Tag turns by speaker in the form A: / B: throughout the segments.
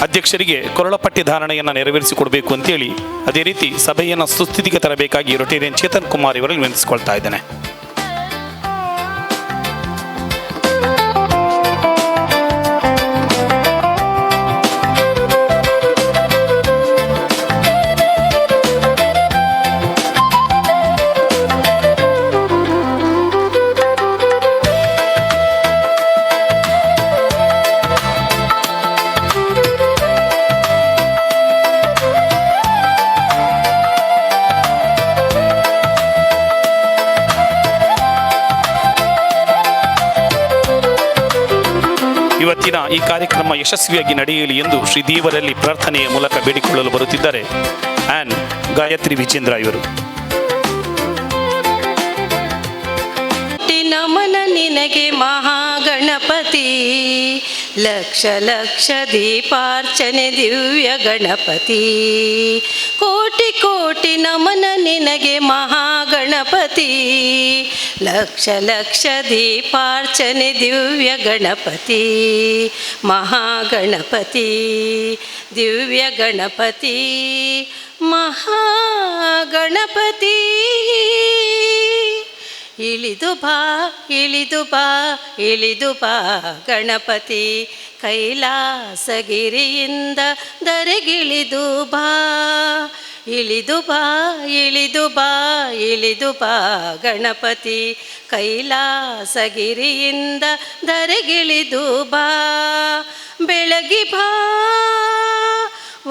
A: ಅಧ್ಯಕ್ಷರಿಗೆ ಕೊರಳಪಟ್ಟಿ ಧಾರಣೆಯನ್ನು ನೆರವೇರಿಸಿಕೊಡಬೇಕು ಅಂತೇಳಿ, ಅದೇ ರೀತಿ ಸಭೆಯನ್ನು ಸುಸ್ಥಿತಿಗೆ ತರಬೇಕಾಗಿ ರೊಟೇರಿಯನ್ ಚೇತನ್ ಕುಮಾರ್ ಇವರಲ್ಲಿ ವಿನಂತಿಸಿಕೊಳ್ತಾ ಇದ್ದೇನೆ. ಇವತ್ತಿನ ಈ ಕಾರ್ಯಕ್ರಮ ಯಶಸ್ವಿಯಾಗಿ ನಡೆಯಲಿ ಎಂದು ಶ್ರೀದೇವರಲ್ಲಿ ಪ್ರಾರ್ಥನೆಯ ಮೂಲಕ ಬೇಡಿಕೊಳ್ಳಲು ಬರುತ್ತಿದ್ದಾರೆ ಆ್ಯನ್ ಗಾಯತ್ರಿ ವಿಜೇಂದ್ರ ಇವರು.
B: ನಮನ ನಿನಗೆ ಮಹಾಗಣಪತಿ, ಲಕ್ಷ ಲಕ್ಷ ದೀಪಾರ್ಚನೆ ದಿವ್ಯ ಗಣಪತಿ. ಕೋಟಿ ಕೋಟಿ ನಮನ ನಿನಗೆ ಮಹಾಗಣಪತಿ, ಲಕ್ಷ ಲಕ್ಷ ದೀಪಾರ್ಚನೆ ದಿವ್ಯ ಗಣಪತಿ. ಮಹಾಗಣಪತಿ ದಿವ್ಯ ಗಣಪತಿ ಮಹಾಗಣಪತಿ. ಇಳಿದು ಬಾ ಇಳಿದು ಬಾ ಇಳಿದು ಬಾ ಗಣಪತಿ, ಕೈಲಾಸಗಿರಿಯಿಂದ ಧರೆಗಿಳಿದು ಬಾ. ಇಳಿದು ಬಾ ಇಳಿದು ಬಾ ಇಳಿದು ಬಾ ಗಣಪತಿ, ಕೈಲಾಸಗಿರಿಯಿಂದ ಧರೆಗಿಳಿದು ಬಾ. ಬೆಳಗಿ ಬಾ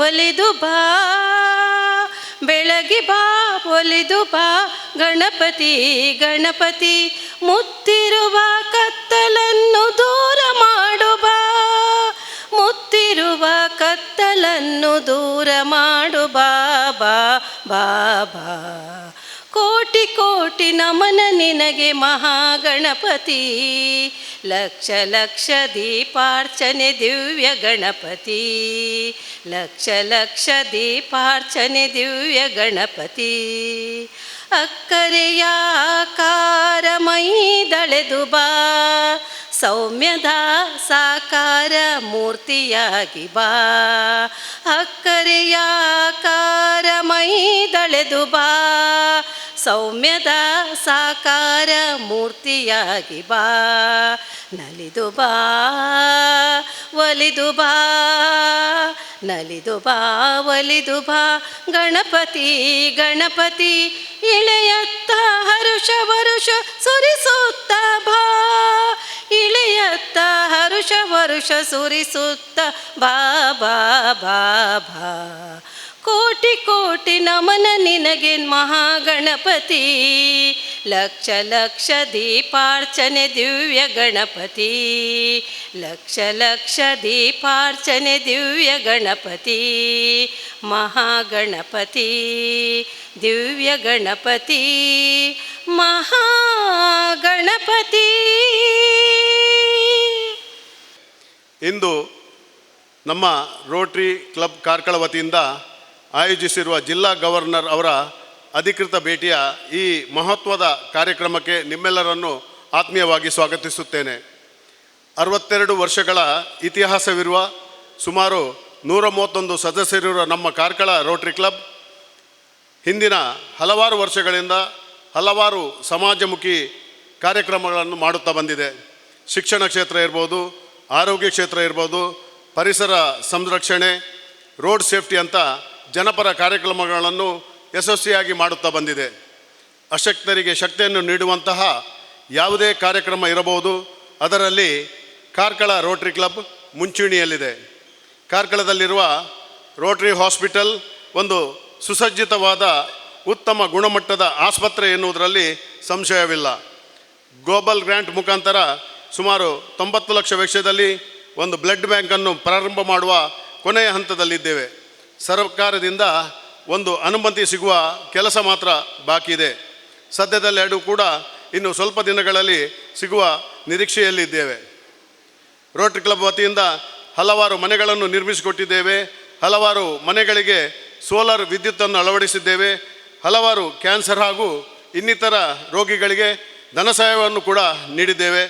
B: ಒಲಿದು ಬಾ, ಬೆಳಗಿ ಬಾ ಒಲಿದು ಬಾ ಗಣಪತಿ. ಗಣಪತಿ ಮುತ್ತಿರುವ ಕತ್ತಲನ್ನು ದೂರ ಮಾಡು ಬಾ, ಮುತ್ತಿರುವ ಕತ್ತಲನ್ನು ದೂರ ಮಾಡು ಬಾ ಬಾ ಬಾ ಬಾ. ಕೋಟಿ ಕೋಟಿ ನಮನ ನಿನಗೆ ಮಹಾಗಣಪತಿ, ಲಕ್ಷ ಲಕ್ಷ ದೀಪಾರ್ಚನೆ ದಿವ್ಯ ಗಣಪತಿ. ಲಕ್ಷ ಲಕ್ಷ ದೀಪಾರ್ಚನೆ ದಿವ್ಯ ಗಣಪತಿ. ಅಕ್ಕರೆಯ ಆಕಾರ ಮೈ ದಳೆದು ಬಾ, ಸೌಮ್ಯದ ಸಾಕಾರ ಮೂರ್ತಿಯಾಗಿ ಬಾ. ಅಕ್ಕರೆಯ ಆಕಾರ ಮೈ ದಳೆದು ಬಾ, ಸೌಮ್ಯದ ಸಾಕಾರ ಮೂರ್ತಿಯಾಗಿ ಬಾ. ನಲಿದು ಬಾ ಒಲಿದು ಬಾ, ನಲಿದು ಬಾ ಒಲಿದು ಬಾ ಗಣಪತಿ. ಗಣಪತಿ ಇಳೆಯತ್ತ ಹರುಷ ವರುಷ ಸುರಿಸುತ್ತ ಬಾ, ಇಳೆಯತ್ತ ಹರುಷ ವರುಷ ಸುರಿಸುತ್ತ ಬಾ ಬಾ ಬಾ ಬಾ. ಕೋಟಿ ಕೋಟಿ ನಮನ ನಿನಗೆ ಮಹಾಗಣಪತಿ, ಲಕ್ಷ ಲಕ್ಷ ದೀಪಾರ್ಚನೆ ದಿವ್ಯ ಗಣಪತಿ. ಲಕ್ಷ ಲಕ್ಷ ದೀಪಾರ್ಚನೆ ದಿವ್ಯ ಗಣಪತಿ. ಮಹಾಗಣಪತಿ ದಿವ್ಯ ಗಣಪತಿ ಮಹಾಗಣಪತಿ.
C: ಇಂದು ನಮ್ಮ ರೋಟರಿ ಕ್ಲಬ್ ಕಾರ್ಕಳ ವತಿಯಿಂದ ಆಯೋಜಿಸಿರುವ ಜಿಲ್ಲಾ ಗವರ್ನರ್ ಅವರ ಅಧಿಕೃತ ಭೇಟಿಯ ಈ ಮಹತ್ವದ ಕಾರ್ಯಕ್ರಮಕ್ಕೆ ನಿಮ್ಮೆಲ್ಲರನ್ನು ಆತ್ಮೀಯವಾಗಿ ಸ್ವಾಗತಿಸುತ್ತೇನೆ. 62 ವರ್ಷಗಳ ಇತಿಹಾಸವಿರುವ ಸುಮಾರು 131 ಸದಸ್ಯರಿರುವ ನಮ್ಮ ಕಾರ್ಕಳ ರೋಟರಿ ಕ್ಲಬ್ ಹಿಂದಿನ ಹಲವಾರು ವರ್ಷಗಳಿಂದ ಹಲವಾರು ಸಮಾಜಮುಖಿ ಕಾರ್ಯಕ್ರಮಗಳನ್ನು ಮಾಡುತ್ತಾ ಬಂದಿದೆ. ಶಿಕ್ಷಣ ಕ್ಷೇತ್ರ ಇರ್ಬೋದು, ಆರೋಗ್ಯ ಕ್ಷೇತ್ರ ಇರ್ಬೋದು, ಪರಿಸರ ಸಂರಕ್ಷಣೆ, ರೋಡ್ ಸೇಫ್ಟಿ ಅಂತ ಜನಪರ ಕಾರ್ಯಕ್ರಮಗಳನ್ನು ಯಶಸ್ವಿಯಾಗಿ ಮಾಡುತ್ತಾ ಬಂದಿದೆ. ಅಶಕ್ತರಿಗೆ ಶಕ್ತಿಯನ್ನು ನೀಡುವಂತಹ ಯಾವುದೇ ಕಾರ್ಯಕ್ರಮ ಇರಬಹುದು, ಅದರಲ್ಲಿ ಕಾರ್ಕಳ ರೋಟರಿ ಕ್ಲಬ್ ಮುಂಚೂಣಿಯಲ್ಲಿದೆ. ಕಾರ್ಕಳದಲ್ಲಿರುವ ರೋಟರಿ ಹಾಸ್ಪಿಟಲ್ ಒಂದು ಸುಸಜ್ಜಿತವಾದ ಉತ್ತಮ ಗುಣಮಟ್ಟದ ಆಸ್ಪತ್ರೆ ಎನ್ನುವುದರಲ್ಲಿ ಸಂಶಯವಿಲ್ಲ. ಗ್ಲೋಬಲ್ ಗ್ರ್ಯಾಂಟ್ ಮುಖಾಂತರ ಸುಮಾರು 90 ಲಕ್ಷ ವೆಚ್ಚದಲ್ಲಿ ಒಂದು ಬ್ಲಡ್ ಬ್ಯಾಂಕನ್ನು ಪ್ರಾರಂಭ ಮಾಡುವ ಕೊನೆಯ ಹಂತದಲ್ಲಿದ್ದೇವೆ. ಸರ್ಕಾರದಿಂದ ಒಂದು ಅನುಮತಿ ಸಿಗುವ ಕೆಲಸ ಮಾತ್ರ ಬಾಕಿ ಇದೆ. ಸದ್ಯದಲ್ಲೇ ಅದು ಕೂಡ ಇನ್ನು ಸ್ವಲ್ಪ ದಿನಗಳಲ್ಲಿ ಸಿಗುವ ನಿರೀಕ್ಷೆಯಲ್ಲಿದ್ದೇವೆ. ರೋಟರಿ ಕ್ಲಬ್ ವತಿಯಿಂದ ಹಲವಾರು ಮನೆಗಳನ್ನು ನಿರ್ಮಿಸಿಕೊಟ್ಟಿದ್ದೇವೆ. ಹಲವಾರು ಮನೆಗಳಿಗೆ ಸೋಲಾರ್ ವಿದ್ಯುತ್ತನ್ನು ಅಳವಡಿಸಿದ್ದೇವೆ. ಹಲವಾರು ಕ್ಯಾನ್ಸರ್ ಹಾಗೂ ಇನ್ನಿತರ ರೋಗಿಗಳಿಗೆ ಧನ ಸಹಾಯವನ್ನು ಕೂಡ ನೀಡಿದ್ದೇವೆ.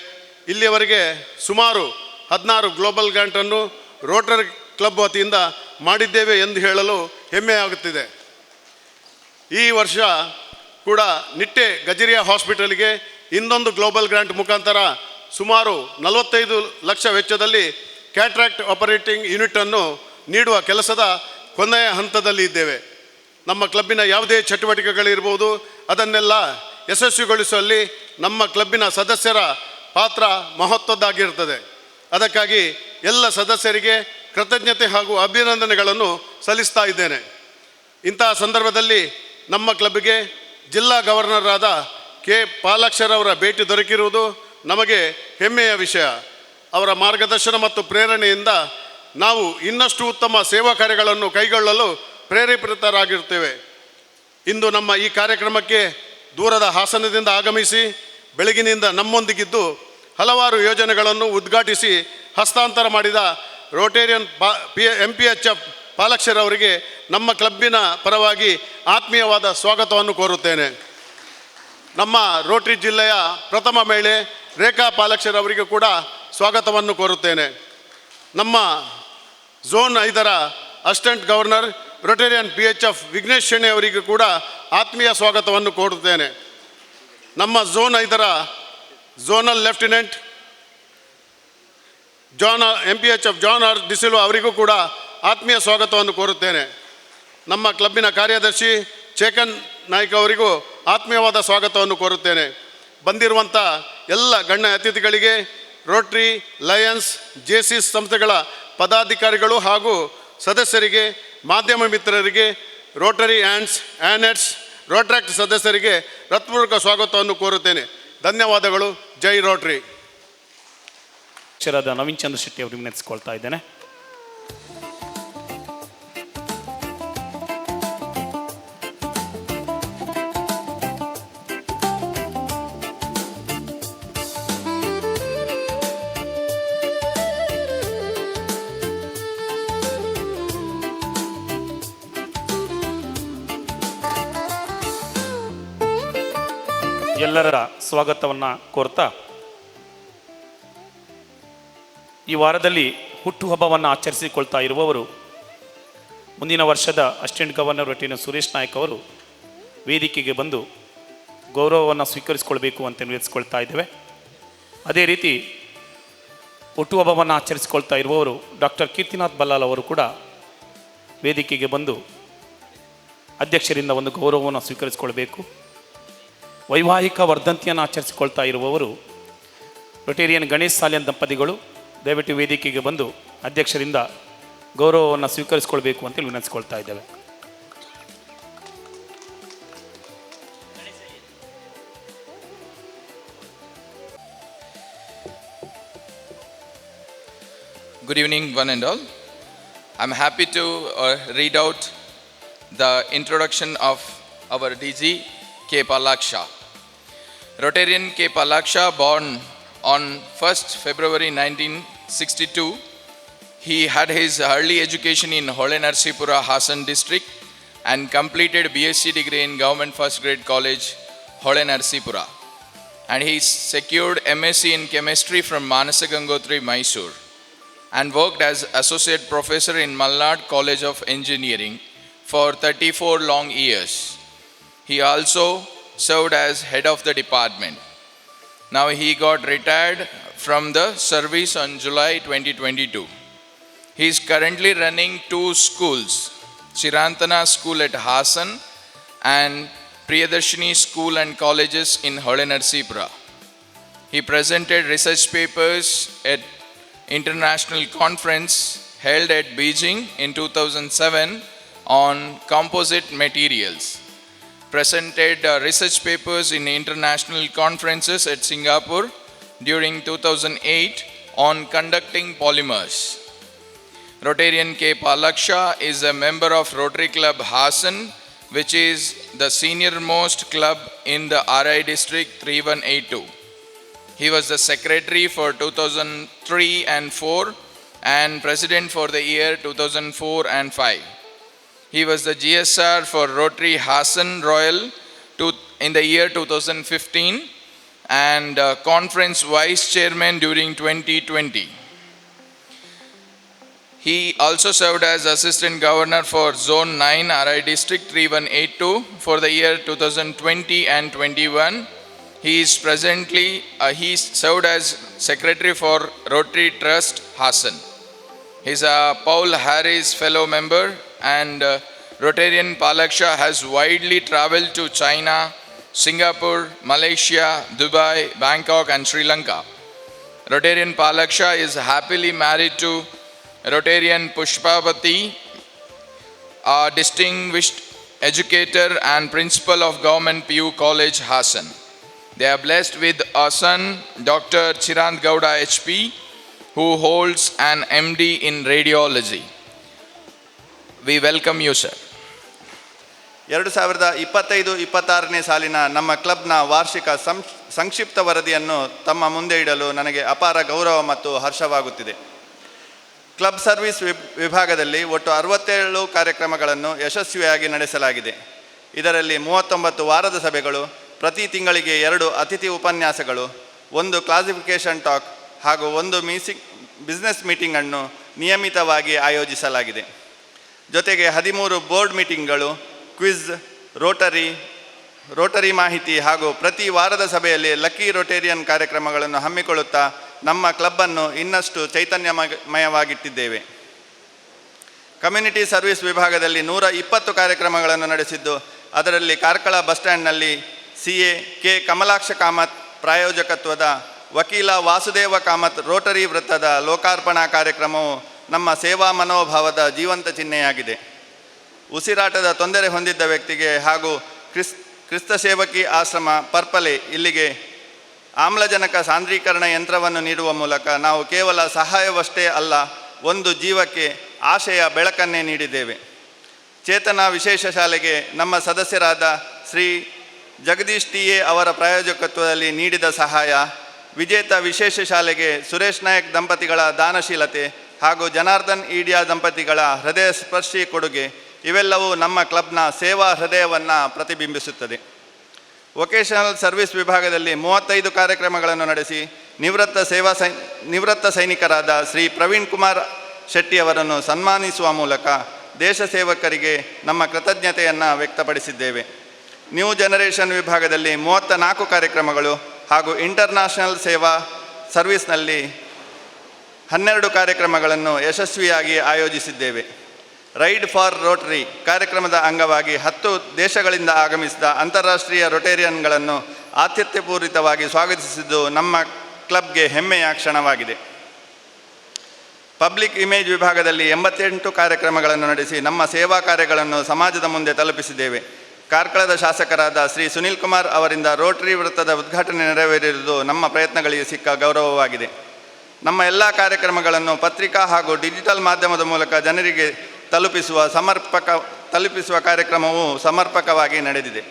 C: ಇಲ್ಲಿಯವರೆಗೆ ಸುಮಾರು 16 ಗ್ಲೋಬಲ್ ಗ್ರಾಂಟನ್ನು ರೋಟರಿ ಕ್ಲಬ್ ವತಿಯಿಂದ ಮಾಡಿದ್ದೇವೆ ಎಂದು ಹೇಳಲು ಹೆಮ್ಮೆಯಾಗುತ್ತಿದೆ. ಈ ವರ್ಷ ಕೂಡ ನಿಟ್ಟೆ ಗಜರಿಯಾ ಹಾಸ್ಪಿಟಲ್ಗೆ ಇನ್ನೊಂದು ಗ್ಲೋಬಲ್ ಗ್ರಾಂಟ್ ಮುಖಾಂತರ ಸುಮಾರು 45 ಲಕ್ಷ ವೆಚ್ಚದಲ್ಲಿ ಕ್ಯಾಟ್ರಾಕ್ಟ್ ಆಪರೇಟಿಂಗ್ ಯೂನಿಟನ್ನು ನೀಡುವ ಕೆಲಸದ ಕೊನೆಯ ಹಂತದಲ್ಲಿ ಇದ್ದೇವೆ. ನಮ್ಮ ಕ್ಲಬ್ಬಿನ ಯಾವುದೇ ಚಟುವಟಿಕೆಗಳಿರ್ಬೋದು ಅದನ್ನೆಲ್ಲ ಯಶಸ್ವಿಗೊಳಿಸುವಲ್ಲಿ ನಮ್ಮ ಕ್ಲಬ್ಬಿನ ಸದಸ್ಯರ ಪಾತ್ರ ಮಹತ್ವದ್ದಾಗಿರುತ್ತದೆ. ಅದಕ್ಕಾಗಿ ಎಲ್ಲ ಸದಸ್ಯರಿಗೆ ಕೃತಜ್ಞತೆ ಹಾಗೂ ಅಭಿನಂದನೆಗಳನ್ನು ಸಲ್ಲಿಸ್ತಾ ಇದ್ದೇನೆ. ಇಂತಹ ಸಂದರ್ಭದಲ್ಲಿ ನಮ್ಮ ಕ್ಲಬ್ಗೆ ಜಿಲ್ಲಾ ಗವರ್ನರ್ ಆದ ಕೆ ಪಾಲಾಕ್ಷರವರ ಭೇಟಿ ದೊರಕಿರುವುದು ನಮಗೆ ಹೆಮ್ಮೆಯ ವಿಷಯ. ಅವರ ಮಾರ್ಗದರ್ಶನ ಮತ್ತು ಪ್ರೇರಣೆಯಿಂದ ನಾವು ಇನ್ನಷ್ಟು ಉತ್ತಮ ಸೇವಾ ಕಾರ್ಯಗಳನ್ನು ಕೈಗೊಳ್ಳಲು ಪ್ರೇರೇಪಿತರಾಗಿರುತ್ತೇವೆ. ಇಂದು ನಮ್ಮ ಈ ಕಾರ್ಯಕ್ರಮಕ್ಕೆ ದೂರದ ಹಾಸನದಿಂದ ಆಗಮಿಸಿ ಬೆಳಗಿನಿಂದ ನಮ್ಮೊಂದಿಗಿದ್ದು ಹಲವಾರು ಯೋಜನೆಗಳನ್ನು ಉದ್ಘಾಟಿಸಿ ಹಸ್ತಾಂತರ ಮಾಡಿದ ರೋಟೇರಿಯನ್ MPHF ಪಾಲಾಕ್ಷರ್ ಅವರಿಗೆ ನಮ್ಮ ಕ್ಲಬ್ಬಿನ ಪರವಾಗಿ ಆತ್ಮೀಯವಾದ ಸ್ವಾಗತವನ್ನು ಕೋರುತ್ತೇನೆ. ನಮ್ಮ ರೋಟರಿ ಜಿಲ್ಲೆಯ ಪ್ರಥಮ ಮಹಿಳೆ ರೇಖಾ ಪಾಲಾಕ್ಷರ್ ಅವರಿಗೆ ಕೂಡ ಸ್ವಾಗತವನ್ನು ಕೋರುತ್ತೇನೆ. ನಮ್ಮ ಝೋನ್ 5ರ assistant governor Rotarian PHF Vighnesh Shenoy ಅವರಿಗೂ ಕೂಡ ಆತ್ಮೀಯ ಸ್ವಾಗತವನ್ನು ಕೋರುತ್ತೇನೆ. ನಮ್ಮ ಝೋನ್ 5ರ zonal lieutenant MPHF John R D'Silva ಅವರಿಗೂ ಕೂಡ ಆತ್ಮೀಯ ಸ್ವಾಗತವನ್ನು ಕೋರುತ್ತೇನೆ. ನಮ್ಮ ಕ್ಲಬ್ಬಿನ ಕಾರ್ಯದರ್ಶಿ ಚೇತನ್ ನಾಯ್ಕ ಅವರಿಗೂ ಆತ್ಮೀಯವಾದ ಸ್ವಾಗತವನ್ನು ಕೋರುತ್ತೇನೆ. ಬಂದಿರುವಂಥ ಎಲ್ಲ ಗಣ್ಯ ಅತಿಥಿಗಳಿಗೆ, ರೋಟರಿ, ಲಯನ್ಸ್, JCS ಸಂಸ್ಥೆಗಳ ಪದಾಧಿಕಾರಿಗಳು ಹಾಗೂ ಸದಸ್ಯರಿಗೆ, ಮಾಧ್ಯಮ ಮಿತ್ರರಿಗೆ, ರೋಟರಿ ಆ್ಯನೆಟ್ಸ್, ರೋಟ್ರಾಕ್ಟ್ ಸದಸ್ಯರಿಗೆ ಹೃತ್ಪೂರ್ವಕ ಸ್ವಾಗತವನ್ನು ಕೋರುತ್ತೇನೆ. ಧನ್ಯವಾದಗಳು. ಜೈ ರೋಟರಿ.
A: ಅಕ್ಷರದ ನವೀನ್ ಚಂದ್ರ ಶೆಟ್ಟಿ ಅವರಿಗೆ ನೆನೆಸ್ಕೊಳ್ತಾ ಇದ್ದೇನೆ. ಎಲ್ಲರ ಸ್ವಾಗತವನ್ನು ಕೋರ್ತಾ ಈ ವಾರದಲ್ಲಿ ಹುಟ್ಟುಹಬ್ಬವನ್ನು ಆಚರಿಸಿಕೊಳ್ತಾ ಇರುವವರು ಮುಂದಿನ ವರ್ಷದ assistant governor Rotarian Suresh Naik ಅವರು ವೇದಿಕೆಗೆ ಬಂದು ಗೌರವವನ್ನು ಸ್ವೀಕರಿಸಿಕೊಳ್ಬೇಕು ಅಂತ ವಿವರಿಸ್ಕೊಳ್ತಾ ಇದ್ದೇವೆ. ಅದೇ ರೀತಿ ಹುಟ್ಟುಹಬ್ಬವನ್ನು ಆಚರಿಸಿಕೊಳ್ತಾ ಇರುವವರು ಡಾಕ್ಟರ್ ಕೀರ್ತಿನಾಥ್ ಬಲ್ಲಾಲ್ ಅವರು ಕೂಡ ವೇದಿಕೆಗೆ ಬಂದು ಅಧ್ಯಕ್ಷರಿಂದ ಒಂದು ಗೌರವವನ್ನು ಸ್ವೀಕರಿಸಿಕೊಳ್ಬೇಕು. ವೈವಾಹಿಕ ವರ್ಧಂತಿಯನ್ನು ಆಚರಿಸಿಕೊಳ್ತಾ ಇರುವವರು ರೋಟೇರಿಯನ್ ಗಣೇಶ್ ಸಾಲಿಯನ್ ದಂಪತಿಗಳು ದಯವಿಟ್ಟು ವೇದಿಕೆಗೆ ಬಂದು ಅಧ್ಯಕ್ಷರಿಂದ ಗೌರವವನ್ನು ಸ್ವೀಕರಿಸಿಕೊಳ್ಬೇಕು ಅಂತೇಳಿ ವಿನಂತಿಸ್ಕೊಳ್ತಾ ಇದ್ದೇವೆ.
D: Good evening, one and all. I'm happy to read out the introduction of our DG K. Palaksha. Rotarian K. Palaksha, born on 1st February 1962. He had his early education in Hole Narsipura, Hassan district and completed BSc degree in Government First Grade College, Hole Narsipura. And he secured MSc in Chemistry from Manasa Gangotri, Mysore, and worked as Associate Professor in Malnad College of Engineering for 34 long years. He also served as head of the department. Now he got retired from the service on July 2022. He is currently running 2 schools, Chirantana School at Hassan and Priyadarshini School and Colleges in Hole Narsipura. He presented research papers at international conference held at Beijing in 2007 on composite materials. Presented research papers in international conferences at Singapore during 2008 on conducting polymers. Rotarian K. Palaksha is a member of Rotary Club Hassan, which is the senior most club in the RI district 3182. He was the secretary for 2003 and 4 and president for the year 2004 and 5. He was the GSR for Rotary Hassan Royal in the year 2015 and conference vice chairman during 2020. He also served as assistant governor for Zone 9 RI District 3182 for the year 2020 and 21. He served as secretary for Rotary Trust Hassan. He is a Paul Harris fellow member and Rotarian Palaksha has widely traveled to China, Singapore, Malaysia, Dubai, Bangkok and Sri Lanka. Rotarian Palaksha is happily married to Rotarian Pushpavati, a distinguished educator and principal of Government PU College, Hassan. They are blessed with a son, Dr. Chirant Gowda HP, who holds an MD in radiology. We welcome you, sir.
E: 2025-26ನೇ ಸಾಲಿನ ನಮ್ಮ ಕ್ಲಬ್ನ ವಾರ್ಷಿಕ ಸಂಕ್ಷಿಪ್ತ ವರದಿಯನ್ನು ತಮ್ಮ ಮುಂದೆ ಇಡಲು ನನಗೆ ಅಪಾರ ಗೌರವ ಮತ್ತು ಹರ್ಷವಾಗುತ್ತಿದೆ. ಕ್ಲಬ್ ಸರ್ವಿಸ್ ವಿಭಾಗದಲ್ಲಿ ಒಟ್ಟು 67 ಕಾರ್ಯಕ್ರಮಗಳನ್ನು ಯಶಸ್ವಿಯಾಗಿ ನಡೆಸಲಾಗಿದೆ. ಇದರಲ್ಲಿ 39 ವಾರದ ಸಭೆಗಳು, ಪ್ರತಿ ತಿಂಗಳಿಗೆ 2 ಅತಿಥಿ ಉಪನ್ಯಾಸಗಳು, 1 ಕ್ಲಾಸಿಫಿಕೇಷನ್ ಟಾಕ್ ಹಾಗೂ 1 ಬಿಸ್ನೆಸ್ ಮೀಟಿಂಗನ್ನು ನಿಯಮಿತವಾಗಿ ಆಯೋಜಿಸಲಾಗಿದೆ. ಜೊತೆಗೆ 13 ಬೋರ್ಡ್ ಮೀಟಿಂಗ್ಗಳು, ಕ್ವಿಜ್, ರೋಟರಿ ಮಾಹಿತಿ ಹಾಗೂ ಪ್ರತಿ ವಾರದ ಸಭೆಯಲ್ಲಿ ಲಕ್ಕಿ ರೊಟೇರಿಯನ್ ಕಾರ್ಯಕ್ರಮಗಳನ್ನು ಹಮ್ಮಿಕೊಳ್ಳುತ್ತಾ ನಮ್ಮ ಕ್ಲಬ್ಬನ್ನು ಇನ್ನಷ್ಟು ಚೈತನ್ಯಮಯವಾಗಿಟ್ಟಿದ್ದೇವೆ. ಕಮ್ಯುನಿಟಿ ಸರ್ವಿಸ್ ವಿಭಾಗದಲ್ಲಿ 120 ಕಾರ್ಯಕ್ರಮಗಳನ್ನು ನಡೆಸಿದ್ದು, ಅದರಲ್ಲಿ ಕಾರ್ಕಳ ಬಸ್ ಸ್ಟ್ಯಾಂಡ್ನಲ್ಲಿ CA ಕೆ ಕಮಲಾಕ್ಷ ಕಾಮತ್ ಪ್ರಾಯೋಜಕತ್ವದ ವಕೀಲ ವಾಸುದೇವ ಕಾಮತ್ ರೋಟರಿ ವೃತ್ತದ ಲೋಕಾರ್ಪಣಾ ಕಾರ್ಯಕ್ರಮವು ನಮ್ಮ ಸೇವಾ ಮನೋಭಾವದ ಜೀವಂತ ಚಿಹ್ನೆಯಾಗಿದೆ. ಉಸಿರಾಟದ ತೊಂದರೆ ಹೊಂದಿದ್ದ ವ್ಯಕ್ತಿಗೆ ಹಾಗೂ ಕ್ರಿಸ್ತ ಸೇವಕಿ ಆಶ್ರಮ ಪರ್ಪಲೆ ಇಲ್ಲಿಗೆ ಆಮ್ಲಜನಕ ಸಾಂದ್ರೀಕರಣ ಯಂತ್ರವನ್ನು ನೀಡುವ ಮೂಲಕ ನಾವು ಕೇವಲ ಸಹಾಯವಷ್ಟೇ ಅಲ್ಲ, ಒಂದು ಜೀವಕ್ಕೆ ಆಶೆಯ ಬೆಳಕನ್ನೇ ನೀಡಿದ್ದೇವೆ. ಚೇತನ ವಿಶೇಷ ಶಾಲೆಗೆ ನಮ್ಮ ಸದಸ್ಯರಾದ ಶ್ರೀ ಜಗದೀಶ್ ಟಿ ಎ ಅವರ ಪ್ರಾಯೋಜಕತ್ವದಲ್ಲಿ ನೀಡಿದ ಸಹಾಯ, ವಿಜೇತ ವಿಶೇಷ ಶಾಲೆಗೆ ಸುರೇಶ್ ನಾಯಕ್ ದಂಪತಿಗಳ ದಾನಶೀಲತೆ ಹಾಗೂ ಜನಾರ್ದನ್ ಈಡಿಯಾ ದಂಪತಿಗಳ ಹೃದಯ ಸ್ಪರ್ಶಿ ಕೊಡುಗೆ ಇವೆಲ್ಲವೂ ನಮ್ಮ ಕ್ಲಬ್ನ ಸೇವಾ ಹೃದಯವನ್ನು ಪ್ರತಿಬಿಂಬಿಸುತ್ತದೆ. ವೊಕೇಶನಲ್ ಸರ್ವಿಸ್ ವಿಭಾಗದಲ್ಲಿ 35 ಕಾರ್ಯಕ್ರಮಗಳನ್ನು ನಡೆಸಿ ನಿವೃತ್ತ ಸೈನಿಕರಾದ ಶ್ರೀ ಪ್ರವೀಣ್ ಕುಮಾರ್ ಶೆಟ್ಟಿಯವರನ್ನು ಸನ್ಮಾನಿಸುವ ಮೂಲಕ ದೇಶ ಸೇವಕರಿಗೆ ನಮ್ಮ ಕೃತಜ್ಞತೆಯನ್ನು ವ್ಯಕ್ತಪಡಿಸಿದ್ದೇವೆ. ನ್ಯೂ ಜನರೇಷನ್ ವಿಭಾಗದಲ್ಲಿ 34 ಕಾರ್ಯಕ್ರಮಗಳು ಹಾಗೂ ಇಂಟರ್ನ್ಯಾಷನಲ್ ಸೇವಾ ಸರ್ವಿಸ್ನಲ್ಲಿ 12 ಕಾರ್ಯಕ್ರಮಗಳನ್ನು ಯಶಸ್ವಿಯಾಗಿ ಆಯೋಜಿಸಿದ್ದೇವೆ. ರೈಡ್ ಫಾರ್ ರೋಟರಿ ಕಾರ್ಯಕ್ರಮದ ಅಂಗವಾಗಿ 10 ದೇಶಗಳಿಂದ ಆಗಮಿಸಿದ ಅಂತಾರಾಷ್ಟ್ರೀಯ ರೊಟೇರಿಯನ್ಗಳನ್ನು ಆತಿಥ್ಯಪೂರಿತವಾಗಿ ಸ್ವಾಗತಿಸಿದ್ದು ನಮ್ಮ ಕ್ಲಬ್ಗೆ ಹೆಮ್ಮೆಯ ಕ್ಷಣವಾಗಿದೆ. ಪಬ್ಲಿಕ್ ಇಮೇಜ್ ವಿಭಾಗದಲ್ಲಿ 88 ಕಾರ್ಯಕ್ರಮಗಳನ್ನು ನಡೆಸಿ ನಮ್ಮ ಸೇವಾ ಕಾರ್ಯಗಳನ್ನು ಸಮಾಜದ ಮುಂದೆ ತಲುಪಿಸಿದ್ದೇವೆ. ಕಾರ್ಕಳದ ಶಾಸಕರಾದ ಶ್ರೀ ಸುನೀಲ್ ಕುಮಾರ್ ಅವರಿಂದ ರೋಟರಿ ವೃತ್ತದ ಉದ್ಘಾಟನೆ ನೆರವೇರಿರುವುದು ನಮ್ಮ ಪ್ರಯತ್ನಗಳಿಗೆ ಸಿಕ್ಕ ಗೌರವವಾಗಿದೆ. ನಮ್ಮ ಎಲ್ಲ ಕಾರ್ಯಕ್ರಮಗಳನ್ನು ಪತ್ರಿಕಾ ಹಾಗೂ ಡಿಜಿಟಲ್ ಮಾಧ್ಯಮದ ಮೂಲಕ ಜನರಿಗೆ ತಲುಪಿಸುವ ಕಾರ್ಯಕ್ರಮವು ಸಮರ್ಪಕವಾಗಿ ನಡೆದಿದೆ.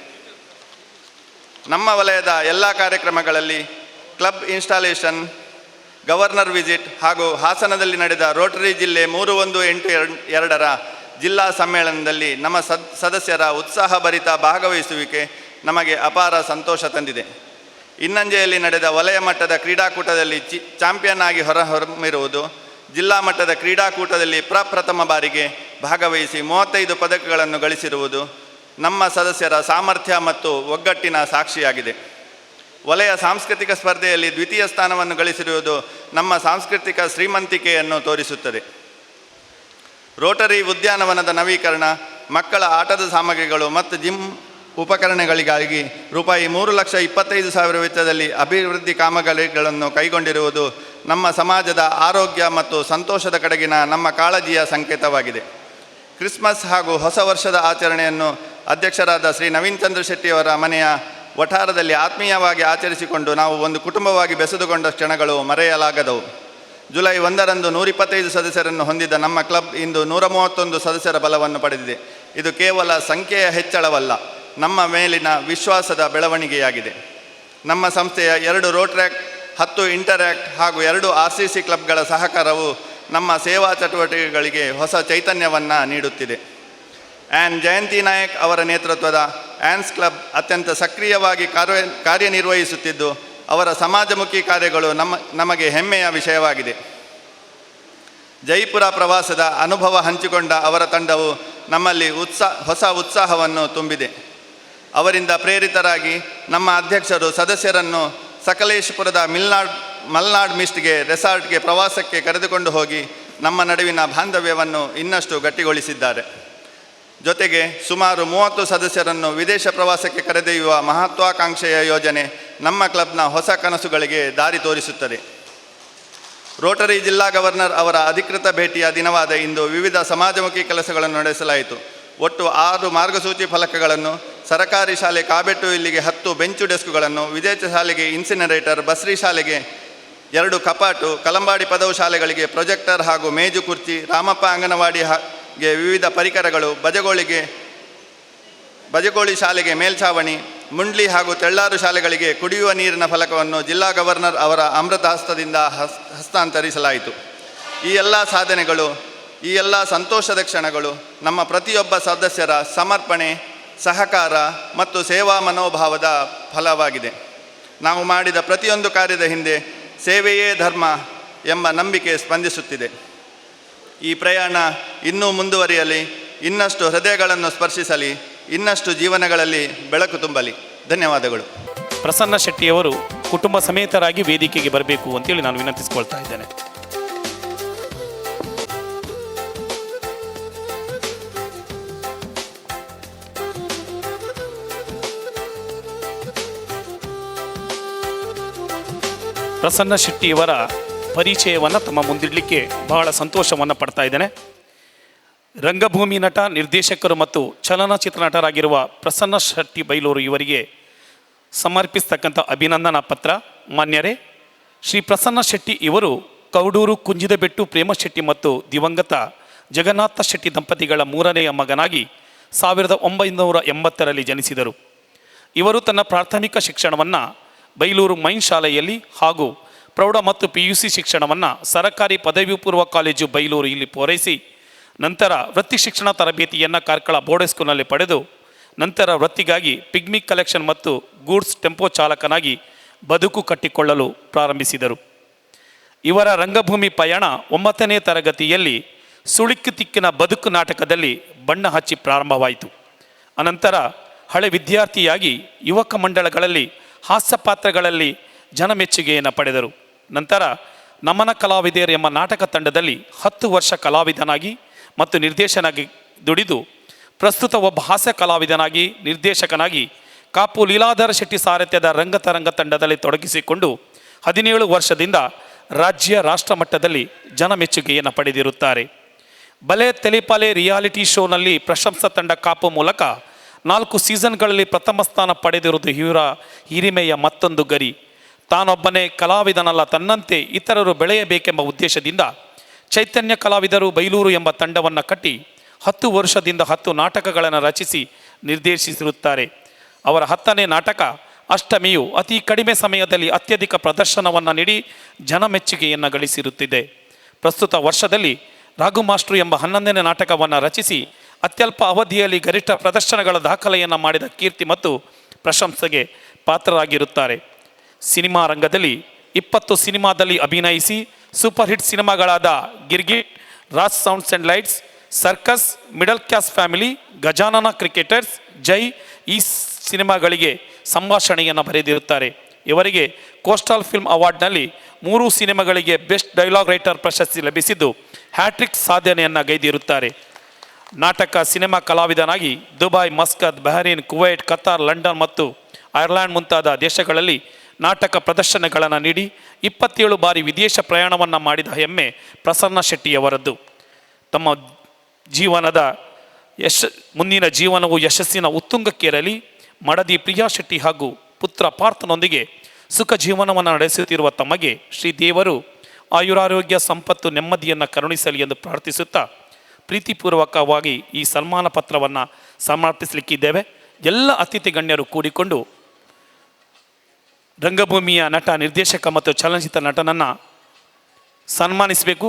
E: ನಮ್ಮ ವಲಯದ ಎಲ್ಲ ಕಾರ್ಯಕ್ರಮಗಳಲ್ಲಿ ಕ್ಲಬ್ ಇನ್ಸ್ಟಾಲೇಷನ್, ಗವರ್ನರ್ ವಿಸಿಟ್ ಹಾಗೂ ಹಾಸನದಲ್ಲಿ ನಡೆದ ರೋಟರಿ ಜಿಲ್ಲೆ 3182ರ ಜಿಲ್ಲಾ ಸಮ್ಮೇಳನದಲ್ಲಿ ನಮ್ಮ ಸದಸ್ಯರ ಉತ್ಸಾಹಭರಿತ ಭಾಗವಹಿಸುವಿಕೆ ನಮಗೆ ಅಪಾರ ಸಂತೋಷ ತಂದಿದೆ. ಇನ್ನಂಜೆಯಲ್ಲಿ ನಡೆದ ವಲಯ ಮಟ್ಟದ ಕ್ರೀಡಾಕೂಟದಲ್ಲಿ ಚಾಂಪಿಯನ್ ಆಗಿ ಹೊರಹೊಮ್ಮಿರುವುದು, ಜಿಲ್ಲಾ ಮಟ್ಟದ ಕ್ರೀಡಾಕೂಟದಲ್ಲಿ ಪ್ರಪ್ರಥಮ ಬಾರಿಗೆ ಭಾಗವಹಿಸಿ 35 ಪದಕಗಳನ್ನು ಗಳಿಸಿರುವುದು ನಮ್ಮ ಸದಸ್ಯರ ಸಾಮರ್ಥ್ಯ ಮತ್ತು ಒಗ್ಗಟ್ಟಿನ ಸಾಕ್ಷಿಯಾಗಿದೆ. ವಲಯ ಸಾಂಸ್ಕೃತಿಕ ಸ್ಪರ್ಧೆಯಲ್ಲಿ ದ್ವಿತೀಯ ಸ್ಥಾನವನ್ನು ಗಳಿಸಿರುವುದು ನಮ್ಮ ಸಾಂಸ್ಕೃತಿಕ ಶ್ರೀಮಂತಿಕೆಯನ್ನು ತೋರಿಸುತ್ತದೆ. ರೋಟರಿ ಉದ್ಯಾನವನದ ನವೀಕರಣ, ಮಕ್ಕಳ ಆಟದ ಸಾಮಗ್ರಿಗಳು ಮತ್ತು ಜಿಮ್ ಉಪಕರಣಗಳಿಗಾಗಿ ರೂಪಾಯಿ 3,25,000 ವೆಚ್ಚದಲ್ಲಿ ಅಭಿವೃದ್ಧಿ ಕಾಮಗಾರಿಗಳನ್ನು ಕೈಗೊಂಡಿರುವುದು ನಮ್ಮ ಸಮಾಜದ ಆರೋಗ್ಯ ಮತ್ತು ಸಂತೋಷದ ಕಡೆಗಿನ ನಮ್ಮ ಕಾಳಜಿಯ ಸಂಕೇತವಾಗಿದೆ. ಕ್ರಿಸ್ಮಸ್ ಹಾಗೂ ಹೊಸ ವರ್ಷದ ಆಚರಣೆಯನ್ನು ಅಧ್ಯಕ್ಷರಾದ ಶ್ರೀ ನವೀನ್ ಚಂದ್ರ ಶೆಟ್ಟಿಯವರ ಮನೆಯ ವಠಾರದಲ್ಲಿ ಆತ್ಮೀಯವಾಗಿ ಆಚರಿಸಿಕೊಂಡು ನಾವು ಒಂದು ಕುಟುಂಬವಾಗಿ ಬೆಸೆದುಕೊಂಡ ಕ್ಷಣಗಳು ಮರೆಯಲಾಗದವು. ಜುಲೈ 1ರಂದು 125 ಸದಸ್ಯರನ್ನು ಹೊಂದಿದ್ದ ನಮ್ಮ ಕ್ಲಬ್ ಇಂದು 131 ಸದಸ್ಯರ ಬಲವನ್ನು ಪಡೆದಿದೆ. ಇದು ಕೇವಲ ಸಂಖ್ಯೆಯ ಹೆಚ್ಚಳವಲ್ಲ, ನಮ್ಮ ಮೇಲಿನ ವಿಶ್ವಾಸದ ಬೆಳವಣಿಗೆಯಾಗಿದೆ. ನಮ್ಮ ಸಂಸ್ಥೆಯ 2 ರೋಟ್ರ್ಯಾಕ್ಟ್, 10 ಇಂಟರ್ಯಾಕ್ಟ್ ಹಾಗೂ 2 RCC ಕ್ಲಬ್ಗಳ ಸಹಕಾರವು ನಮ್ಮ ಸೇವಾ ಚಟುವಟಿಕೆಗಳಿಗೆ ಹೊಸ ಚೈತನ್ಯವನ್ನು ನೀಡುತ್ತಿದೆ. ಆ್ಯನ್ ಜಯಂತಿ ನಾಯಕ್ ಅವರ ನೇತೃತ್ವದ ಆ್ಯನ್ಸ್ ಕ್ಲಬ್ ಅತ್ಯಂತ ಸಕ್ರಿಯವಾಗಿ ಕಾರ್ಯನಿರ್ವಹಿಸುತ್ತಿದ್ದು ಅವರ ಸಮಾಜಮುಖಿ ಕಾರ್ಯಗಳು ನಮಗೆ ಹೆಮ್ಮೆಯ ವಿಷಯವಾಗಿದೆ. ಜೈಪುರ ಪ್ರವಾಸದ ಅನುಭವ ಹಂಚಿಕೊಂಡ ಅವರ ತಂಡವು ನಮ್ಮಲ್ಲಿ ಹೊಸ ಉತ್ಸಾಹವನ್ನು ತುಂಬಿದೆ. ಅವರಿಂದ ಪ್ರೇರಿತರಾಗಿ ನಮ್ಮ ಅಧ್ಯಕ್ಷರು ಸದಸ್ಯರನ್ನು ಸಕಲೇಶಪುರದ ಮಲ್ನಾಡ್ ಮಿಸ್ಟ್ಗೆ ರೆಸಾರ್ಟ್ಗೆ ಪ್ರವಾಸಕ್ಕೆ ಕರೆದುಕೊಂಡು ಹೋಗಿ ನಮ್ಮ ನಡುವಿನ ಬಾಂಧವ್ಯವನ್ನು ಇನ್ನಷ್ಟು ಗಟ್ಟಿಗೊಳಿಸಿದ್ದಾರೆ. ಜೊತೆಗೆ ಸುಮಾರು 30 ಸದಸ್ಯರನ್ನು ವಿದೇಶ ಪ್ರವಾಸಕ್ಕೆ ಕರೆದೊಯ್ಯುವ ಮಹತ್ವಾಕಾಂಕ್ಷೆಯ ಯೋಜನೆ ನಮ್ಮ ಕ್ಲಬ್ನ ಹೊಸ ಕನಸುಗಳಿಗೆ ದಾರಿ ತೋರಿಸುತ್ತದೆ. ರೋಟರಿ ಜಿಲ್ಲಾ ಗವರ್ನರ್ ಅವರ ಅಧಿಕೃತ ಭೇಟಿಯ ದಿನವಾದ ಇಂದು ವಿವಿಧ ಸಮಾಜಮುಖಿ ಕೆಲಸಗಳನ್ನು ನಡೆಸಲಾಯಿತು. ಒಟ್ಟು 6 ಮಾರ್ಗಸೂಚಿ ಫಲಕಗಳನ್ನು, ಸರಕಾರಿ ಶಾಲೆ ಕಾಬೆಟ್ಟು ಇಲ್ಲಿಗೆ 10 ಬೆಂಚು ಡೆಸ್ಕ್ಗಳನ್ನು, ವಿದೇಶ ಶಾಲೆಗೆ ಇನ್ಸಿನರೇಟರ್, ಬಸ್ರಿ ಶಾಲೆಗೆ 2 ಕಪಾಟು, ಕಲಂಬಾಡಿ ಪದವು ಶಾಲೆಗಳಿಗೆ ಪ್ರೊಜೆಕ್ಟರ್ ಹಾಗೂ ಮೇಜು ಕುರ್ಚಿ, ರಾಮಪ್ಪ ಅಂಗನವಾಡಿಗೆ ವಿವಿಧ ಪರಿಕರಗಳು, ಬಜಗೋಳಿ ಶಾಲೆಗೆ ಮೇಲ್ಛಾವಣಿ, ಮುಂಡ್ಲಿ ಹಾಗೂ ತೆಳ್ಳಾರು ಶಾಲೆಗಳಿಗೆ ಕುಡಿಯುವ ನೀರಿನ ಫಲಕವನ್ನು ಜಿಲ್ಲಾ ಗವರ್ನರ್ ಅವರ ಅಮೃತ ಹಸ್ತದಿಂದ ಹಸ್ತಾಂತರಿಸಲಾಯಿತು. ಈ ಎಲ್ಲ ಸಾಧನೆಗಳು, ಈ ಎಲ್ಲ ಸಂತೋಷದ ಕ್ಷಣಗಳು ನಮ್ಮ ಪ್ರತಿಯೊಬ್ಬ ಸದಸ್ಯರ ಸಮರ್ಪಣೆ, ಸಹಕಾರ ಮತ್ತು ಸೇವಾ ಮನೋಭಾವದ ಫಲವಾಗಿದೆ. ನಾವು ಮಾಡಿದ ಪ್ರತಿಯೊಂದು ಕಾರ್ಯದ ಹಿಂದೆ ಸೇವೆಯೇ ಧರ್ಮ ಎಂಬ ನಂಬಿಕೆ ಸ್ಪಂದಿಸುತ್ತಿದೆ. ಈ ಪ್ರಯಾಣ ಇನ್ನೂ ಮುಂದುವರಿಯಲಿ, ಇನ್ನಷ್ಟು ಹೃದಯಗಳನ್ನು ಸ್ಪರ್ಶಿಸಲಿ, ಇನ್ನಷ್ಟು ಜೀವನಗಳಲ್ಲಿ ಬೆಳಕು ತುಂಬಲಿ. ಧನ್ಯವಾದಗಳು.
A: ಪ್ರಸನ್ನ ಶೆಟ್ಟಿಯವರು ಕುಟುಂಬ ಸಮೇತರಾಗಿ ವೇದಿಕೆಗೆ ಬರಬೇಕು ಅಂತೇಳಿ ನಾನು ವಿನಂತಿಸಿಕೊಳ್ತಾ ಇದ್ದೇನೆ. ಪ್ರಸನ್ನ ಶೆಟ್ಟಿಯವರ ಪರಿಚಯವನ್ನು ತಮ್ಮ ಮುಂದಿಡಲಿಕ್ಕೆ ಬಹಳ ಸಂತೋಷವನ್ನು ಪಡ್ತಾ ಇದ್ದೇನೆ. ರಂಗಭೂಮಿ ನಟ, ನಿರ್ದೇಶಕರು ಮತ್ತು ಚಲನಚಿತ್ರ ನಟರಾಗಿರುವ ಪ್ರಸನ್ನ ಶೆಟ್ಟಿ ಬೈಲೂರು ಇವರಿಗೆ ಸಮರ್ಪಿಸ್ತಕ್ಕಂಥ ಅಭಿನಂದನಾ ಪತ್ರ. ಮಾನ್ಯರೇ, ಶ್ರೀ ಪ್ರಸನ್ನ ಶೆಟ್ಟಿ ಇವರು ಕೌಡೂರು ಕುಂಜಿದಬೆಟ್ಟು ಪ್ರೇಮಶೆಟ್ಟಿ ಮತ್ತು ದಿವಂಗತ ಜಗನ್ನಾಥ ಶೆಟ್ಟಿ ದಂಪತಿಗಳ 3ನೆಯ ಮಗನಾಗಿ 1980ರಲ್ಲಿ ಜನಿಸಿದರು. ಇವರು ತನ್ನ ಪ್ರಾಥಮಿಕ ಶಿಕ್ಷಣವನ್ನು ಬೈಲೂರು ಮೈನ್ ಶಾಲೆಯಲ್ಲಿ ಹಾಗೂ ಪ್ರೌಢ ಮತ್ತು PUC ಶಿಕ್ಷಣವನ್ನು ಸರಕಾರಿ ಪದವಿ ಪೂರ್ವ ಕಾಲೇಜು ಬೈಲೂರು ಇಲ್ಲಿ ಪೂರೈಸಿ ನಂತರ ವೃತ್ತಿ ಶಿಕ್ಷಣ ತರಬೇತಿಯನ್ನು ಕಾರ್ಕಳ ಬೋರ್ಡ್ ಸ್ಕೂಲ್ನಲ್ಲಿ ಪಡೆದು ನಂತರ ವೃತ್ತಿಗಾಗಿ ಪಿಗ್ಮಿಕ್ ಕಲೆಕ್ಷನ್ ಮತ್ತು ಗೂಡ್ಸ್ ಟೆಂಪೋ ಚಾಲಕನಾಗಿ ಬದುಕು ಕಟ್ಟಿಕೊಳ್ಳಲು ಪ್ರಾರಂಭಿಸಿದರು. ಇವರ ರಂಗಭೂಮಿ ಪಯಣ 9ನೇ ತರಗತಿಯಲ್ಲಿ ಸುಳಿಕು ತಿಕ್ಕಿನ ಬದುಕು ನಾಟಕದಲ್ಲಿ ಬಣ್ಣ ಹಚ್ಚಿ ಪ್ರಾರಂಭವಾಯಿತು. ಅನಂತರ ಹಳೆ ವಿದ್ಯಾರ್ಥಿಯಾಗಿ ಯುವಕ ಮಂಡಳಗಳಲ್ಲಿ ಹಾಸ್ಯ ಪಾತ್ರಗಳಲ್ಲಿ ಜನಮೆಚ್ಚುಗೆಯನ್ನು ಪಡೆದರು. ನಂತರ ನಮನ ಕಲಾವಿದರು ಎಂಬ ನಾಟಕ ತಂಡದಲ್ಲಿ 10 ವರ್ಷ ಕಲಾವಿದನಾಗಿ ಮತ್ತು ನಿರ್ದೇಶನಾಗಿ ದುಡಿದು ಪ್ರಸ್ತುತ ಒಬ್ಬ ಹಾಸ್ಯ ಕಲಾವಿದನಾಗಿ ನಿರ್ದೇಶಕನಾಗಿ ಕಾಪು ಲೀಲಾಧರ ಶೆಟ್ಟಿ ಸಾರಥ್ಯದ ರಂಗತರಂಗ ತಂಡದಲ್ಲಿ ತೊಡಗಿಸಿಕೊಂಡು 17 ವರ್ಷದಿಂದ ರಾಜ್ಯ ರಾಷ್ಟ್ರ ಮಟ್ಟದಲ್ಲಿ ಜನಮೆಚ್ಚುಗೆಯನ್ನು ಪಡೆದಿರುತ್ತಾರೆ. ಬಲೆ ತೆಲಿಪಾಲೆ ರಿಯಾಲಿಟಿ ಶೋನಲ್ಲಿ ಪ್ರಶಂಸಾ ತಂಡ ಕಾಪು ಮೂಲಕ 4 ಸೀಸನ್ಗಳಲ್ಲಿ ಪ್ರಥಮ ಸ್ಥಾನ ಪಡೆದಿರುವುದು ಇವರ ಹಿರಿಮೆಯ ಮತ್ತೊಂದು ಗರಿ. ತಾನೊಬ್ಬನೇ ಕಲಾವಿದನಲ್ಲ, ತನ್ನಂತೆ ಇತರರು ಬೆಳೆಯಬೇಕೆಂಬ ಉದ್ದೇಶದಿಂದ ಚೈತನ್ಯ ಕಲಾವಿದರು ಬೈಲೂರು ಎಂಬ ತಂಡವನ್ನು ಕಟ್ಟಿ 10 ವರ್ಷದಿಂದ 10 ನಾಟಕಗಳನ್ನು ರಚಿಸಿ ನಿರ್ದೇಶಿಸಿರುತ್ತಾರೆ. ಅವರ 10ನೇ ನಾಟಕ ಅಷ್ಟಮಿಯು ಅತಿ ಕಡಿಮೆ ಸಮಯದಲ್ಲಿ ಅತ್ಯಧಿಕ ಪ್ರದರ್ಶನವನ್ನು ನೀಡಿ ಜನಮೆಚ್ಚುಗೆಯನ್ನು ಗಳಿಸಿರುತ್ತಿದೆ. ಪ್ರಸ್ತುತ ವರ್ಷದಲ್ಲಿ ರಾಘು ಮಾಸ್ಟ್ರು ಎಂಬ 11ನೇ ನಾಟಕವನ್ನು ರಚಿಸಿ ಅತ್ಯಲ್ಪ ಅವಧಿಯಲ್ಲಿ ಗರಿಷ್ಠ ಪ್ರದರ್ಶನಗಳ ದಾಖಲೆಯನ್ನು ಮಾಡಿದ ಕೀರ್ತಿ ಮತ್ತು ಪ್ರಶಂಸೆಗೆ ಪಾತ್ರರಾಗಿರುತ್ತಾರೆ. ಸಿನಿಮಾ ರಂಗದಲ್ಲಿ 20 ಸಿನಿಮಾದಲ್ಲಿ ಅಭಿನಯಿಸಿ ಸೂಪರ್ ಹಿಟ್ ಸಿನಿಮಾಗಳಾದ Girgit, Raj sounds and lights, circus, middle class family, Gajanana cricketers, Jai ಈ ಸಿನಿಮಾಗಳಿಗೆ ಸಂಭಾಷಣೆಯನ್ನು ಬರೆದಿರುತ್ತಾರೆ. ಇವರಿಗೆ ಕೋಸ್ಟಲ್ ಫಿಲ್ಮ್ ಅವಾರ್ಡ್ನಲ್ಲಿ 3 ಸಿನಿಮಾಗಳಿಗೆ ಬೆಸ್ಟ್ ಡೈಲಾಗ್ ರೈಟರ್ ಪ್ರಶಸ್ತಿ ಲಭಿಸಿದ್ದು ಹ್ಯಾಟ್ರಿಕ್ ಸಾಧನೆಯನ್ನು ಗೈದಿರುತ್ತಾರೆ. ನಾಟಕ ಸಿನಿಮಾ ಕಲಾವಿದನಾಗಿ Dubai, Muscat, Bahrain, Kuwait, Qatar, London ಮತ್ತು ಐರ್ಲೆಂಡ್ ಮುಂತಾದ ದೇಶಗಳಲ್ಲಿ ನಾಟಕ ಪ್ರದರ್ಶನಗಳನ್ನು ನೀಡಿ 27 ಬಾರಿ ವಿದೇಶ ಪ್ರಯಾಣವನ್ನು ಮಾಡಿದ ಹೆಮ್ಮೆ ಪ್ರಸನ್ನ ಶೆಟ್ಟಿಯವರದ್ದು. ತಮ್ಮ ಜೀವನದ ಮುಂದಿನ ಜೀವನವು ಯಶಸ್ಸಿನ ಉತ್ತುಂಗಕ್ಕೇರಲಿ. ಮಡದಿ ಪ್ರಿಯಾ ಶೆಟ್ಟಿ ಹಾಗೂ ಪುತ್ರ ಪಾರ್ಥನೊಂದಿಗೆ ಸುಖ ಜೀವನವನ್ನು ನಡೆಸುತ್ತಿರುವ ತಮಗೆ ಶ್ರೀದೇವರು ಆಯುರಾರೋಗ್ಯ, ಸಂಪತ್ತು, ನೆಮ್ಮದಿಯನ್ನು ಕರುಣಿಸಲಿ ಎಂದು ಪ್ರಾರ್ಥಿಸುತ್ತಾ ಪ್ರೀತಿಪೂರ್ವಕವಾಗಿ ಈ ಸನ್ಮಾನ ಪತ್ರವನ್ನು ಸಮರ್ಪಿಸಲಿಕ್ಕಿದ್ದೇವೆ. ಎಲ್ಲ ಅತಿಥಿ ಗಣ್ಯರು ಕೂಡಿಕೊಂಡು ರಂಗಭೂಮಿಯ ನಟ, ನಿರ್ದೇಶಕ ಮತ್ತು ಚಲನಚಿತ್ರ ನಟನನ್ನು ಸನ್ಮಾನಿಸಬೇಕು.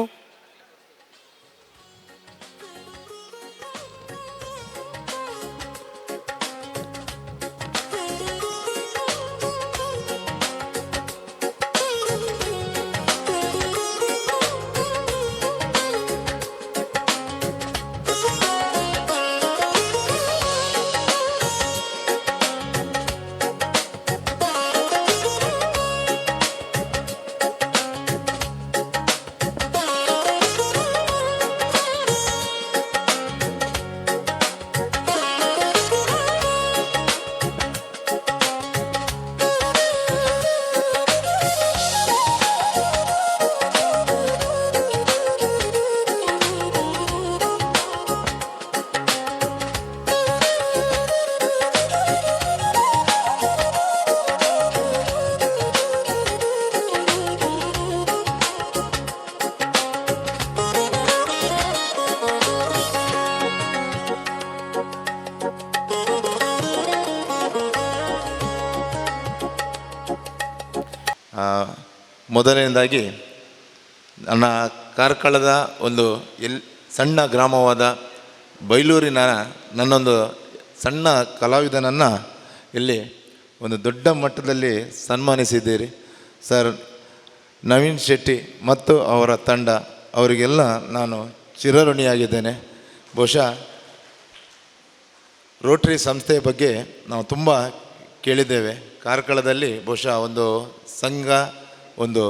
F: ಮೊದಲನೇದಾಗಿ ನನ್ನ ಕಾರ್ಕಳದ ಒಂದು ಸಣ್ಣ ಗ್ರಾಮವಾದ ಬೈಲೂರಿನ ನನ್ನೊಂದು ಸಣ್ಣ ಕಲಾವಿದನನ್ನು ಇಲ್ಲಿ ಒಂದು ದೊಡ್ಡ ಮಟ್ಟದಲ್ಲಿ ಸನ್ಮಾನಿಸಿದ್ದೀರಿ ಸರ್. ನವೀನ್ ಶೆಟ್ಟಿ ಮತ್ತು ಅವರ ತಂಡ ಅವರಿಗೆಲ್ಲ ನಾನು ಚಿರಋಣಿಯಾಗಿದ್ದೇನೆ. ಬಹುಶಃ ರೋಟ್ರಿ ಸಂಸ್ಥೆಯ ಬಗ್ಗೆ ನಾವು ತುಂಬ ಕೇಳಿದ್ದೇವೆ. ಕಾರ್ಕಳದಲ್ಲಿ ಬಹುಶಃ ಒಂದು ಸಂಘ, ಒಂದು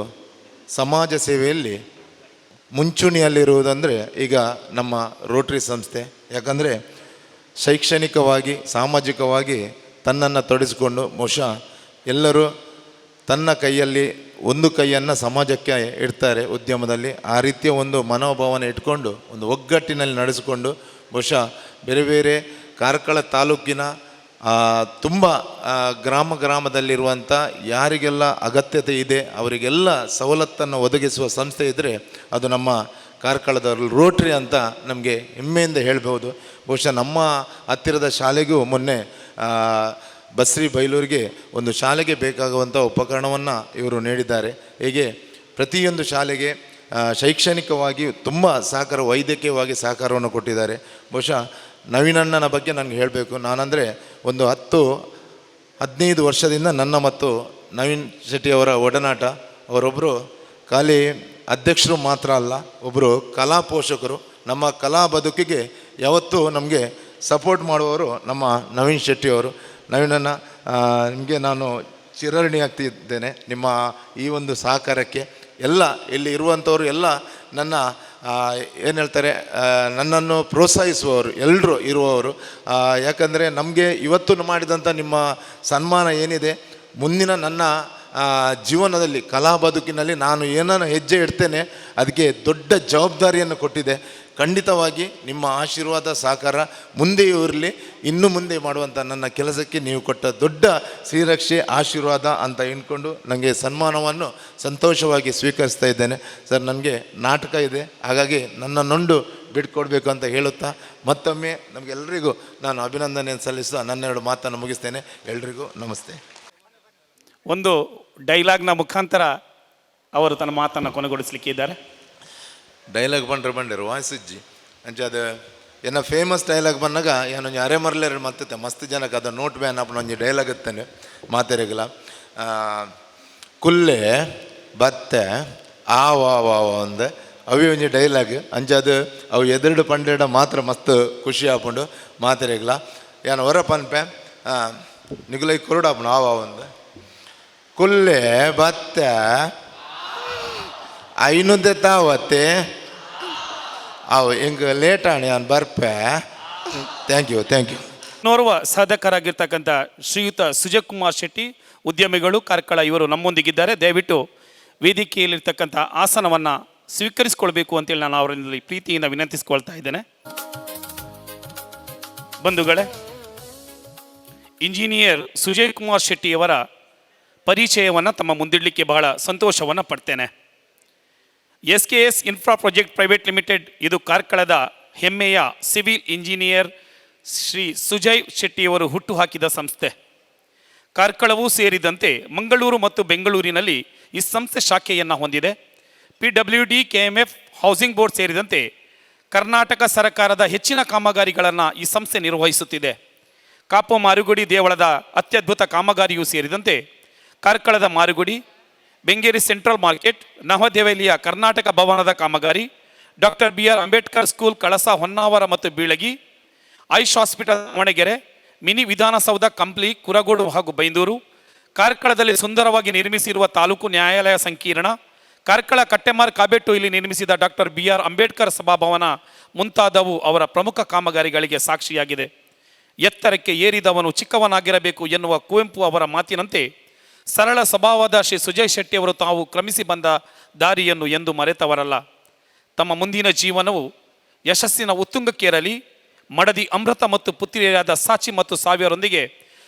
F: ಸಮಾಜ ಸೇವೆಯಲ್ಲಿ ಮುಂಚೂಣಿಯಲ್ಲಿರುವುದಂದರೆ ಈಗ ನಮ್ಮ ರೋಟ್ರಿ ಸಂಸ್ಥೆ. ಯಾಕಂದರೆ ಶೈಕ್ಷಣಿಕವಾಗಿ, ಸಾಮಾಜಿಕವಾಗಿ ತನ್ನನ್ನು ತೊಡಗಿಸಿಕೊಂಡು ಬಹುಶಃ ಎಲ್ಲರೂ ತನ್ನ ಕೈಯಲ್ಲಿ ಒಂದು ಕೈಯನ್ನು ಸಮಾಜಕ್ಕೆ ಇಡ್ತಾರೆ ಉದ್ಯಮದಲ್ಲಿ. ಆ ರೀತಿಯ ಒಂದು ಮನೋಭಾವನೆ ಇಟ್ಕೊಂಡು ಒಂದು ಒಗ್ಗಟ್ಟಿನಲ್ಲಿ ನಡೆಸಿಕೊಂಡು ಬಹುಶಃ ಬೇರೆ ಬೇರೆ ಕಾರ್ಕಳ ತಾಲೂಕಿನ ತುಂಬ ಗ್ರಾಮದಲ್ಲಿರುವಂಥ ಯಾರಿಗೆಲ್ಲ ಅಗತ್ಯತೆ ಇದೆ ಅವರಿಗೆಲ್ಲ ಸವಲತ್ತನ್ನು ಒದಗಿಸುವ ಸಂಸ್ಥೆ ಇದ್ದರೆ ಅದು ನಮ್ಮ ಕಾರ್ಕಳದ ರೋಟ್ರಿ ಅಂತ ನಮಗೆ ಹೆಮ್ಮೆಯಿಂದ ಹೇಳ್ಬೋದು. ಬಹುಶಃ ನಮ್ಮ ಹತ್ತಿರದ ಶಾಲೆಗೂ ಮೊನ್ನೆ ಬಸ್ರಿ ಬೈಲೂರಿಗೆ ಒಂದು ಶಾಲೆಗೆ ಬೇಕಾಗುವಂಥ ಉಪಕರಣವನ್ನು ಇವರು ನೀಡಿದ್ದಾರೆ. ಹೀಗೆ ಪ್ರತಿಯೊಂದು ಶಾಲೆಗೆ ಶೈಕ್ಷಣಿಕವಾಗಿ ತುಂಬ ಸಹಕಾರ, ವೈದ್ಯಕೀಯವಾಗಿ ಸಹಕಾರವನ್ನು ಕೊಟ್ಟಿದ್ದಾರೆ. ಬಹುಶಃ ನವೀನಣ್ಣನ ಬಗ್ಗೆ ನನಗೆ ಹೇಳಬೇಕು. ನಾನಂದರೆ ಒಂದು 10-15 ವರ್ಷದಿಂದ ನನ್ನ ಮತ್ತು ನವೀನ್ ಶೆಟ್ಟಿಯವರ ಒಡನಾಟ. ಅವರೊಬ್ಬರು ಖಾಲಿ ಅಧ್ಯಕ್ಷರು ಮಾತ್ರ ಅಲ್ಲ, ಒಬ್ಬರು ಕಲಾ ಪೋಷಕರು. ನಮ್ಮ ಕಲಾ ಬದುಕಿಗೆ ಯಾವತ್ತೂ ನಮಗೆ ಸಪೋರ್ಟ್ ಮಾಡುವವರು ನಮ್ಮ ನವೀನ್ ಶೆಟ್ಟಿಯವರು. ನವೀನಣ್ಣ, ನಿಮಗೆ ನಾನು ಚಿರಋಣಿ ಆಗ್ತಿದ್ದೇನೆ ನಿಮ್ಮ ಈ ಒಂದು ಸಹಕಾರಕ್ಕೆ. ಎಲ್ಲ ಇಲ್ಲಿ ಇರುವಂಥವರು ಎಲ್ಲ ನನ್ನ ಏನು ಹೇಳ್ತಾರೆ, ನನ್ನನ್ನು ಪ್ರೋತ್ಸಾಹಿಸುವವರು ಎಲ್ಲರೂ ಇರುವವರು. ಯಾಕಂದರೆ ನಮಗೆ ಇವತ್ತು ಮಾಡಿದಂಥ ನಿಮ್ಮ ಸನ್ಮಾನ ಏನಿದೆ, ಮುಂದಿನ ನನ್ನ ಜೀವನದಲ್ಲಿ ಕಲಾ ಬದುಕಿನಲ್ಲಿ ನಾನು ಏನನ್ನು ಹೆಜ್ಜೆ ಇಡ್ತೇನೆ ಅದಕ್ಕೆ ದೊಡ್ಡ ಜವಾಬ್ದಾರಿಯನ್ನು ಕೊಟ್ಟಿದೆ. ಖಂಡಿತವಾಗಿ ನಿಮ್ಮ ಆಶೀರ್ವಾದ ಸಹಕಾರ ಮುಂದೆಯೂ ಇರಲಿ. ಇನ್ನು ಮುಂದೆ ಮಾಡುವಂಥ ನನ್ನ ಕೆಲಸಕ್ಕೆ ನೀವು ಕೊಟ್ಟ ದೊಡ್ಡ ಶ್ರೀರಕ್ಷೆ, ಆಶೀರ್ವಾದ ಅಂತ ಎಣ್ಕೊಂಡು ನನಗೆ ಸನ್ಮಾನವನ್ನು ಸಂತೋಷವಾಗಿ ಸ್ವೀಕರಿಸ್ತಾ ಇದ್ದೇನೆ. ಸರ್, ನನಗೆ ನಾಟಕ ಇದೆ, ಹಾಗಾಗಿ ನನ್ನನ್ನೊಂದು ಬಿಟ್ಕೊಡ್ಬೇಕು ಅಂತ ಹೇಳುತ್ತಾ ಮತ್ತೊಮ್ಮೆ ನಮಗೆಲ್ಲರಿಗೂ ನಾನು ಅಭಿನಂದನೆಯನ್ನು ಸಲ್ಲಿಸ್ತಾ ನನ್ನೆರಡು ಮಾತನ್ನು ಮುಗಿಸ್ತೇನೆ. ಎಲ್ರಿಗೂ ನಮಸ್ತೆ.
A: ಒಂದು ಡೈಲಾಗ್ನ ಮುಖಾಂತರ ಅವರು ತನ್ನ ಮಾತನ್ನು ಕೊನೆಗೊಳಿಸಲಿಕ್ಕೆ ಇದ್ದಾರೆ.
F: ಡೈಲಾಗ್ ಬಂಡ್ರು ವಾಯ್ಸ್ ಇಜ್ಜಿ ಅಂಚೆ ಅದು ಏನ ಫೇಮಸ್ ಡೈಲಾಗ್ ಬಂದಾಗ ಏನೊಂದು ಅರೆ ಮರಲೇರು ಮತ್ತತ್ತೆ ಮಸ್ತ್ ಜನಕ್ಕೆ ಅದು ನೋಟ್ ಬ್ಯಾನ್ ಅಪ್ಪ ಒಂಜಿ ಡೈಲಾಗ್ ಇತ್ತೇನೆ ಮಾತೆರೆಗಲ ಕುಲ್ಲೆ ಬತ್ತೆ ಆವ ಒಂದು ಅವೇ ಒಂಜಿ ಡೈಲಾಗ್ ಅಂಚೆ ಅದು ಅವು ಎದುರುಡು ಪಂಡೆಡ ಮಾತ್ರ ಮಸ್ತ್ ಖುಷಿ ಆಪುಂಡು ಮಾತೆರೆಗಲ ಏನು ಹೊರ ಪನ್ಪೆ ನಿಗುಲೈ ಕುರುಡು ಆಪುಂಡು ಆವ ಒಂದು ಕುಲ್ಲೆ ಬತ್ತೆ ಐನೂದ್ದೆ ತಾವತ್ತೆ ಅವು ಹಿಂಗೆ ಲೇಟಾಣಿ ನಾನು ಬರ್ಪೆ. Thank you.
A: ನೋರ್ವ ಸಾಧಕರಾಗಿರ್ತಕ್ಕಂಥ ಶ್ರೀಯುತ ಸುಜಯಕುಮಾರ್ ಶೆಟ್ಟಿ, ಉದ್ಯಮಿಗಳು, ಕಾರ್ಕಳ, ಇವರು ನಮ್ಮೊಂದಿಗಿದ್ದಾರೆ. ದಯವಿಟ್ಟು ವೇದಿಕೆಯಲ್ಲಿರ್ತಕ್ಕಂಥ ಆಸನವನ್ನು ಸ್ವೀಕರಿಸಿಕೊಳ್ಬೇಕು ಅಂತೇಳಿ ನಾನು ಅವರಲ್ಲಿ ಪ್ರೀತಿಯಿಂದ ವಿನಂತಿಸ್ಕೊಳ್ತಾ ಇದ್ದೇನೆ. ಬಂಧುಗಳೇ, ಇಂಜಿನಿಯರ್ ಸುಜಯಕುಮಾರ್ ಶೆಟ್ಟಿಯವರ ಪರಿಚಯವನ್ನು ತಮ್ಮ ಮುಂದಿಡಲಿಕ್ಕೆ ಬಹಳ ಸಂತೋಷವನ್ನು ಪಡ್ತೇನೆ. SKS infra project private limited ಇದು ಕಾರ್ಕಳದ ಹೆಮ್ಮೆಯ ಸಿವಿಲ್ ಇಂಜಿನಿಯರ್ ಶ್ರೀ ಸುಜಯ್ ಶೆಟ್ಟಿಯವರು ಹುಟ್ಟುಹಾಕಿದ ಸಂಸ್ಥೆ. ಕಾರ್ಕಳವೂ ಸೇರಿದಂತೆ ಮಂಗಳೂರು ಮತ್ತು ಬೆಂಗಳೂರಿನಲ್ಲಿ ಈ ಸಂಸ್ಥೆ ಶಾಖೆಯನ್ನು ಹೊಂದಿದೆ. PWD, KMF, ಹೌಸಿಂಗ್ ಬೋರ್ಡ್ ಸೇರಿದಂತೆ ಕರ್ನಾಟಕ ಸರ್ಕಾರದ ಹೆಚ್ಚಿನ ಕಾಮಗಾರಿಗಳನ್ನು ಈ ಸಂಸ್ಥೆ ನಿರ್ವಹಿಸುತ್ತಿದೆ. ಕಾಪು ಮಾರುಗುಡಿ ದೇವಳದ ಅತ್ಯದ್ಭುತ ಕಾಮಗಾರಿಯೂ ಸೇರಿದಂತೆ ಕಾರ್ಕಳದ ಮಾರುಗುಡಿ, ಬೆಂಗೇರಿ ಸೆಂಟ್ರಲ್ ಮಾರ್ಕೆಟ್, ನವದೆಹಲಿಯ ಕರ್ನಾಟಕ ಭವನದ ಕಾಮಗಾರಿ, ಡಾಕ್ಟರ್ BR ಅಂಬೇಡ್ಕರ್ ಸ್ಕೂಲ್ ಕಳಸ, ಹೊನ್ನಾವರ ಮತ್ತು ಬೀಳಗಿ, ಐಶ್ ಹಾಸ್ಪಿಟಲ್ ದಾವಣಗೆರೆ, ಮಿನಿ ವಿಧಾನಸೌಧ ಕಂಪ್ಲಿ, ಕುರಗೋಡು ಹಾಗೂ ಬೈಂದೂರು, ಕಾರ್ಕಳದಲ್ಲಿ ಸುಂದರವಾಗಿ ನಿರ್ಮಿಸಿರುವ ತಾಲೂಕು ನ್ಯಾಯಾಲಯ ಸಂಕೀರ್ಣ, ಕಾರ್ಕಳ ಕಟ್ಟೆಮಾರ್ ಕಾಬೆಟ್ಟು ಇಲ್ಲಿ ನಿರ್ಮಿಸಿದ ಡಾಕ್ಟರ್ BR ಅಂಬೇಡ್ಕರ್ ಸಭಾಭವನ ಮುಂತಾದವು ಅವರ ಪ್ರಮುಖ ಕಾಮಗಾರಿಗಳಿಗೆ ಸಾಕ್ಷಿಯಾಗಿದೆ. ಎತ್ತರಕ್ಕೆ ಏರಿದವನು ಚಿಕ್ಕವನಾಗಿರಬೇಕು ಎನ್ನುವ ಕುವೆಂಪು ಅವರ ಮಾತಿನಂತೆ ಸರಳ ಸ್ವಭಾವದ ಶ್ರೀ ಸುಜಯ್ ಶೆಟ್ಟಿಯವರು ತಾವು ಕ್ರಮಿಸಿ ಬಂದ ದಾರಿಯನ್ನು ಎಂದು ಮರೆತವರಲ್ಲ. ತಮ್ಮ ಮುಂದಿನ ಜೀವನವು ಯಶಸ್ಸಿನ ಉತ್ತುಂಗಕ್ಕೇರಲಿ. ಮಡದಿ ಅಮೃತ ಮತ್ತು ಪುತ್ರಿಯರಾದ ಸಾಚಿ ಮತ್ತು ಸಾವಿಯರೊಂದಿಗೆ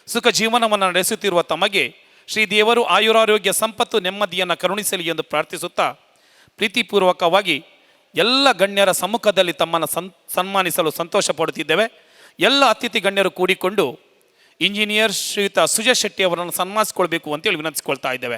A: ಸುಖ ಜೀವನವನ್ನು ನಡೆಸುತ್ತಿರುವ ತಮಗೆ ಶ್ರೀ ದೇವರು ಆಯುರಾರೋಗ್ಯ, ಸಂಪತ್ತು, ನೆಮ್ಮದಿಯನ್ನು ಕರುಣಿಸಲಿ ಎಂದು ಪ್ರಾರ್ಥಿಸುತ್ತಾ ಪ್ರೀತಿಪೂರ್ವಕವಾಗಿ ಎಲ್ಲ ಗಣ್ಯರ ಸಮ್ಮುಖದಲ್ಲಿ ತಮ್ಮನ್ನು ಸನ್ಮಾನಿಸಲು ಸಂತೋಷ ಪಡುತ್ತಿದ್ದೇವೆ. ಎಲ್ಲ ಅತಿಥಿ ಗಣ್ಯರು ಕೂಡಿಕೊಂಡು ಇಂಜಿನಿಯರ್ ಶ್ರೀಯುತ ಸುಜಯ್ ಶೆಟ್ಟಿ ಅವರನ್ನು ಸನ್ಮಾನಿಸಿಕೊಳ್ಬೇಕು ಅಂತೇಳಿ ವಿನಂತಿಸಿಕೊಳ್ತಾ ಇದ್ದೇವೆ.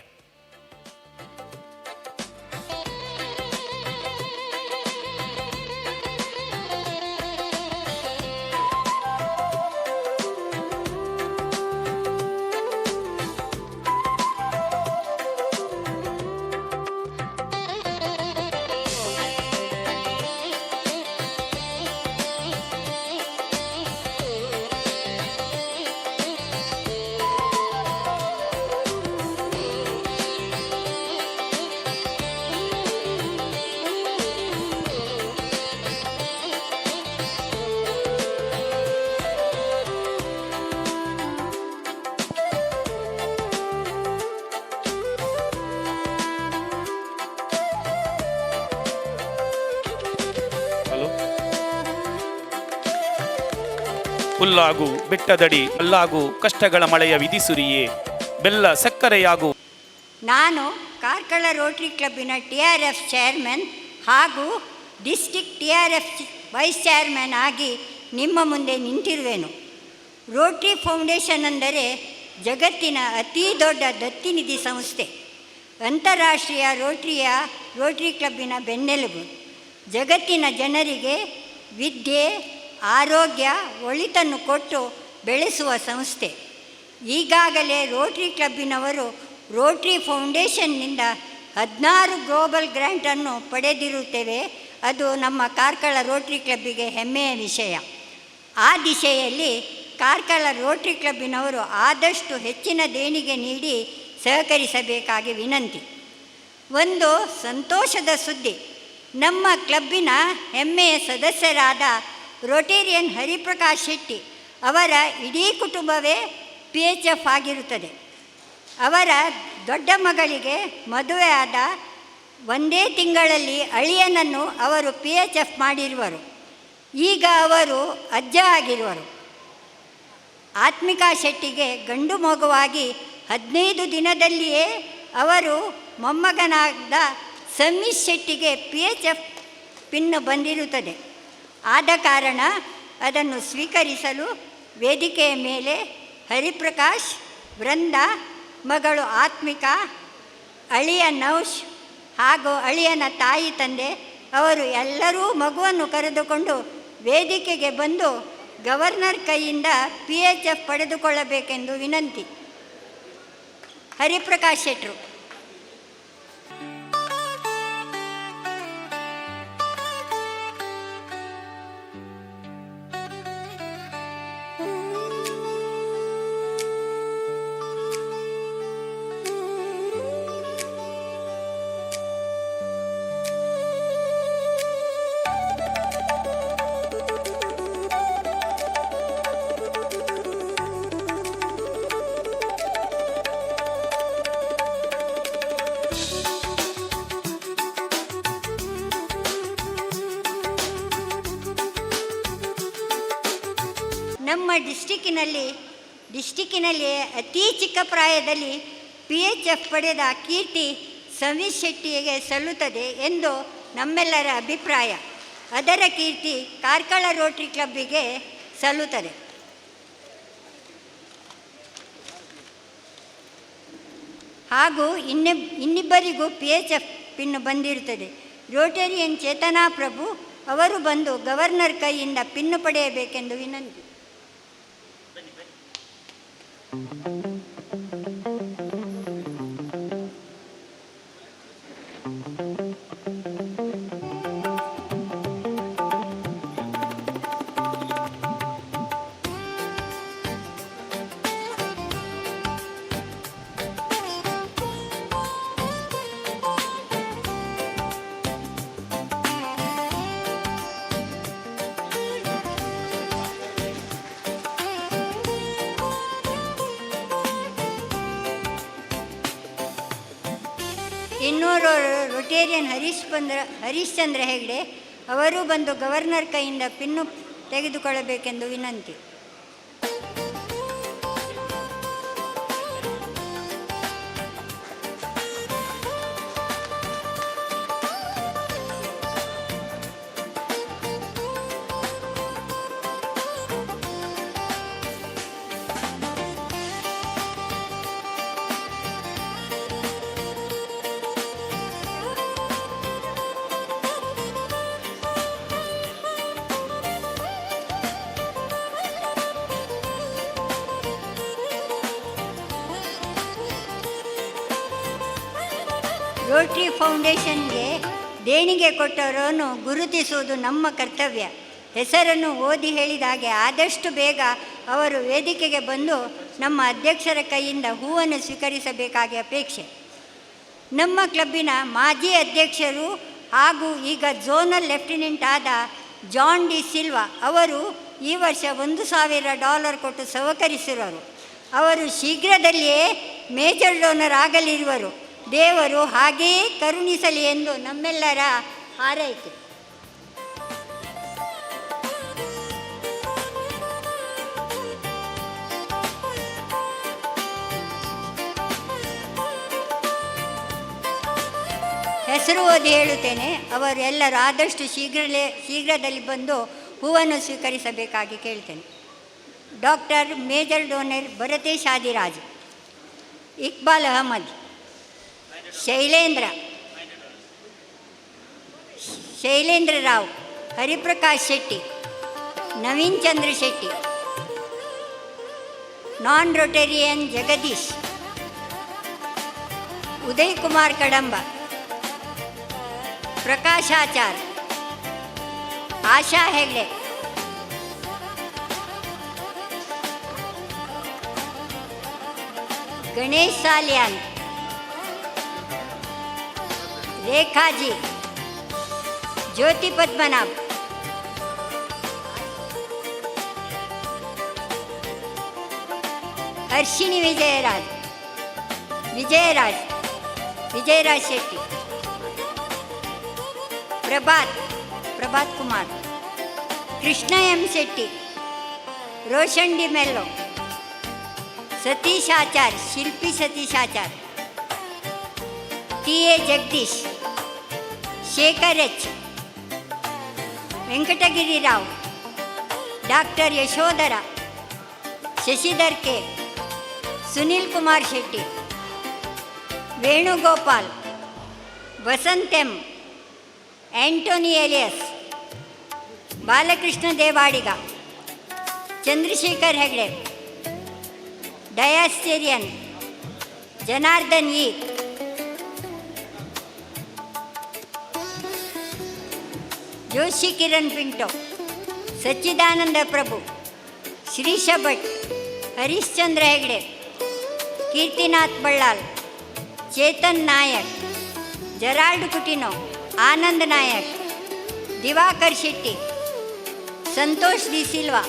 A: ಹುಲ್ಲಾಗು ಬೆಟ್ಟದಡಿ ಕಲ್ಲಾಗು ಕಷ್ಟಗಳ ಮಳೆಯ ವಿಧಿಸುರಿಯೇ ಬೆಲ್ಲ ಸಕ್ಕರೆಯಾಗು.
G: ನಾನು ಕಾರ್ಕಳ ರೋಟರಿ ಕ್ಲಬ್ಬಿನ TRF ಚೇರ್ಮನ್ ಹಾಗೂ ಡಿಸ್ಟಿಕ್ TRF ವೈಸ್ ಚೇರ್ಮನ್ ಆಗಿ ನಿಮ್ಮ ಮುಂದೆ ನಿಂತಿರುವೆನು. ರೋಟರಿ ಫೌಂಡೇಶನ್ ಅಂದರೆ ಜಗತ್ತಿನ ಅತೀ ದೊಡ್ಡ ದತ್ತಿನಿಧಿ ಸಂಸ್ಥೆ. ಅಂತಾರಾಷ್ಟ್ರೀಯ ರೋಟರಿ ಕ್ಲಬ್ಬಿನ ಬೆನ್ನೆಲುಬು. ಜಗತ್ತಿನ ಜನರಿಗೆ ವಿದ್ಯೆ, ಆರೋಗ್ಯ, ಒಳಿತನ್ನು ಕೊಟ್ಟು ಬೆಳೆಸುವ ಸಂಸ್ಥೆ. ಈಗಾಗಲೇ ರೋಟರಿ ಕ್ಲಬ್ಬಿನವರು ರೋಟರಿ ಫೌಂಡೇಶನ್ನಿಂದ 16 ಗ್ಲೋಬಲ್ ಗ್ರ್ಯಾಂಟನ್ನು ಪಡೆದಿರುತ್ತೇವೆ. ಅದು ನಮ್ಮ ಕಾರ್ಕಳ ರೋಟರಿ ಕ್ಲಬ್ಬಿಗೆ ಹೆಮ್ಮೆಯ ವಿಷಯ. ಆ ದಿಶೆಯಲ್ಲಿ ಕಾರ್ಕಳ ರೋಟರಿ ಕ್ಲಬ್ಬಿನವರು ಆದಷ್ಟು ಹೆಚ್ಚಿನ ದೇಣಿಗೆ ನೀಡಿ ಸಹಕರಿಸಬೇಕಾಗಿ ವಿನಂತಿ. ಒಂದು ಸಂತೋಷದ ಸುದ್ದಿ, ನಮ್ಮ ಕ್ಲಬ್ಬಿನ ಹೆಮ್ಮೆಯ ಸದಸ್ಯರಾದ ರೋಟೇರಿಯನ್ ಹರಿಪ್ರಕಾಶ್ ಶೆಟ್ಟಿ ಅವರ ಇಡೀ ಕುಟುಂಬವೇ PHF ಆಗಿರುತ್ತದೆ. ಅವರ ದೊಡ್ಡ ಮಗಳಿಗೆ ಮದುವೆಯಾದ ಒಂದೇ ತಿಂಗಳಲ್ಲಿ ಅಳಿಯನನ್ನು ಅವರು PHF ಮಾಡಿರುವರು. ಈಗ ಅವರು ಅಜ್ಜ ಆಗಿರುವರು. ಆತ್ಮಿಕಾ ಶೆಟ್ಟಿಗೆ ಗಂಡು ಮಗುವಾಗಿ 15 ದಿನದಲ್ಲಿಯೇ ಅವರು ಮೊಮ್ಮಗನಾದ ಸಮೀಶ್ ಶೆಟ್ಟಿಗೆ PHF ಪಿನ್ ಬಂದಿರುತ್ತದೆ. ಆದ ಕಾರಣ ಅದನ್ನು ಸ್ವೀಕರಿಸಲು ವೇದಿಕೆಯ ಮೇಲೆ ಹರಿಪ್ರಕಾಶ್, ವೃಂದ, ಮಗಳು ಆತ್ಮಿಕಾ, ಅಳಿಯ ನೌಶ್ ಹಾಗೂ ಅಳಿಯನ ತಾಯಿ ತಂದೆ ಅವರು ಎಲ್ಲರೂ ಮಗುವನ್ನು ಕರೆದುಕೊಂಡು ವೇದಿಕೆಗೆ ಬಂದು ಗವರ್ನರ್ ಕೈಯಿಂದ PHF ಪಡೆದುಕೊಳ್ಳಬೇಕೆಂದು ವಿನಂತಿ. ಹರಿಪ್ರಕಾಶ್ ಶೆಟ್ರು. ನಮ್ಮ ಡಿಸ್ಟಿಕ್ಕಿನಲ್ಲಿ ಅತಿ ಚಿಕ್ಕ ಪ್ರಾಯದಲ್ಲಿ PHF ಪಡೆದ ಕೀರ್ತಿ ಸಮೀಶ್ ಶೆಟ್ಟಿಗೆ ಸಲ್ಲುತ್ತದೆ ಎಂದು ನಮ್ಮೆಲ್ಲರ ಅಭಿಪ್ರಾಯ. ಅದರ ಕೀರ್ತಿ ಕಾರ್ಕಳ ರೋಟರಿ ಕ್ಲಬ್ಬಿಗೆ ಸಲ್ಲುತ್ತದೆ. ಹಾಗೂ ಇನ್ನಿಬ್ಬರಿಗೂ PHF ಪಿನ್ ಬಂದಿರುತ್ತದೆ. ರೋಟೇರಿಯನ್ ಚೇತನಾ ಪ್ರಭು ಅವರು ಬಂದು ಗವರ್ನರ್ ಕೈಯಿಂದ ಪಿನ್ ಪಡೆಯಬೇಕೆಂದು ವಿನಂತಿ. ಇನ್ನೂರು ರೋಟೇರಿಯನ್ ಹರೀಶ್ಚಂದ್ರ ಹೆಗ್ಡೆ ಅವರು ಬಂದು ಗವರ್ನರ್ ಕೈಯಿಂದ ಪಿನ್ನು ತೆಗೆದುಕೊಳ್ಳಬೇಕೆಂದು ವಿನಂತಿ. ರೋಟರಿ ಫೌಂಡೇಶನ್ಗೆ ದೇಣಿಗೆ ಕೊಟ್ಟವರನ್ನು ಗುರುತಿಸುವುದು ನಮ್ಮ ಕರ್ತವ್ಯ. ಹೆಸರನ್ನು ಓದಿ ಹೇಳಿದಾಗೆ ಆದಷ್ಟು ಬೇಗ ಅವರು ವೇದಿಕೆಗೆ ಬಂದು ನಮ್ಮ ಅಧ್ಯಕ್ಷರ ಕೈಯಿಂದ ಹೂವನ್ನು ಸ್ವೀಕರಿಸಬೇಕಾಗಿ ಅಪೇಕ್ಷೆ. ನಮ್ಮ ಕ್ಲಬ್ಬಿನ ಮಾಜಿ ಅಧ್ಯಕ್ಷರು ಹಾಗೂ ಈಗ ಝೋನಲ್ ಲೆಫ್ಟಿನೆಂಟ್ ಆದ ಜಾನ್ ಡಿ ಸಿಲ್ವಾ ಅವರು ಈ ವರ್ಷ $1,000 ಕೊಟ್ಟು ಸಹಕರಿಸಿರುವರು. ಅವರು ಶೀಘ್ರದಲ್ಲಿಯೇ ಮೇಜರ್ ಡೋನರ್ ಆಗಲಿರುವರು. ದೇವರು ಹಾಗೆಯೇ ಕರುಣಿಸಲಿ ಎಂದು ನಮ್ಮೆಲ್ಲರ ಹಾರೈಕೆ. ಹೆಸರು ಓದಿ ಹೇಳುತ್ತೇನೆ. ಅವರು ಎಲ್ಲರೂ ಆದಷ್ಟು ಶೀಘ್ರದಲ್ಲಿ ಬಂದು ಹೂವನ್ನು ಸ್ವೀಕರಿಸಬೇಕಾಗಿ ಕೇಳ್ತೇನೆ. Doctor major donor Bharatesh Adiraj, Iqbal Ahmad, Shailendra Rao, Hariprakash Shetty, Naveen Chandra Shetty, non Rotarian Jagadish, Uday Kumar Kadamba, Prakash Achar, Asha Hegde, Ganesh Saliyan, Rekhaji, Jyothi Padmanabh, Harshini Vijayaraj Shetty, Prabhat Kumar, Krishna M Shetty, Roshan D Mello, Satish Achar, Shilpi Satish Achar, T A Jagadish, Shekhar H, Venkatagiri Rao, doctor Yashodhara, Shashidhar K, Sunil Kumar Shetty, Venugopal, Vasant M, Antony Elias, Balakrishna Devadiga, Chandrashekhar Hegde, ಡಯಾಸ್ಟೇರಿಯನ್, Janardhan E, Joshi Kiran Pinto, Sachchidananda Prabhu, Shrisha Bhat, Harishchandra Hegde, Keerthinath Ballal, Chetan Nayak, Gerald Coutinho, Anand Nayak, Diwakar Shetty, Santosh D Silva,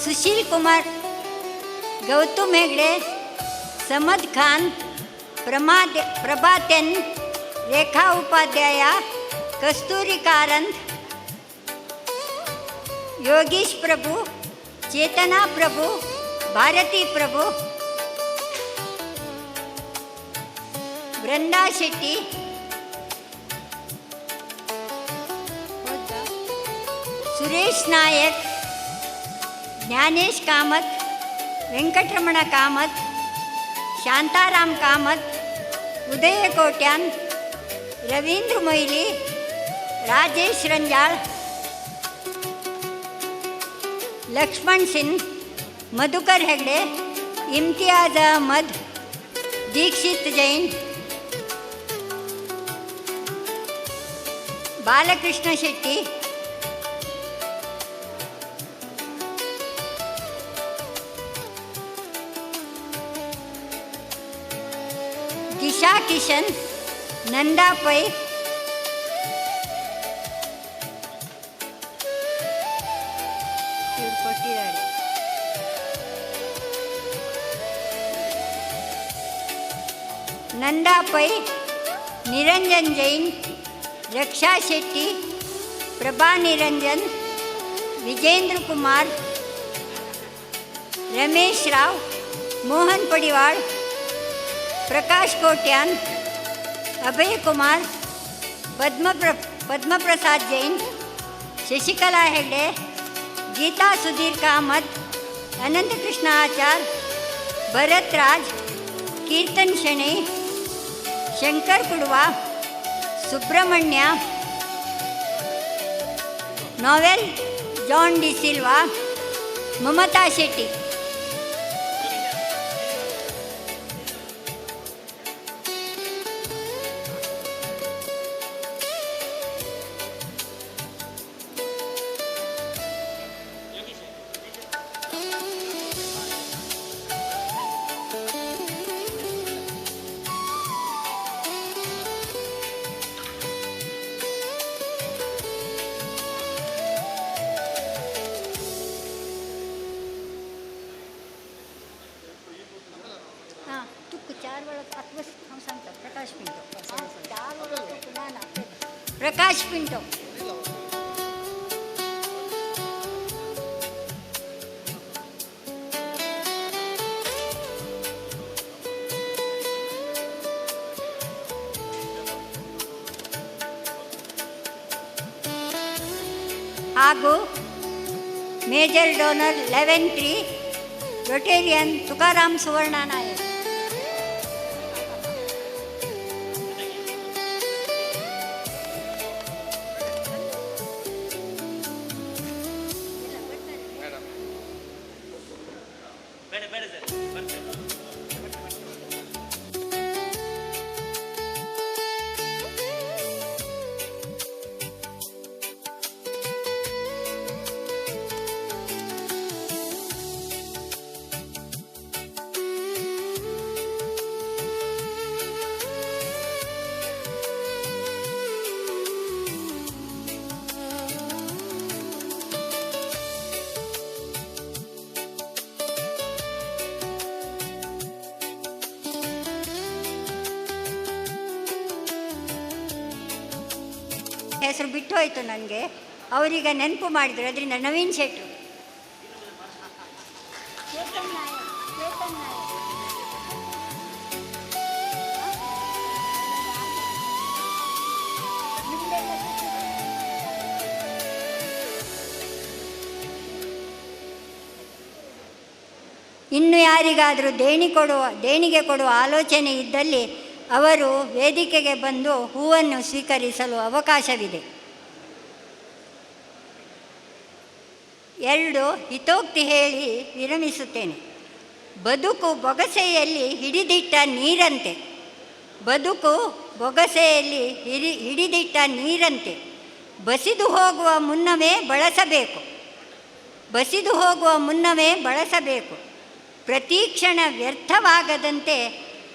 G: Sushil Kumar, Gautam Hegde, Samad Khan, ಪ್ರಭಾತೆನ್, ರೇಖಾ ಉಪಾಧ್ಯಾಯ, ಕಸ್ತೂರಿ ಕಾರಂತ್, ಯೋಗೀಶ್ ಪ್ರಭು, ಚೇತನಾ ಪ್ರಭು, ಭಾರತಿ ಪ್ರಭು, ಬೃಂದಾ ಶೆಟ್ಟಿ, ಸುರೇಶ್ ನಾಯಕ್, ಜ್ಞಾನೇಶ್ ಕಾಮತ್, ವೆಂಕಟರಮಣ ಕಾಮತ್, ಶಾಂತಾರಾಮ್ ಕಾಮತ್, ಉದಯ ಕೋಟ್ಯಾನ್, ರವೀಂದ್ರ ಮೊಯ್ಲಿ, ರಾಜೇಶ್ ರಂಜಾಳ್, ಲಕ್ಷ್ಮಣ್ ಸಿಂಗ್, ಮಧುಕರ್ ಹೆಗ್ಡೆ, ಇಮ್ತಿಯಾಜ್ ಅಹಮದ್, ದೀಕ್ಷಿತ್ ಜೈನ್, ಬಾಲಕೃಷ್ಣ ಶೆಟ್ಟಿ, ದಿಶಾ ಕಿಶನ್, ನಂದಾ ಪೈ, ಕೊಟ್ಟಿದ್ದಾರೆ. Nanda Pai, Niranjan Jain, Raksha Shetty, Prabha Niranjan, Vijendra Kumar, Ramesh Rao, Mohan Padival, Prakash Kotian, Abhay Kumar, Padmaprasad Jain, Shashikala Hegde, Geetha Sudhir Kamath, Anantakrishna Achar, Bharat Raj, Keerthan Shenoy, Shankar Kudva, Subrahmanya, Noel John D Silva, Mamatha Shetty. Prakash Pinto. ಹಾಗೂ major donor 11-3 Rotarian Tukaram Suvarna Nayak. ಹೆಸರು ಬಿಟ್ಟು ಹೋಯಿತು ನನಗೆ, ಅವರೀಗ ನೆನಪು ಮಾಡಿದರು. ಅದರಿಂದ ನವೀನ್ ಶೆಟ್ರು. ಇನ್ನು ಯಾರಿಗಾದರೂ ದೇಣಿಗೆ ಕೊಡುವ ಆಲೋಚನೆ ಇದ್ದಲ್ಲಿ ಅವರು ವೇದಿಕೆಗೆ ಬಂದು ಹೂವನ್ನು ಸ್ವೀಕರಿಸಲು ಅವಕಾಶವಿದೆ. 2 ಹಿತೋಕ್ತಿ ಹೇಳಿ ವಿರಮಿಸುತ್ತೇನೆ. ಬದುಕು ಬೊಗಸೆಯಲ್ಲಿ ಹಿಡಿದಿಟ್ಟ ನೀರಂತೆ, ಬದುಕು ಬೊಗಸೆಯಲ್ಲಿ ಹಿಡಿದಿಟ್ಟ ನೀರಂತೆ, ಬಸಿದು ಹೋಗುವ ಮುನ್ನವೇ ಬಳಸಬೇಕು. ಪ್ರತಿ ಕ್ಷಣ ವ್ಯರ್ಥವಾಗದಂತೆ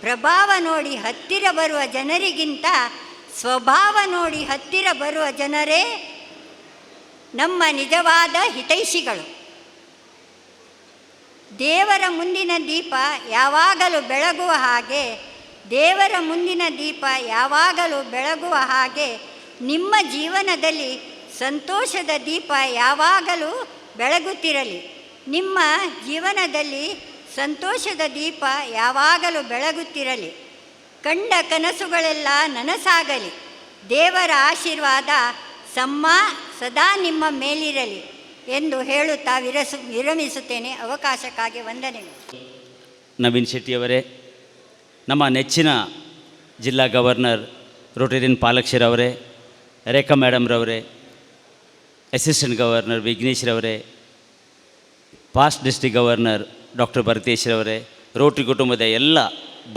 G: ಪ್ರಭಾವ ನೋಡಿ ಹತ್ತಿರ ಬರುವ ಜನರಿಗಿಂತ ಸ್ವಭಾವ ನೋಡಿ ಹತ್ತಿರ ಬರುವ ಜನರೇ ನಮ್ಮ ನಿಜವಾದ ಹಿತೈಷಿಗಳು. ದೇವರ ಮುಂದಿನ ದೀಪ ಯಾವಾಗಲೂ ಬೆಳಗುವ ಹಾಗೆ ನಿಮ್ಮ ಜೀವನದಲ್ಲಿ ಸಂತೋಷದ ದೀಪ ಯಾವಾಗಲೂ ಬೆಳಗುತ್ತಿರಲಿ. ಕಂಡ ಕನಸುಗಳೆಲ್ಲ ನನಸಾಗಲಿ. ದೇವರ ಆಶೀರ್ವಾದ ಸದಾ ನಿಮ್ಮ ಮೇಲಿರಲಿ ಎಂದು ಹೇಳುತ್ತಾ ವಿರಮಿಸುತ್ತೇನೆ. ಅವಕಾಶಕ್ಕಾಗಿ ವಂದನೆಗಳು.
H: ನವೀನ್ ಶೆಟ್ಟಿಯವರೇ, ನಮ್ಮ ನೆಚ್ಚಿನ ಜಿಲ್ಲಾ ಗವರ್ನರ್ ರೋಟೇರಿಯನ್ ಪಾಲಾಕ್ಷರವರೇ, ರೇಖಾ ಮೇಡಮ್ರವರೇ, ಅಸಿಸ್ಟೆಂಟ್ ಗವರ್ನರ್ ವಿಘ್ನೇಶ್ರವರೇ, ಪಾಸ್ಟ್ ಡಿಸ್ಟ್ರಿಕ್ಟ್ ಗವರ್ನರ್ ಡಾಕ್ಟರ್ ಭರತೇಶ್ರವರೇ, ರೋಟರಿ ಕುಟುಂಬದ ಎಲ್ಲ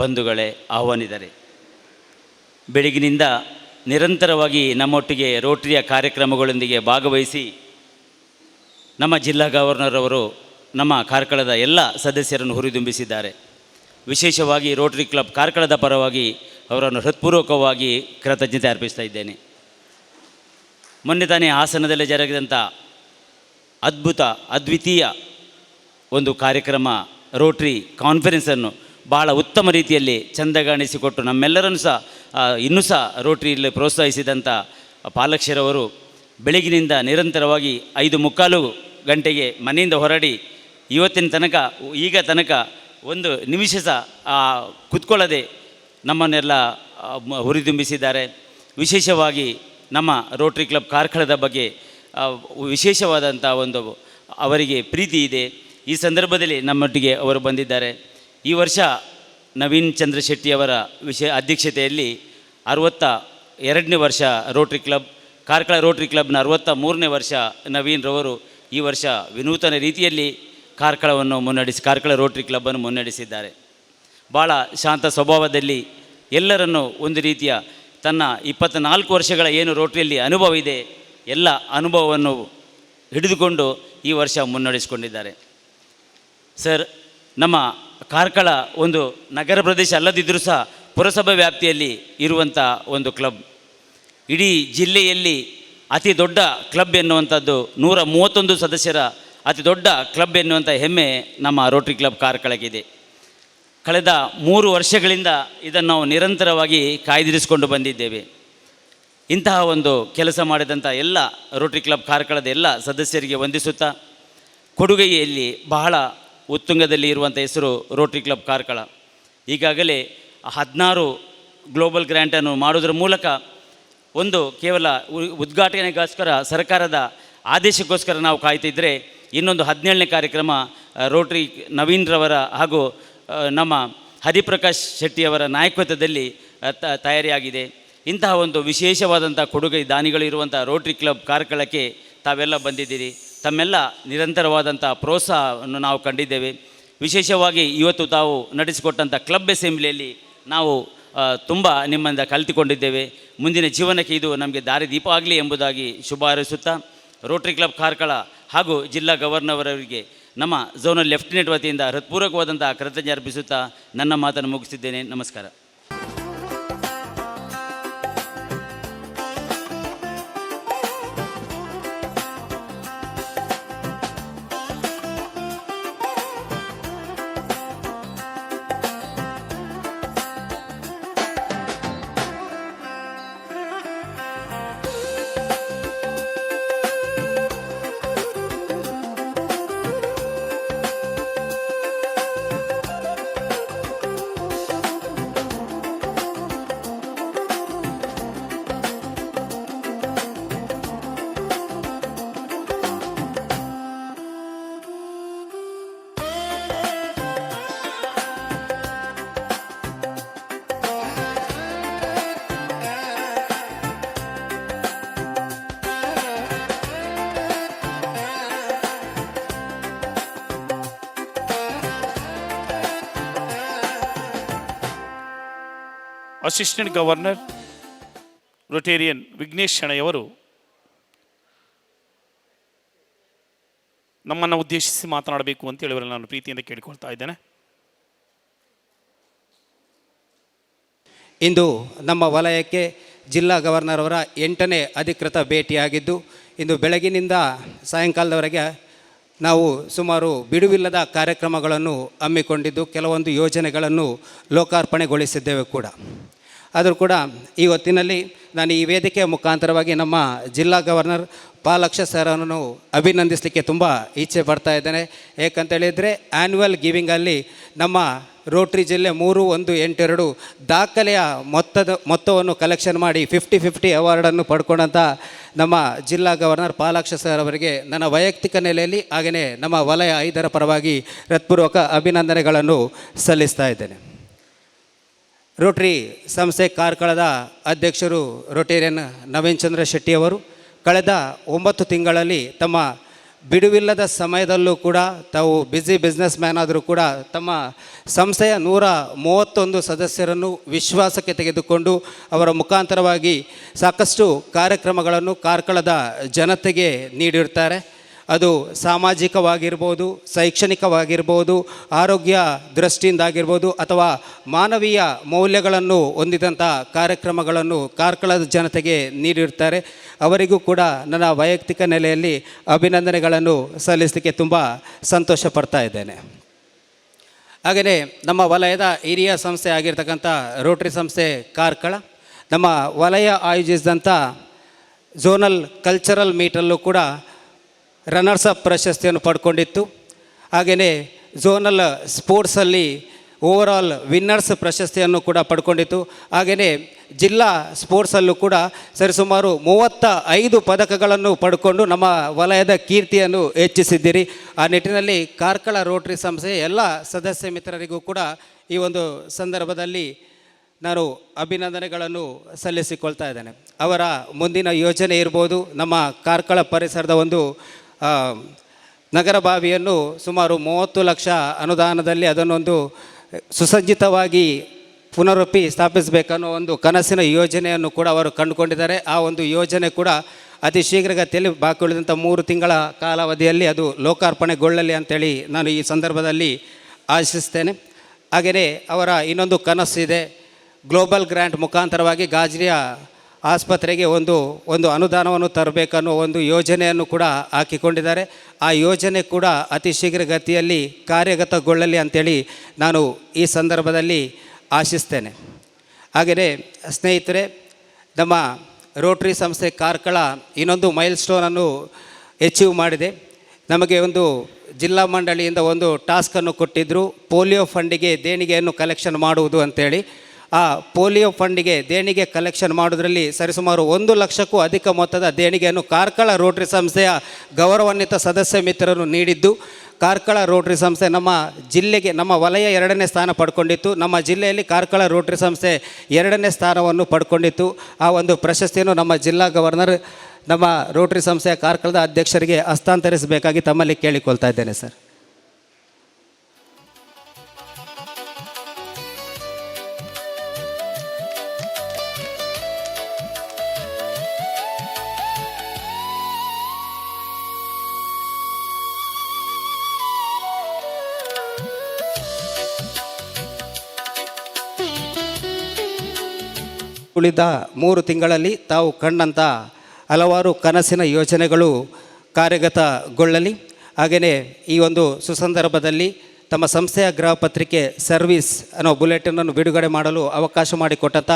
H: ಬಂಧುಗಳೇ, ಆಹ್ವಾನಿತರೆ, ಬೆಳಗಿನಿಂದ ನಿರಂತರವಾಗಿ ನಮ್ಮೊಟ್ಟಿಗೆ ರೋಟರಿಯ ಕಾರ್ಯಕ್ರಮಗಳೊಂದಿಗೆ ಭಾಗವಹಿಸಿ ನಮ್ಮ ಜಿಲ್ಲಾ ಗವರ್ನರ್ ಅವರು ನಮ್ಮ ಕಾರ್ಕಳದ ಎಲ್ಲ ಸದಸ್ಯರನ್ನು ಹುರಿದುಂಬಿಸಿದ್ದಾರೆ. ವಿಶೇಷವಾಗಿ ರೋಟರಿ ಕ್ಲಬ್ ಕಾರ್ಕಳದ ಪರವಾಗಿ ಅವರನ್ನು ಹೃತ್ಪೂರ್ವಕವಾಗಿ ಕೃತಜ್ಞತೆ ಅರ್ಪಿಸ್ತಾ ಇದ್ದೇನೆ. ಮೊನ್ನೆ ತಾನೇ ಹಾಸನದಲ್ಲಿ ಜರುಗಿದಂಥ ಅದ್ವಿತೀಯ ಒಂದು ಕಾರ್ಯಕ್ರಮ ರೋಟರಿ ಕಾನ್ಫರೆನ್ಸನ್ನು ಭಾಳ ಉತ್ತಮ ರೀತಿಯಲ್ಲಿ ಚಂದಗಾಣಿಸಿಕೊಟ್ಟು ನಮ್ಮೆಲ್ಲರನ್ನು ಸಹ ಇನ್ನೂ ಸಹ ರೋಟರಿಯಲ್ಲಿ ಪ್ರೋತ್ಸಾಹಿಸಿದಂಥ ಪಾಲಾಕ್ಷರವರು ಬೆಳಗಿನಿಂದ ನಿರಂತರವಾಗಿ 5:45 ಗಂಟೆಗೆ ಮನೆಯಿಂದ ಹೊರಡಿ ಈಗ ತನಕ ಒಂದು ನಿಮಿಷ ಸಹ ಕುತ್ಕೊಳ್ಳದೆ ನಮ್ಮನ್ನೆಲ್ಲ ಹುರಿದುಂಬಿಸಿದ್ದಾರೆ. ವಿಶೇಷವಾಗಿ ನಮ್ಮ ರೋಟರಿ ಕ್ಲಬ್ ಕಾರ್ಕಳದ ಬಗ್ಗೆ ವಿಶೇಷವಾದಂಥ ಒಂದು ಅವರಿಗೆ ಪ್ರೀತಿ ಇದೆ. ಈ ಸಂದರ್ಭದಲ್ಲಿ ನಮ್ಮೊಟ್ಟಿಗೆ ಅವರು ಬಂದಿದ್ದಾರೆ. ಈ ವರ್ಷ ನವೀನ್ ಚಂದ್ರ ಶೆಟ್ಟಿಯವರ ಅಧ್ಯಕ್ಷತೆಯಲ್ಲಿ 62ನೇ ವರ್ಷ ರೋಟರಿ ಕ್ಲಬ್, ಕಾರ್ಕಳ ರೋಟರಿ ಕ್ಲಬ್ನ 63ನೇ ವರ್ಷ ನವೀನ್ರವರು ಈ ವರ್ಷ ವಿನೂತನ ರೀತಿಯಲ್ಲಿ ಕಾರ್ಕಳ ರೋಟರಿ ಕ್ಲಬ್ಬನ್ನು ಮುನ್ನಡೆಸಿದ್ದಾರೆ. ಭಾಳ ಶಾಂತ ಸ್ವಭಾವದಲ್ಲಿ ಎಲ್ಲರನ್ನು ಒಂದು ರೀತಿಯ ತನ್ನ 24 ವರ್ಷಗಳ ಏನು ರೋಟರಿಯಲ್ಲಿ ಅನುಭವ ಇದೆ ಎಲ್ಲ ಅನುಭವವನ್ನು ಹಿಡಿದುಕೊಂಡು ಈ ವರ್ಷ ಮುನ್ನಡೆಸಿಕೊಂಡಿದ್ದಾರೆ. ಸರ್, ನಮ್ಮ ಕಾರ್ಕಳ ಒಂದು ನಗರ ಪ್ರದೇಶ ಅಲ್ಲದಿದ್ದರೂ ಸಹ ಪುರಸಭೆ ವ್ಯಾಪ್ತಿಯಲ್ಲಿ ಇರುವಂಥ ಒಂದು ಕ್ಲಬ್. ಇಡೀ ಜಿಲ್ಲೆಯಲ್ಲಿ ಅತಿ ದೊಡ್ಡ ಕ್ಲಬ್ ಎನ್ನುವಂಥದ್ದು 131 ಸದಸ್ಯರ ಅತಿ ದೊಡ್ಡ ಕ್ಲಬ್ ಎನ್ನುವಂಥ ಹೆಮ್ಮೆ ನಮ್ಮ ರೋಟರಿ ಕ್ಲಬ್ ಕಾರ್ಕಳಗಿದೆ. ಕಳೆದ 3 ವರ್ಷಗಳಿಂದ ಇದನ್ನು ನಾವು ನಿರಂತರವಾಗಿ ಕಾಯ್ದಿರಿಸಿಕೊಂಡು ಬಂದಿದ್ದೇವೆ. ಇಂತಹ ಒಂದು ಕೆಲಸ ಮಾಡಿದಂಥ ಎಲ್ಲ ರೋಟರಿ ಕ್ಲಬ್ ಕಾರ್ಕಳದ ಎಲ್ಲ ಸದಸ್ಯರಿಗೆ ವಂದಿಸುತ್ತಾ, ಕೊಡುಗೆಯಲ್ಲಿ ಬಹಳ ಉತ್ತುಂಗದಲ್ಲಿ ಇರುವಂಥ ಹೆಸರು ರೋಟರಿ ಕ್ಲಬ್ ಕಾರ್ಕಳ. ಈಗಾಗಲೇ 16 ಗ್ಲೋಬಲ್ ಗ್ರ್ಯಾಂಟನ್ನು ಮಾಡೋದ್ರ ಮೂಲಕ ಒಂದು ಕೇವಲ ಉದ್ಘಾಟನೆಗೋಸ್ಕರ ಸರ್ಕಾರದ ಆದೇಶಕ್ಕೋಸ್ಕರ ನಾವು ಕಾಯ್ತಿದ್ದರೆ, ಇನ್ನೊಂದು 17ನೇ ಕಾರ್ಯಕ್ರಮ ರೋಟರಿ ನವೀನ್ರವರ ಹಾಗೂ ನಮ್ಮ ಹರಿಪ್ರಕಾಶ್ ಶೆಟ್ಟಿಯವರ ನಾಯಕತ್ವದಲ್ಲಿ ತಯಾರಿಯಾಗಿದೆ. ಇಂತಹ ಒಂದು ವಿಶೇಷವಾದಂಥ ಕೊಡುಗೆ ದಾನಿಗಳಿರುವಂಥ ರೋಟರಿ ಕ್ಲಬ್ ಕಾರ್ಕಳಕ್ಕೆ ತಾವೆಲ್ಲ ಬಂದಿದ್ದೀರಿ. ತಮ್ಮೆಲ್ಲ ನಿರಂತರವಾದಂಥ ಪ್ರೋತ್ಸಾಹವನ್ನು ನಾವು ಕಂಡಿದ್ದೇವೆ. ವಿಶೇಷವಾಗಿ ಇವತ್ತು ತಾವು ನಡೆಸಿಕೊಟ್ಟಂಥ ಕ್ಲಬ್ ಅಸೆಂಬ್ಲಿಯಲ್ಲಿ ನಾವು ತುಂಬ ನಿಮ್ಮಿಂದ ಕಲಿತುಕೊಂಡಿದ್ದೇವೆ. ಮುಂದಿನ ಜೀವನಕ್ಕೆ ಇದು ನಮಗೆ ದಾರಿದೀಪ ಆಗಲಿ ಎಂಬುದಾಗಿ ಶುಭ ಹಾರೈಸುತ್ತಾ, ರೋಟರಿ ಕ್ಲಬ್ ಕಾರ್ಕಳ ಹಾಗೂ ಜಿಲ್ಲಾ ಗವರ್ನರ್ ಅವರಿಗೆ ನಮ್ಮ ಝೋನಲ್ ಲೆಫ್ಟಿನೆಂಟ್ ವತಿಯಿಂದ ಹೃತ್ಪೂರ್ವಕವಾದಂಥ ಕೃತಜ್ಞತೆ ಅರ್ಪಿಸುತ್ತಾ ನನ್ನ ಮಾತನ್ನು ಮುಗಿಸಿದ್ದೇನೆ. ನಮಸ್ಕಾರ.
A: ಅಸಿಸ್ಟೆಂಟ್ ಗವರ್ನರ್ ರೊಟೇರಿಯನ್ ವಿಘ್ನೇಶ್ ಶೆಣೆಯವರು ನಮ್ಮನ್ನು ಉದ್ದೇಶಿಸಿ ಮಾತನಾಡಬೇಕು ಅಂತ ಹೇಳಿ ನಾನು ಪ್ರೀತಿಯಿಂದ ಕೇಳಿಕೊಳ್ತಾ ಇದ್ದೇನೆ.
I: ಇಂದು ನಮ್ಮ ವಲಯಕ್ಕೆ ಜಿಲ್ಲಾ ಗವರ್ನರ್ ಅವರ 8ನೇ ಅಧಿಕೃತ ಭೇಟಿಯಾಗಿದ್ದು, ಇಂದು ಬೆಳಗಿನಿಂದ ಸಾಯಂಕಾಲದವರೆಗೆ ನಾವು ಸುಮಾರು ಬಿಡುವಿಲ್ಲದ ಕಾರ್ಯಕ್ರಮಗಳನ್ನು ಹಮ್ಮಿಕೊಂಡಿದ್ದು, ಕೆಲವೊಂದು ಯೋಜನೆಗಳನ್ನು ಲೋಕಾರ್ಪಣೆಗೊಳಿಸಿದ್ದೇವೆ ಕೂಡ. ಆದರೂ ಕೂಡ ಈ ಹೊತ್ತಿನಲ್ಲಿ ನಾನು ಈ ವೇದಿಕೆಯ ಮುಖಾಂತರವಾಗಿ ನಮ್ಮ ಜಿಲ್ಲಾ ಗವರ್ನರ್ ಪಾಲಾಕ್ಷ ಸರನ್ನು ಅಭಿನಂದಿಸಲಿಕ್ಕೆ ತುಂಬ ಇಚ್ಛೆ ಪಡ್ತಾ ಇದ್ದೇನೆ. ಏಕಂತೇಳಿದರೆ ಆ್ಯನ್ಯುವಲ್ ಗಿವಿಂಗಲ್ಲಿ ನಮ್ಮ ರೋಟ್ರಿ ಜಿಲ್ಲೆ 3182 ದಾಖಲೆಯ ಮೊತ್ತವನ್ನು ಕಲೆಕ್ಷನ್ ಮಾಡಿ 50-50 ಅವಾರ್ಡನ್ನು ಪಡ್ಕೊಂಡಂಥ ನಮ್ಮ ಜಿಲ್ಲಾ ಗವರ್ನರ್ ಪಾಲಾಕ್ಷ ಸರ್ ಅವರಿಗೆ ನನ್ನ ವೈಯಕ್ತಿಕ ನೆಲೆಯಲ್ಲಿ ಹಾಗೆಯೇ ನಮ್ಮ ವಲಯ 5ರ ಪರವಾಗಿ ಹೃತ್ಪೂರ್ವಕ ಅಭಿನಂದನೆಗಳನ್ನು ಸಲ್ಲಿಸ್ತಾ ಇದ್ದೇನೆ. ರೋಟರಿ ಸಂಸ್ಥೆ ಕಾರ್ಕಳದ ಅಧ್ಯಕ್ಷರು ರೊಟೇರಿಯನ್ ನವೀನ್ ಚಂದ್ರ ಶೆಟ್ಟಿಯವರು ಕಳೆದ 9 ತಿಂಗಳಲ್ಲಿ ತಮ್ಮ ಬಿಡುವಿಲ್ಲದ ಸಮಯದಲ್ಲೂ ಕೂಡ ತಾವು ಬಿಸ್ನೆಸ್ ಮ್ಯಾನ್ ಆದರೂ ಕೂಡ ತಮ್ಮ ಸಂಸ್ಥೆಯ 131 ಸದಸ್ಯರನ್ನು ವಿಶ್ವಾಸಕ್ಕೆ ತೆಗೆದುಕೊಂಡು ಅವರ ಮುಖಾಂತರವಾಗಿ ಸಾಕಷ್ಟು ಕಾರ್ಯಕ್ರಮಗಳನ್ನು ಕಾರ್ಕಳದ ಜನತೆಗೆ ನೀಡಿರ್ತಾರೆ. ಅದು ಸಾಮಾಜಿಕವಾಗಿರ್ಬೋದು, ಶೈಕ್ಷಣಿಕವಾಗಿರ್ಬೋದು, ಆರೋಗ್ಯ ದೃಷ್ಟಿಯಿಂದಾಗಿರ್ಬೋದು, ಅಥವಾ ಮಾನವೀಯ ಮೌಲ್ಯಗಳನ್ನು ಹೊಂದಿದಂಥ ಕಾರ್ಯಕ್ರಮಗಳನ್ನು ಕಾರ್ಕಳದ ಜನತೆಗೆ ನೀಡಿರ್ತಾರೆ. ಅವರಿಗೂ ಕೂಡ ನನ್ನ ವೈಯಕ್ತಿಕ ನೆಲೆಯಲ್ಲಿ ಅಭಿನಂದನೆಗಳನ್ನು ಸಲ್ಲಿಸಲಿಕ್ಕೆ ತುಂಬ ಸಂತೋಷ ಪಡ್ತಾ ಇದ್ದೇನೆ. ಹಾಗೆಯೇ ನಮ್ಮ ವಲಯದ ಹಿರಿಯ ಸಂಸ್ಥೆ ಆಗಿರ್ತಕ್ಕಂಥ ರೋಟರಿ ಸಂಸ್ಥೆ ಕಾರ್ಕಳ ನಮ್ಮ ವಲಯ ಆಯೋಜಿಸಿದಂಥ ಝೋನಲ್ ಕಲ್ಚರಲ್ ಮೀಟಲ್ಲೂ ಕೂಡ ರನ್ನರ್ಸ್ ಅಪ್ ಪ್ರಶಸ್ತಿಯನ್ನು ಪಡ್ಕೊಂಡಿತ್ತು. ಹಾಗೆಯೇ ಝೋನಲ್ ಸ್ಪೋರ್ಟ್ಸಲ್ಲಿ ಓವರಾಲ್ ವಿನ್ನರ್ಸ್ ಪ್ರಶಸ್ತಿಯನ್ನು ಕೂಡ ಪಡ್ಕೊಂಡಿತ್ತು. ಹಾಗೆಯೇ ಜಿಲ್ಲಾ ಸ್ಪೋರ್ಟ್ಸಲ್ಲೂ ಕೂಡ ಸರಿಸುಮಾರು 35 ಪದಕಗಳನ್ನು ಪಡ್ಕೊಂಡು ನಮ್ಮ ವಲಯದ ಕೀರ್ತಿಯನ್ನು ಹೆಚ್ಚಿಸಿದ್ದೀರಿ. ಆ ನಿಟ್ಟಿನಲ್ಲಿ ಕಾರ್ಕಳ ರೋಟರಿ ಸಂಸ್ಥೆಯ ಎಲ್ಲ ಸದಸ್ಯ ಮಿತ್ರರಿಗೂ ಕೂಡ ಈ ಒಂದು ಸಂದರ್ಭದಲ್ಲಿ ನಾನು ಅಭಿನಂದನೆಗಳನ್ನು ಸಲ್ಲಿಸಿಕೊಳ್ತಾ ಇದ್ದೇನೆ. ಅವರ ಮುಂದಿನ ಯೋಜನೆ ಇರ್ಬೋದು, ನಮ್ಮ ಕಾರ್ಕಳ ಪರಿಸರದ ಒಂದು ನಗರ ಬಾವಿಯನ್ನು ಸುಮಾರು 30 ಲಕ್ಷ ಅನುದಾನದಲ್ಲಿ ಅದನ್ನೊಂದು ಸುಸಜ್ಜಿತವಾಗಿ ಪುನರುಪ್ಪಿ ಸ್ಥಾಪಿಸಬೇಕನ್ನೋ ಒಂದು ಕನಸಿನ ಯೋಜನೆಯನ್ನು ಕೂಡ ಅವರು ಕಂಡುಕೊಂಡಿದ್ದಾರೆ. ಆ ಒಂದು ಯೋಜನೆ ಕೂಡ ಅತಿ ಶೀಘ್ರಗತಿಯಲ್ಲಿ ಬಾಕಿ ಉಳಿದಂಥ 3 ತಿಂಗಳ ಕಾಲಾವಧಿಯಲ್ಲಿ ಅದು ಲೋಕಾರ್ಪಣೆಗೊಳ್ಳಲಿ ಅಂತೇಳಿ ನಾನು ಈ ಸಂದರ್ಭದಲ್ಲಿ ಆಶಿಸ್ತೇನೆ. ಹಾಗೆಯೇ ಅವರ ಇನ್ನೊಂದು ಕನಸಿದೆ, ಗ್ಲೋಬಲ್ ಗ್ರ್ಯಾಂಟ್ ಮುಖಾಂತರವಾಗಿ ಗಾಜರಿಯ ಆಸ್ಪತ್ರೆಗೆ ಒಂದು ಅನುದಾನವನ್ನು ತರಬೇಕನ್ನೋ ಒಂದು ಯೋಜನೆಯನ್ನು ಕೂಡ ಹಾಕಿಕೊಂಡಿದ್ದಾರೆ. ಆ ಯೋಜನೆ ಕೂಡ ಅತಿ ಶೀಘ್ರಗತಿಯಲ್ಲಿ ಕಾರ್ಯಗತಗೊಳ್ಳಲಿ ಅಂಥೇಳಿ ನಾನು ಈ ಸಂದರ್ಭದಲ್ಲಿ ಆಶಿಸ್ತೇನೆ. ಹಾಗೆಯೇ ಸ್ನೇಹಿತರೆ, ನಮ್ಮ ರೋಟ್ರಿ ಸಂಸ್ಥೆ ಕಾರ್ಕಳ ಇನ್ನೊಂದು ಮೈಲ್ ಸ್ಟೋನನ್ನು ಅಚೀವ್ ಮಾಡಿದೆ. ನಮಗೆ ಒಂದು ಜಿಲ್ಲಾ ಮಂಡಳಿಯಿಂದ ಒಂದು ಟಾಸ್ಕನ್ನು ಕೊಟ್ಟಿದ್ದರು, ಪೋಲಿಯೋ ಫಂಡಿಗೆ ದೇಣಿಗೆಯನ್ನು ಕಲೆಕ್ಷನ್ ಮಾಡುವುದು ಅಂತೇಳಿ. ಆ ಪೋಲಿಯೋ ಫಂಡಿಗೆ ದೇಣಿಗೆ ಕಲೆಕ್ಷನ್ ಮಾಡೋದ್ರಲ್ಲಿ ಸರಿಸುಮಾರು 1 ಲಕ್ಷಕ್ಕೂ ಅಧಿಕ ಮೊತ್ತದ ದೇಣಿಗೆಯನ್ನು ಕಾರ್ಕಳ ರೋಟ್ರಿ ಸಂಸ್ಥೆಯ ಗೌರವಾನ್ವಿತ ಸದಸ್ಯ ಮಿತ್ರರು ನೀಡಿದ್ದು, ಕಾರ್ಕಳ ರೋಟ್ರಿ ಸಂಸ್ಥೆ ನಮ್ಮ ಜಿಲ್ಲೆಗೆ, ನಮ್ಮ ವಲಯ 2ನೇ ಸ್ಥಾನ ಪಡ್ಕೊಂಡಿತ್ತು. ನಮ್ಮ ಜಿಲ್ಲೆಯಲ್ಲಿ ಕಾರ್ಕಳ ರೋಟ್ರಿ ಸಂಸ್ಥೆ 2ನೇ ಸ್ಥಾನವನ್ನು ಪಡ್ಕೊಂಡಿತ್ತು. ಆ ಒಂದು ಪ್ರಶಸ್ತಿಯನ್ನು ನಮ್ಮ ಜಿಲ್ಲಾ ಗವರ್ನರ್ ನಮ್ಮ ರೋಟ್ರಿ ಸಂಸ್ಥೆಯ ಕಾರ್ಕಳದ ಅಧ್ಯಕ್ಷರಿಗೆ ಹಸ್ತಾಂತರಿಸಬೇಕಾಗಿ ತಮ್ಮಲ್ಲಿ ಕೇಳಿಕೊಳ್ತಾ ಇದ್ದೇನೆ ಸರ್. ಉಳಿದ 3 ತಿಂಗಳಲ್ಲಿ ತಾವು ಕಂಡಂಥ ಹಲವಾರು ಕನಸಿನ ಯೋಜನೆಗಳು ಕಾರ್ಯಗತಗೊಳ್ಳಲಿ. ಹಾಗೆಯೇ ಈ ಒಂದು ಸುಸಂದರ್ಭದಲ್ಲಿ ತಮ್ಮ ಸಂಸ್ಥೆಯ ಗೃಹ ಪತ್ರಿಕೆ ಸರ್ವಿಸ್ ಅನ್ನೋ ಬುಲೆಟಿನನ್ನು ಬಿಡುಗಡೆ ಮಾಡಲು ಅವಕಾಶ ಮಾಡಿಕೊಟ್ಟಂಥ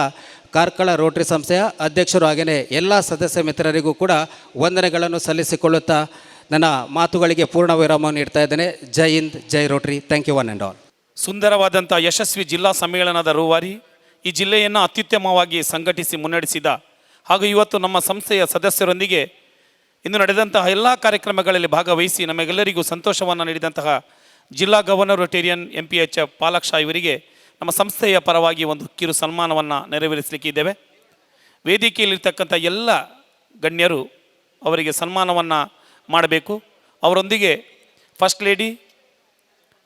I: ಕಾರ್ಕಳ ರೋಟ್ರಿ ಸಂಸ್ಥೆಯ ಅಧ್ಯಕ್ಷರು ಹಾಗೆಯೇ ಎಲ್ಲ ಸದಸ್ಯ ಮಿತ್ರರಿಗೂ ಕೂಡ ವಂದನೆಗಳನ್ನು ಸಲ್ಲಿಸಿಕೊಳ್ಳುತ್ತಾ ನನ್ನ ಮಾತುಗಳಿಗೆ ಪೂರ್ಣ ವಿರಾಮವನ್ನು ನೀಡ್ತಾ ಇದ್ದೇನೆ. ಜೈ ಹಿಂದ್, ಜೈ Rotary. Thank you one and all.
A: ಸುಂದರವಾದಂಥ ಯಶಸ್ವಿ ಜಿಲ್ಲಾ ಸಮ್ಮೇಳನದ ರೂವಾರಿ ಈ ಜಿಲ್ಲೆಯನ್ನು ಅತ್ಯುತ್ತಮವಾಗಿ ಸಂಘಟಿಸಿ ಮುನ್ನಡೆಸಿದ ಹಾಗೂ ಇವತ್ತು ನಮ್ಮ ಸಂಸ್ಥೆಯ ಸದಸ್ಯರೊಂದಿಗೆ ಇಂದು ನಡೆದಂತಹ ಎಲ್ಲ ಕಾರ್ಯಕ್ರಮಗಳಲ್ಲಿ ಭಾಗವಹಿಸಿ ನಮಗೆಲ್ಲರಿಗೂ ಸಂತೋಷವನ್ನು ನೀಡಿದಂತಹ ಜಿಲ್ಲಾ ಗವರ್ನರ್ ರೊಟೇರಿಯನ್ MPHF ಪಾಲಾಕ್ಷ ಇವರಿಗೆ ನಮ್ಮ ಸಂಸ್ಥೆಯ ಪರವಾಗಿ ಒಂದು ಕಿರು ಸನ್ಮಾನವನ್ನು ನೆರವೇರಿಸಲಿಕ್ಕಿದ್ದೇವೆ. ವೇದಿಕೆಯಲ್ಲಿರ್ತಕ್ಕಂಥ ಎಲ್ಲ ಗಣ್ಯರು ಅವರಿಗೆ ಸನ್ಮಾನವನ್ನು ಮಾಡಬೇಕು. ಅವರೊಂದಿಗೆ ಫಸ್ಟ್ ಲೇಡಿ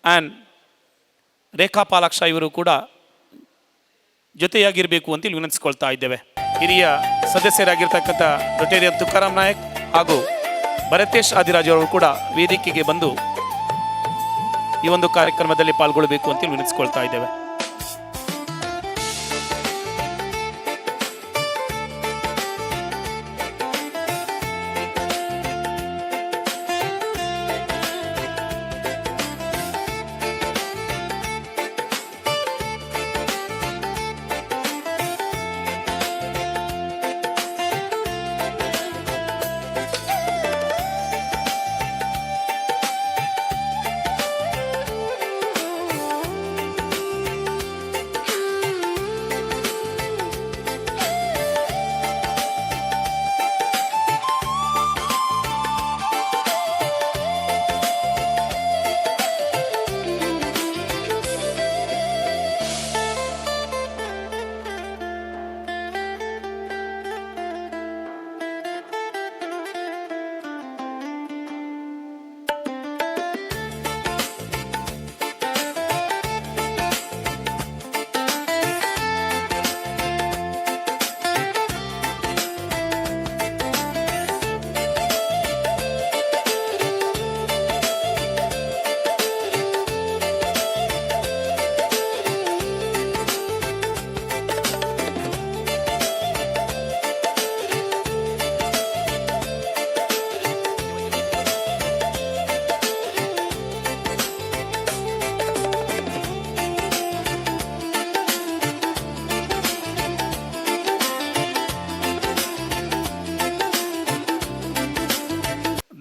A: ಆ್ಯಂಡ್ ರೇಖಾ ಪಾಲಾಕ್ಷ ಇವರು ಕೂಡ ಜೊತೆಯಾಗಿರಬೇಕು ಅಂತೇಳಿ ವಿನಂತಿಸ್ಕೊಳ್ತಾ ಇದ್ದೇವೆ. ಹಿರಿಯ ಸದಸ್ಯರಾಗಿರ್ತಕ್ಕಂಥ ರೊಟೇರಿಯನ್ ತುಕಾರಾಮ್ ನಾಯಕ್ ಹಾಗೂ ಭರತೇಶ್ ಆದಿರಾಜ್ ಅವರು ಕೂಡ ವೇದಿಕೆಗೆ ಬಂದು ಈ ಒಂದು ಕಾರ್ಯಕ್ರಮದಲ್ಲಿ ಪಾಲ್ಗೊಳ್ಳಬೇಕು ಅಂತೇಳಿ ವಿನಂತಿಸ್ಕೊಳ್ತಾ ಇದ್ದೇವೆ.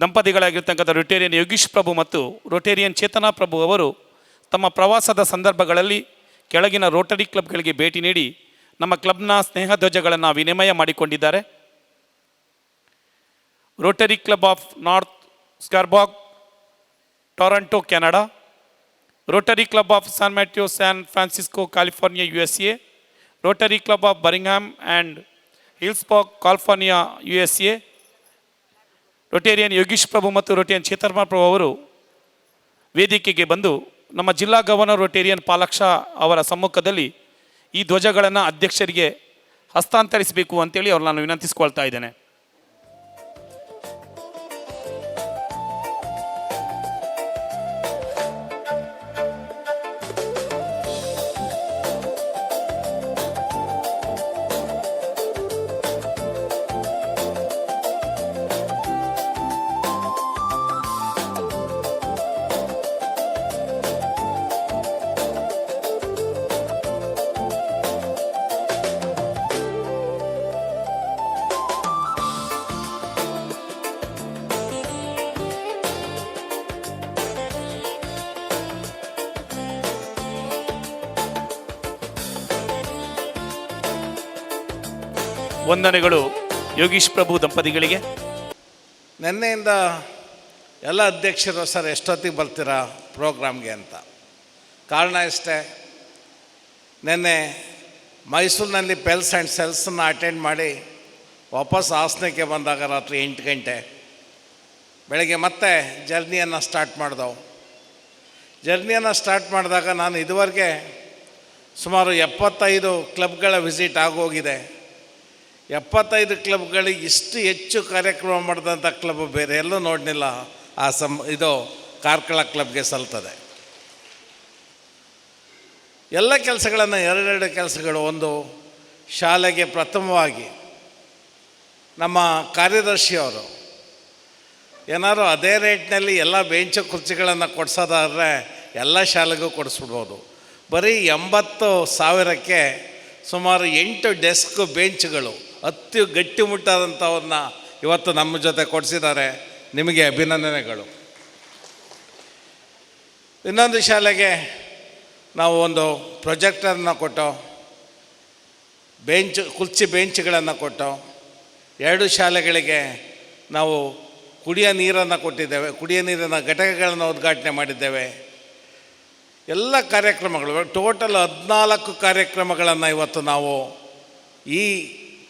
A: ದಂಪತಿಗಳಾಗಿರ್ತಕ್ಕಂಥ ರೊಟೇರಿಯನ್ ಯೋಗೀಶ್ ಪ್ರಭು ಮತ್ತು ರೊಟೇರಿಯನ್ ಚೇತನಾ ಪ್ರಭು ಅವರು ತಮ್ಮ ಪ್ರವಾಸದ ಸಂದರ್ಭಗಳಲ್ಲಿ ಕೆಳಗಿನ ರೋಟರಿ ಕ್ಲಬ್ಗಳಿಗೆ ಭೇಟಿ ನೀಡಿ ನಮ್ಮ ಕ್ಲಬ್ನ ಸ್ನೇಹ ಧ್ವಜಗಳನ್ನು ವಿನಿಮಯ ಮಾಡಿಕೊಂಡಿದ್ದಾರೆ. Rotary club of North Scarborough, Toronto, Canada. Rotary club of San Mateo, San Francisco, California, USA. Rotary club of Birmingham and Hillsborough, California, USA. Rotarian Yogish Prabhu ಮತ್ತು ರೊಟೇರಿಯನ್ ಚೇತನಾ ಪ್ರಭು ಅವರು ವೇದಿಕೆಗೆ ಬಂದು ನಮ್ಮ ಜಿಲ್ಲಾ ಗವರ್ನರ್ ರೊಟೇರಿಯನ್ ಪಾಲಾಕ್ಷ ಅವರ ಸಮ್ಮುಖದಲ್ಲಿ ಈ ಧ್ವಜಗಳನ್ನು ಅಧ್ಯಕ್ಷರಿಗೆ ಹಸ್ತಾಂತರಿಸಬೇಕು ಅಂತೇಳಿ ಅವ್ರು ನಾನು ವಿನಂತಿಸ್ಕೊಳ್ತಾ ಇದ್ದೇನೆ. ವಂದನೆಗಳು ಯೋಗೀಶ್ ಪ್ರಭು ದಂಪತಿಗಳಿಗೆ.
J: ನಿನ್ನೆಯಿಂದ ಎಲ್ಲ ಅಧ್ಯಕ್ಷರು ಸರ್ ಎಷ್ಟೊತ್ತಿಗೆ ಬರ್ತೀರಾ ಪ್ರೋಗ್ರಾಮ್ಗೆ ಅಂತ. ಕಾರಣ ಇಷ್ಟೇ, ನಿನ್ನೆ ಮೈಸೂರಿನಲ್ಲಿ ಪೆಲ್ಸ್ ಆ್ಯಂಡ್ ಸೆಲ್ಸನ್ನು ಅಟೆಂಡ್ ಮಾಡಿ ವಾಪಸ್ ಹಾಸನಕ್ಕೆ ಬಂದಾಗ ರಾತ್ರಿ 8 ಗಂಟೆ, ಬೆಳಗ್ಗೆ ಮತ್ತೆ ಜರ್ನಿಯನ್ನು ಸ್ಟಾರ್ಟ್ ಮಾಡಿದೆವು. ಜರ್ನಿಯನ್ನು ಸ್ಟಾರ್ಟ್ ಮಾಡಿದಾಗ ನಾನು ಇದುವರೆಗೆ ಸುಮಾರು 75 ಕ್ಲಬ್ಗಳ ವಿಸಿಟ್ ಆಗೋಗಿದೆ. 75 ಕ್ಲಬ್ಗಳಿಗೆ ಇಷ್ಟು ಹೆಚ್ಚು ಕಾರ್ಯಕ್ರಮ ಮಾಡಿದಂಥ ಕ್ಲಬ್ ಬೇರೆ ಎಲ್ಲೂ ನೋಡಲಿಲ್ಲ. ಇದು ಕಾರ್ಕಳ ಕ್ಲಬ್ಗೆ ಸಲ್ತದೆ. ಎಲ್ಲ ಕೆಲಸಗಳನ್ನು ಎರಡೆರಡು ಕೆಲಸಗಳು. ಒಂದು, ಶಾಲೆಗೆ ಪ್ರಥಮವಾಗಿ ನಮ್ಮ ಕಾರ್ಯದರ್ಶಿಯವರು ಏನಾದ್ರು ಅದೇ ರೇಟ್ನಲ್ಲಿ ಎಲ್ಲ ಬೆಂಚು ಕುರ್ಚಿಗಳನ್ನು ಕೊಡಿಸೋದಾದ್ರೆ ಎಲ್ಲ ಶಾಲೆಗೂ ಕೊಡಿಸ್ಬಿಡ್ಬೋದು. ಬರೀ 80,000ಕ್ಕೆ ಸುಮಾರು 8 ಡೆಸ್ಕ್ ಬೆಂಚ್ಗಳು ಅತಿ ಗಟ್ಟಿಮುಟ್ಟಾದಂಥವನ್ನ ಇವತ್ತು ನಮ್ಮ ಜೊತೆ ಕೊಡಿಸಿದ್ದಾರೆ. ನಿಮಗೆ ಅಭಿನಂದನೆಗಳು. ಇನ್ನೊಂದು ಶಾಲೆಗೆ ನಾವು ಒಂದು ಪ್ರೊಜೆಕ್ಟರನ್ನು ಕೊಟ್ಟು ಕುರ್ಚಿ ಬೆಂಚ್ಗಳನ್ನು ಕೊಟ್ಟು 2 ಶಾಲೆಗಳಿಗೆ ನಾವು ಕುಡಿಯೋ ನೀರನ್ನು ಕೊಟ್ಟಿದ್ದೇವೆ. ಕುಡಿಯೋ ನೀರಿನ ಘಟಕಗಳನ್ನು ಉದ್ಘಾಟನೆ ಮಾಡಿದ್ದೇವೆ. ಎಲ್ಲ ಕಾರ್ಯಕ್ರಮಗಳು ಟೋಟಲ್ 14 ಕಾರ್ಯಕ್ರಮಗಳನ್ನು ಇವತ್ತು ನಾವು ಈ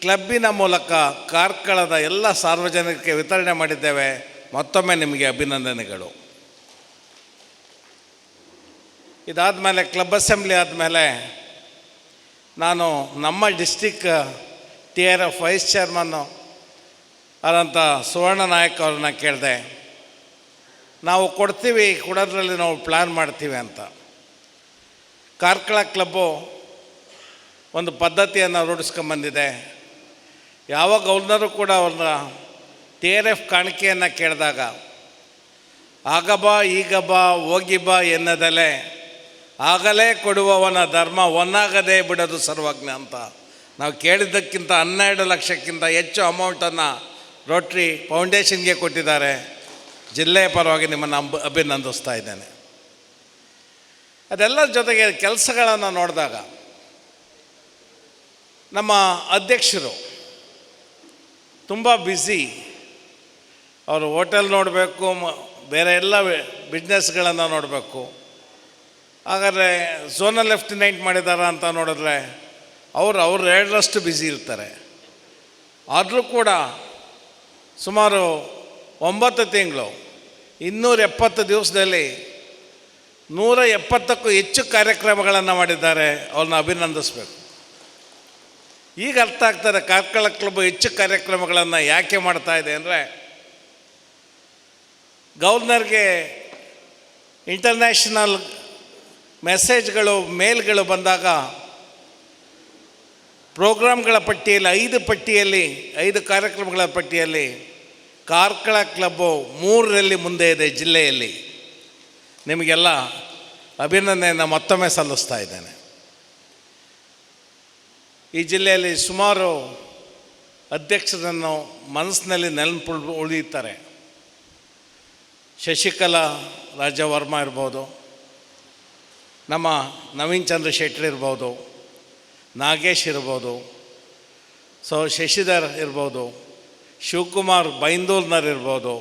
J: ಕ್ಲಬ್ಬಿನ ಮೂಲಕ ಕಾರ್ಕಳದ ಎಲ್ಲ ಸಾರ್ವಜನಿಕರಿಗೆ ವಿತರಣೆ ಮಾಡಿದ್ದೇವೆ. ಮತ್ತೊಮ್ಮೆ ನಿಮಗೆ ಅಭಿನಂದನೆಗಳು. ಇದಾದ ಮೇಲೆ ಕ್ಲಬ್ ಅಸೆಂಬ್ಲಿ ಆದಮೇಲೆ ನಾನು ನಮ್ಮ ಡಿಸ್ಟಿಕ್ TRF ವೈಸ್ ಚೇರ್ಮನ್ನು ಆದಂಥ ಸುವರ್ಣ ನಾಯಕ್ ಅವ್ರನ್ನ ಕೇಳಿದೆ, ನಾವು ಕೊಡೋದ್ರಲ್ಲಿ ನಾವು ಪ್ಲ್ಯಾನ್ ಮಾಡ್ತೀವಿ ಅಂತ. ಕಾರ್ಕಳ ಕ್ಲಬ್ಬು ಒಂದು ಪದ್ಧತಿಯನ್ನು ರೂಢಿಸ್ಕೊಂಬಂದಿದೆ. ಯಾವ ಗವರ್ನರು ಕೂಡ ಅವ್ರನ್ನ TRF ಕಾಣಿಕೆಯನ್ನು ಕೇಳಿದಾಗ ಆಗ ಬಾ ಈಗ ಬಾ ಹೋಗಿ ಬಾ ಎನ್ನದಲೆ ಆಗಲೇ ಕೊಡುವವನ ಧರ್ಮ ಒನ್ನಾಗದೇ ಬಿಡೋದು ಸರ್ವಜ್ಞ ಅಂತ. ನಾವು ಕೇಳಿದ್ದಕ್ಕಿಂತ 12 ಲಕ್ಷಕ್ಕಿಂತ ಹೆಚ್ಚು ಅಮೌಂಟನ್ನು ರೋಟ್ರಿ ಫೌಂಡೇಶನ್ಗೆ ಕೊಟ್ಟಿದ್ದಾರೆ. ಜಿಲ್ಲೆಯ ಪರವಾಗಿ ನಿಮ್ಮನ್ನು ಅಭಿನಂದಿಸ್ತಾ ಇದ್ದೇನೆ. ಅದೆಲ್ಲರ ಜೊತೆಗೆ ಕೆಲಸಗಳನ್ನು ನೋಡಿದಾಗ ನಮ್ಮ ಅಧ್ಯಕ್ಷರು ತುಂಬ ಬ್ಯುಸಿ. ಅವರು ಹೋಟೆಲ್ ನೋಡಬೇಕು, ಬೇರೆ ಎಲ್ಲ ಬಿಸ್ನೆಸ್ಗಳನ್ನು ನೋಡಬೇಕು. ಹಾಗಾದರೆ ಝೋನಲ್ ಲೆಫ್ಟಿನೆಂಟ್ ಮಾಡಿದಾರ ಅಂತ ನೋಡಿದ್ರೆ ಅವರು 2ರಷ್ಟು ಬ್ಯುಸಿ ಇರ್ತಾರೆ. ಆದರೂ ಕೂಡ ಸುಮಾರು 9 ತಿಂಗಳು 270 ದಿವಸದಲ್ಲಿ 170ಕ್ಕೂ ಹೆಚ್ಚು ಕಾರ್ಯಕ್ರಮಗಳನ್ನು ಮಾಡಿದ್ದಾರೆ. ಅವ್ರನ್ನ ಅಭಿನಂದಿಸ್ಬೇಕು. ಈಗ ಅರ್ಥ ಆಗ್ತದೆ ಕಾರ್ಕಳ ಕ್ಲಬ್ ಹೆಚ್ಚು ಕಾರ್ಯಕ್ರಮಗಳನ್ನು ಯಾಕೆ ಮಾಡ್ತಾ ಇದೆ ಅಂದರೆ, ಗವರ್ನರ್ಗೆ ಇಂಟರ್ನ್ಯಾಷನಲ್ ಮೆಸೇಜ್ಗಳು ಮೇಲ್ಗಳು ಬಂದಾಗ ಪ್ರೋಗ್ರಾಮ್ಗಳ ಪಟ್ಟಿಯಲ್ಲಿ 5 ಕಾರ್ಯಕ್ರಮಗಳ ಪಟ್ಟಿಯಲ್ಲಿ ಕಾರ್ಕಳ ಕ್ಲಬ್ಬು 3ರಲ್ಲಿ ಮುಂದೆ ಇದೆ ಜಿಲ್ಲೆಯಲ್ಲಿ. ನಿಮಗೆಲ್ಲ ಅಭಿನಂದನೆಯನ್ನು ಮತ್ತೊಮ್ಮೆ ಸಲ್ಲಿಸ್ತಾ ಇದ್ದೇನೆ. ಈ ಜಿಲ್ಲೆಯಲ್ಲಿ ಸುಮಾರು ಅಧ್ಯಕ್ಷರನ್ನು ಮನಸ್ಸಿನಲ್ಲಿ ನೆನಪು ಉಳಿಯುತ್ತಾರೆ. ಶಶಿಕಲಾ ರಾಜವರ್ಮ ಇರ್ಬೋದು, ನಮ್ಮ ನವೀನ್ ಚಂದ್ರ ಶೆಟ್ಟಿ ಇರ್ಬೋದು, ನಾಗೇಶ್ ಇರ್ಬೋದು, ಶಶಿಧರ್ ಇರ್ಬೋದು, ಶಿವಕುಮಾರ್ ಬೈಂದೂರ್ನರ್ ಇರ್ಬೋದು.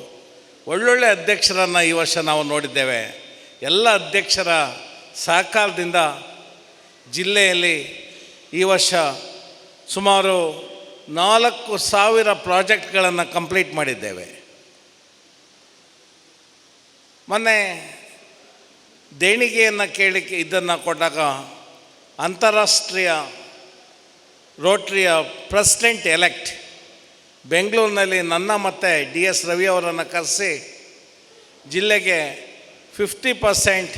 J: ಒಳ್ಳೊಳ್ಳೆ ಅಧ್ಯಕ್ಷರನ್ನು ಈ ವರ್ಷ ನಾವು ನೋಡಿದ್ದೇವೆ. ಎಲ್ಲ ಅಧ್ಯಕ್ಷರ ಸಹಕಾರದಿಂದ ಜಿಲ್ಲೆಯಲ್ಲಿ ಈ ವರ್ಷ ಸುಮಾರು 4,000 ಪ್ರಾಜೆಕ್ಟ್ಗಳನ್ನು ಕಂಪ್ಲೀಟ್ ಮಾಡಿದ್ದೇವೆ. ಮೊನ್ನೆ ದೇಣಿಗೆಯನ್ನು ಕೇಳಲಿಕ್ಕೆ ಇದನ್ನು ಕೊಟ್ಟಾಗ ಅಂತಾರಾಷ್ಟ್ರೀಯ ರೋಟ್ರಿಯ ಪ್ರೆಸಿಡೆಂಟ್ ಎಲೆಕ್ಟ್ ಬೆಂಗಳೂರಿನಲ್ಲಿ ನನ್ನ ಮತ್ತು DS ರವಿ ಅವರನ್ನು ಕರೆಸಿ ಜಿಲ್ಲೆಗೆ 50%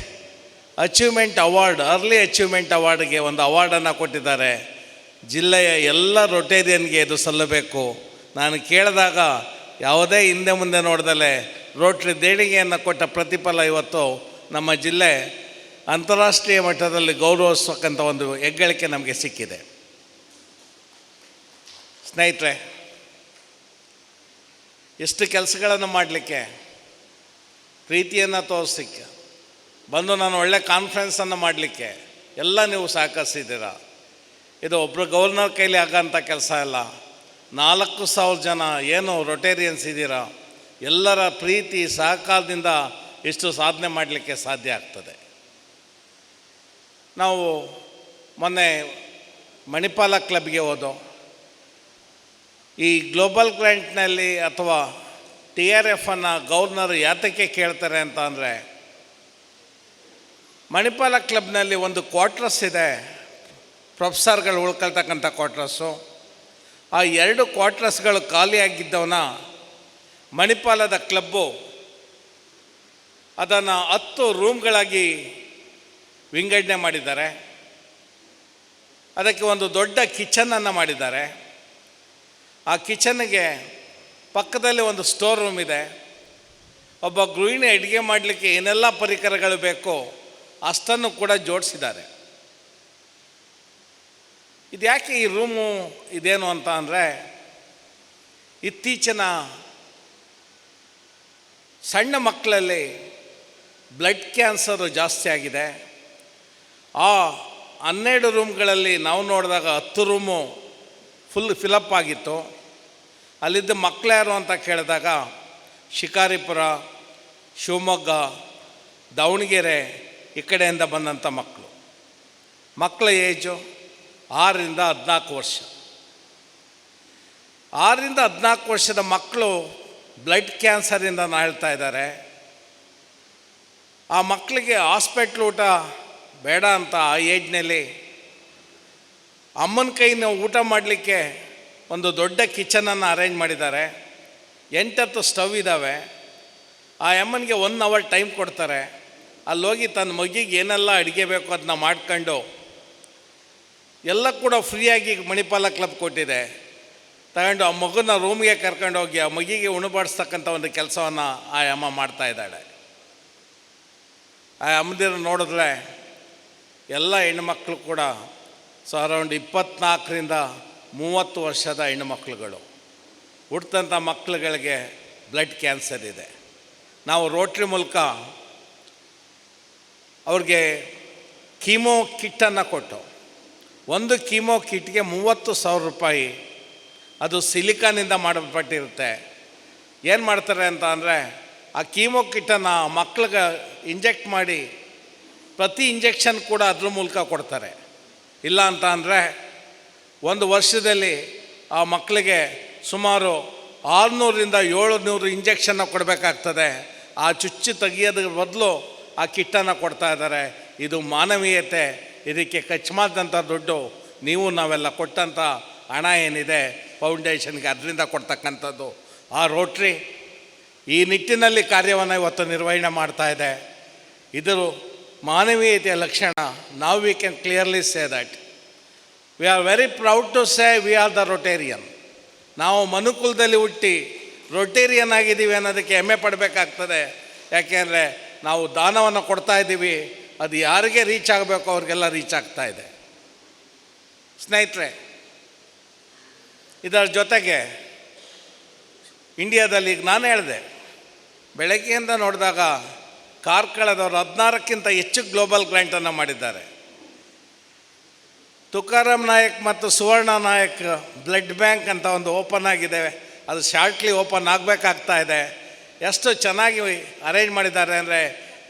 J: ಅಚೀವ್ಮೆಂಟ್ ಅವಾರ್ಡ್, ಅರ್ಲಿ ಅಚೀವ್ಮೆಂಟ್ ಅವಾರ್ಡ್ಗೆ ಒಂದು ಅವಾರ್ಡನ್ನು ಕೊಟ್ಟಿದ್ದಾರೆ. ಜಿಲ್ಲೆಯ ಎಲ್ಲ ರೊಟೇರಿಯನ್ಗೆ ಇದು ಸಲ್ಲಬೇಕು. ನಾನು ಕೇಳಿದಾಗ ಯಾವುದೇ ಹಿಂದೆ ಮುಂದೆ ನೋಡ್ದಲೇ ರೋಟ್ರಿ ದೇಣಿಗೆಯನ್ನು ಕೊಟ್ಟ ಪ್ರತಿಫಲ ಇವತ್ತು ನಮ್ಮ ಜಿಲ್ಲೆ ಅಂತಾರಾಷ್ಟ್ರೀಯ ಮಟ್ಟದಲ್ಲಿ ಗೌರವಿಸ್ತಕ್ಕಂಥ ಒಂದು ಹೆಗ್ಗಳಿಕೆ ನಮಗೆ ಸಿಕ್ಕಿದೆ. ಸ್ನೇಹಿತರೆ, ಎಷ್ಟು ಕೆಲಸಗಳನ್ನು ಮಾಡಲಿಕ್ಕೆ, ಪ್ರೀತಿಯನ್ನು ತೋರಿಸಲಿಕ್ಕೆ ಬಂದು ನಾನು ಒಳ್ಳೆ ಕಾನ್ಫರೆನ್ಸನ್ನು ಮಾಡಲಿಕ್ಕೆ ಎಲ್ಲ ನೀವು ಸಹಕರಿಸಿದ್ದೀರ. ಇದು ಒಬ್ಬರು ಗವರ್ನರ್ ಕೈಲಿ ಆಗೋಂಥ ಕೆಲಸ ಅಲ್ಲ. 4,000 ಜನ ಏನು ರೊಟೇರಿಯನ್ಸ್ ಇದ್ದೀರಾ, ಎಲ್ಲರ ಪ್ರೀತಿ ಸಹಕಾರದಿಂದ ಇಷ್ಟು ಸಾಧನೆ ಮಾಡಲಿಕ್ಕೆ ಸಾಧ್ಯ ಆಗ್ತದೆ. ನಾವು ಮೊನ್ನೆ ಮಣಿಪಾಲ ಕ್ಲಬ್ಗೆ ಹೋದೋ. ಈ ಗ್ಲೋಬಲ್ ಗ್ರ್ಯಾಂಟ್ನಲ್ಲಿ ಅಥವಾ TRFನ್ನು ಗವರ್ನರ್ ಯಾತಕ್ಕೆ ಕೇಳ್ತಾರೆ ಅಂತ ಅಂದರೆ, ಮಣಿಪಾಲ ಕ್ಲಬ್ನಲ್ಲಿ ಒಂದು ಕ್ವಾರ್ಟರ್ಸ್ ಇದೆ, ಪ್ರೊಫೆಸರ್ಗಳು ಉಳ್ಕೊಳ್ತಕ್ಕಂಥ ಕ್ವಾರ್ಟರ್ಸು. ಆ 2 ಕ್ವಾರ್ಟರ್ಸ್ಗಳು ಖಾಲಿಯಾಗಿದ್ದವನ್ನ ಮಣಿಪಾಲದ ಕ್ಲಬ್ಬು ಅದನ್ನು 10 ರೂಮ್ಗಳಾಗಿ ವಿಂಗಡಣೆ ಮಾಡಿದ್ದಾರೆ. ಅದಕ್ಕೆ ಒಂದು ದೊಡ್ಡ ಕಿಚನನ್ನು ಮಾಡಿದ್ದಾರೆ. ಆ ಕಿಚನ್ಗೆ ಪಕ್ಕದಲ್ಲಿ ಒಂದು ಸ್ಟೋರ್ ರೂಮ್ ಇದೆ. ಒಬ್ಬ ಗೃಹಿಣಿ ಅಡುಗೆ ಮಾಡಲಿಕ್ಕೆ ಏನೆಲ್ಲ ಪರಿಕರಗಳು ಬೇಕೋ ಅಷ್ಟನ್ನು ಕೂಡ ಜೋಡಿಸಿದ್ದಾರೆ. ಇದು ಯಾಕೆ ಈ ರೂಮು ಇದೇನು ಅಂತ ಅಂದರೆ, ಇತ್ತೀಚಿನ ಸಣ್ಣ ಮಕ್ಕಳಲ್ಲಿ ಬ್ಲಡ್ ಕ್ಯಾನ್ಸರು ಜಾಸ್ತಿ ಆಗಿದೆ. ಆ 12 ರೂಮ್ಗಳಲ್ಲಿ ನಾವು ನೋಡಿದಾಗ 10 ರೂಮು ಫುಲ್ ಫಿಲಪ್ ಆಗಿತ್ತು. ಅಲ್ಲಿದ್ದ ಮಕ್ಕಳು ಯಾರು ಅಂತ ಕೇಳಿದಾಗ ಶಿಕಾರಿಪುರ, ಶಿವಮೊಗ್ಗ, ದಾವಣಗೆರೆ ಈ ಕಡೆಯಿಂದ ಬಂದಂಥ ಮಕ್ಕಳ ಏಜು 6ರಿಂದ 14 ವರ್ಷ. 6ರಿಂದ 14 ವರ್ಷದ ಮಕ್ಕಳು ಬ್ಲಡ್ ಕ್ಯಾನ್ಸರಿಂದ ನಾಳ್ತಾ ಇದ್ದಾರೆ. ಆ ಮಕ್ಕಳಿಗೆ ಹಾಸ್ಪಿಟ್ಲ್ ಊಟ ಬೇಡ ಅಂತ ಆ ಏಜ್ನಲ್ಲಿ ಅಮ್ಮನ ಕೈನ ಊಟ ಮಾಡಲಿಕ್ಕೆ ಒಂದು ದೊಡ್ಡ ಕಿಚನನ್ನು ಅರೇಂಜ್ ಮಾಡಿದ್ದಾರೆ. 8-10 ಸ್ಟವ್ ಇದ್ದಾವೆ. ಆ ಅಮ್ಮನಿಗೆ 1 ಅವರ್ ಟೈಮ್ ಕೊಡ್ತಾರೆ. ಅಲ್ಲೋಗಿ ತನ್ನ ಮಗಿಗೆ ಏನೆಲ್ಲ ಅಡುಗೆ ಬೇಕೋ ಅದನ್ನ ಮಾಡ್ಕೊಂಡು ಎಲ್ಲ ಕೂಡ ಫ್ರೀಯಾಗಿ ಮಣಿಪಾಲ ಕ್ಲಬ್ ಕೊಟ್ಟಿದೆ. ತಗೊಂಡು ಆ ಮಗುನ ರೂಮ್ಗೆ ಕರ್ಕೊಂಡೋಗಿ ಆ ಮಗಿಗೆ ಉಣಬಡಿಸ್ತಕ್ಕಂಥ ಒಂದು ಕೆಲಸವನ್ನು ಆ ಅಮ್ಮ ಮಾಡ್ತಾ ಇದ್ದಾಳೆ. ಆ ಅಮ್ಮದಿರು ನೋಡಿದ್ರೆ ಎಲ್ಲ ಹೆಣ್ಣುಮಕ್ಕಳು ಕೂಡ ಅರೌಂಡ್ 24ರಿಂದ 30 ವರ್ಷದ ಹೆಣ್ಣುಮಕ್ಕಳುಗಳು. ಹುಟ್ಟಿದಂಥ ಮಕ್ಕಳುಗಳಿಗೆ ಬ್ಲಡ್ ಕ್ಯಾನ್ಸರ್ ಇದೆ. ನಾವು ರೋಟ್ರಿ ಮೂಲಕ ಅವ್ರಿಗೆ ಕೀಮೋ ಕಿಟ್ಟನ್ನು ಕೊಟ್ಟು, ಒಂದು ಕೀಮೋ ಕಿಟ್ಗೆ 30,000 ರೂಪಾಯಿ. ಅದು ಸಿಲಿಕಾನಿಂದ ಮಾಡಲ್ಪಟ್ಟಿರುತ್ತೆ. ಏನು ಮಾಡ್ತಾರೆ ಅಂತ ಅಂದರೆ, ಆ ಕೀಮೋ ಕಿಟ್ಟನ್ನು ಮಕ್ಳಿಗೆ ಇಂಜೆಕ್ಟ್ ಮಾಡಿ ಪ್ರತಿ ಇಂಜೆಕ್ಷನ್ ಕೂಡ ಅದ್ರ ಮೂಲಕ ಕೊಡ್ತಾರೆ. ಇಲ್ಲ ಅಂತ ಅಂದರೆ ಒಂದು ವರ್ಷದಲ್ಲಿ ಆ ಮಕ್ಕಳಿಗೆ ಸುಮಾರು 600ರಿಂದ 700 ಇಂಜೆಕ್ಷನ್ನ ಕೊಡಬೇಕಾಗ್ತದೆ. ಆ ಚುಚ್ಚು ತೆಗಿಯೋದ್ರ ಬದಲು ಆ ಕಿಟ್ಟನ್ನು ಕೊಡ್ತಾ ಇದ್ದಾರೆ. ಇದು ಮಾನವೀಯತೆ. ಇದಕ್ಕೆ ಖರ್ಚು ಮಾಡಿದಂಥ ದುಡ್ಡು ನೀವು ನಾವೆಲ್ಲ ಕೊಟ್ಟಂಥ ಹಣ ಏನಿದೆ ಫೌಂಡೇಶನ್ಗೆ, ಅದರಿಂದ ಕೊಡ್ತಕ್ಕಂಥದ್ದು. ಆ ರೋಟ್ರಿ ಈ ನಿಟ್ಟಿನಲ್ಲಿ ಕಾರ್ಯವನ್ನು ಇವತ್ತು ನಿರ್ವಹಣೆ ಮಾಡ್ತಾ ಇದೆ. ಇದು ಮಾನವೀಯತೆಯ ಲಕ್ಷಣ. ನಾವು we can clearly say that we are very proud to say we are the Rotarian. ನಾವು ಮನುಕುಲದಲ್ಲಿ ಹುಟ್ಟಿ ರೊಟೇರಿಯನ್ ಆಗಿದ್ದೀವಿ ಅನ್ನೋದಕ್ಕೆ ಹೆಮ್ಮೆ ಪಡಬೇಕಾಗ್ತದೆ. ಯಾಕೆಂದರೆ ನಾವು ದಾನವನ್ನು ಕೊಡ್ತಾ ಇದ್ದೀವಿ, ಅದು ಯಾರಿಗೆ ರೀಚ್ ಆಗಬೇಕು ಅವ್ರಿಗೆಲ್ಲ ರೀಚ್ ಆಗ್ತಾ ಇದೆ. ಸ್ನೇಹಿತರೆ, ಇದರ ಜೊತೆಗೆ ಇಂಡಿಯಾದಲ್ಲಿ ಈಗ ನಾನು ಹೇಳಿದೆ, ಬೆಳಗ್ಗೆಯಿಂದ ನೋಡಿದಾಗ ಕಾರ್ಕಳದವರು 16ಕ್ಕಿಂತ ಹೆಚ್ಚು ಗ್ಲೋಬಲ್ ಗ್ರ್ಯಾಂಟನ್ನು ಮಾಡಿದ್ದಾರೆ. ತುಕಾರಾಮ್ ನಾಯಕ್ ಮತ್ತು ಸುವರ್ಣ ನಾಯಕ್ ಬ್ಲಡ್ ಬ್ಯಾಂಕ್ ಅಂತ ಒಂದು ಓಪನ್ ಆಗಿದೆ. ಅದು ಶಾರ್ಟ್ಲಿ ಓಪನ್ ಆಗಬೇಕಾಗ್ತಾ ಇದೆ. ಎಷ್ಟು ಚೆನ್ನಾಗಿ ಅರೇಂಜ್ ಮಾಡಿದ್ದಾರೆ ಅಂದರೆ,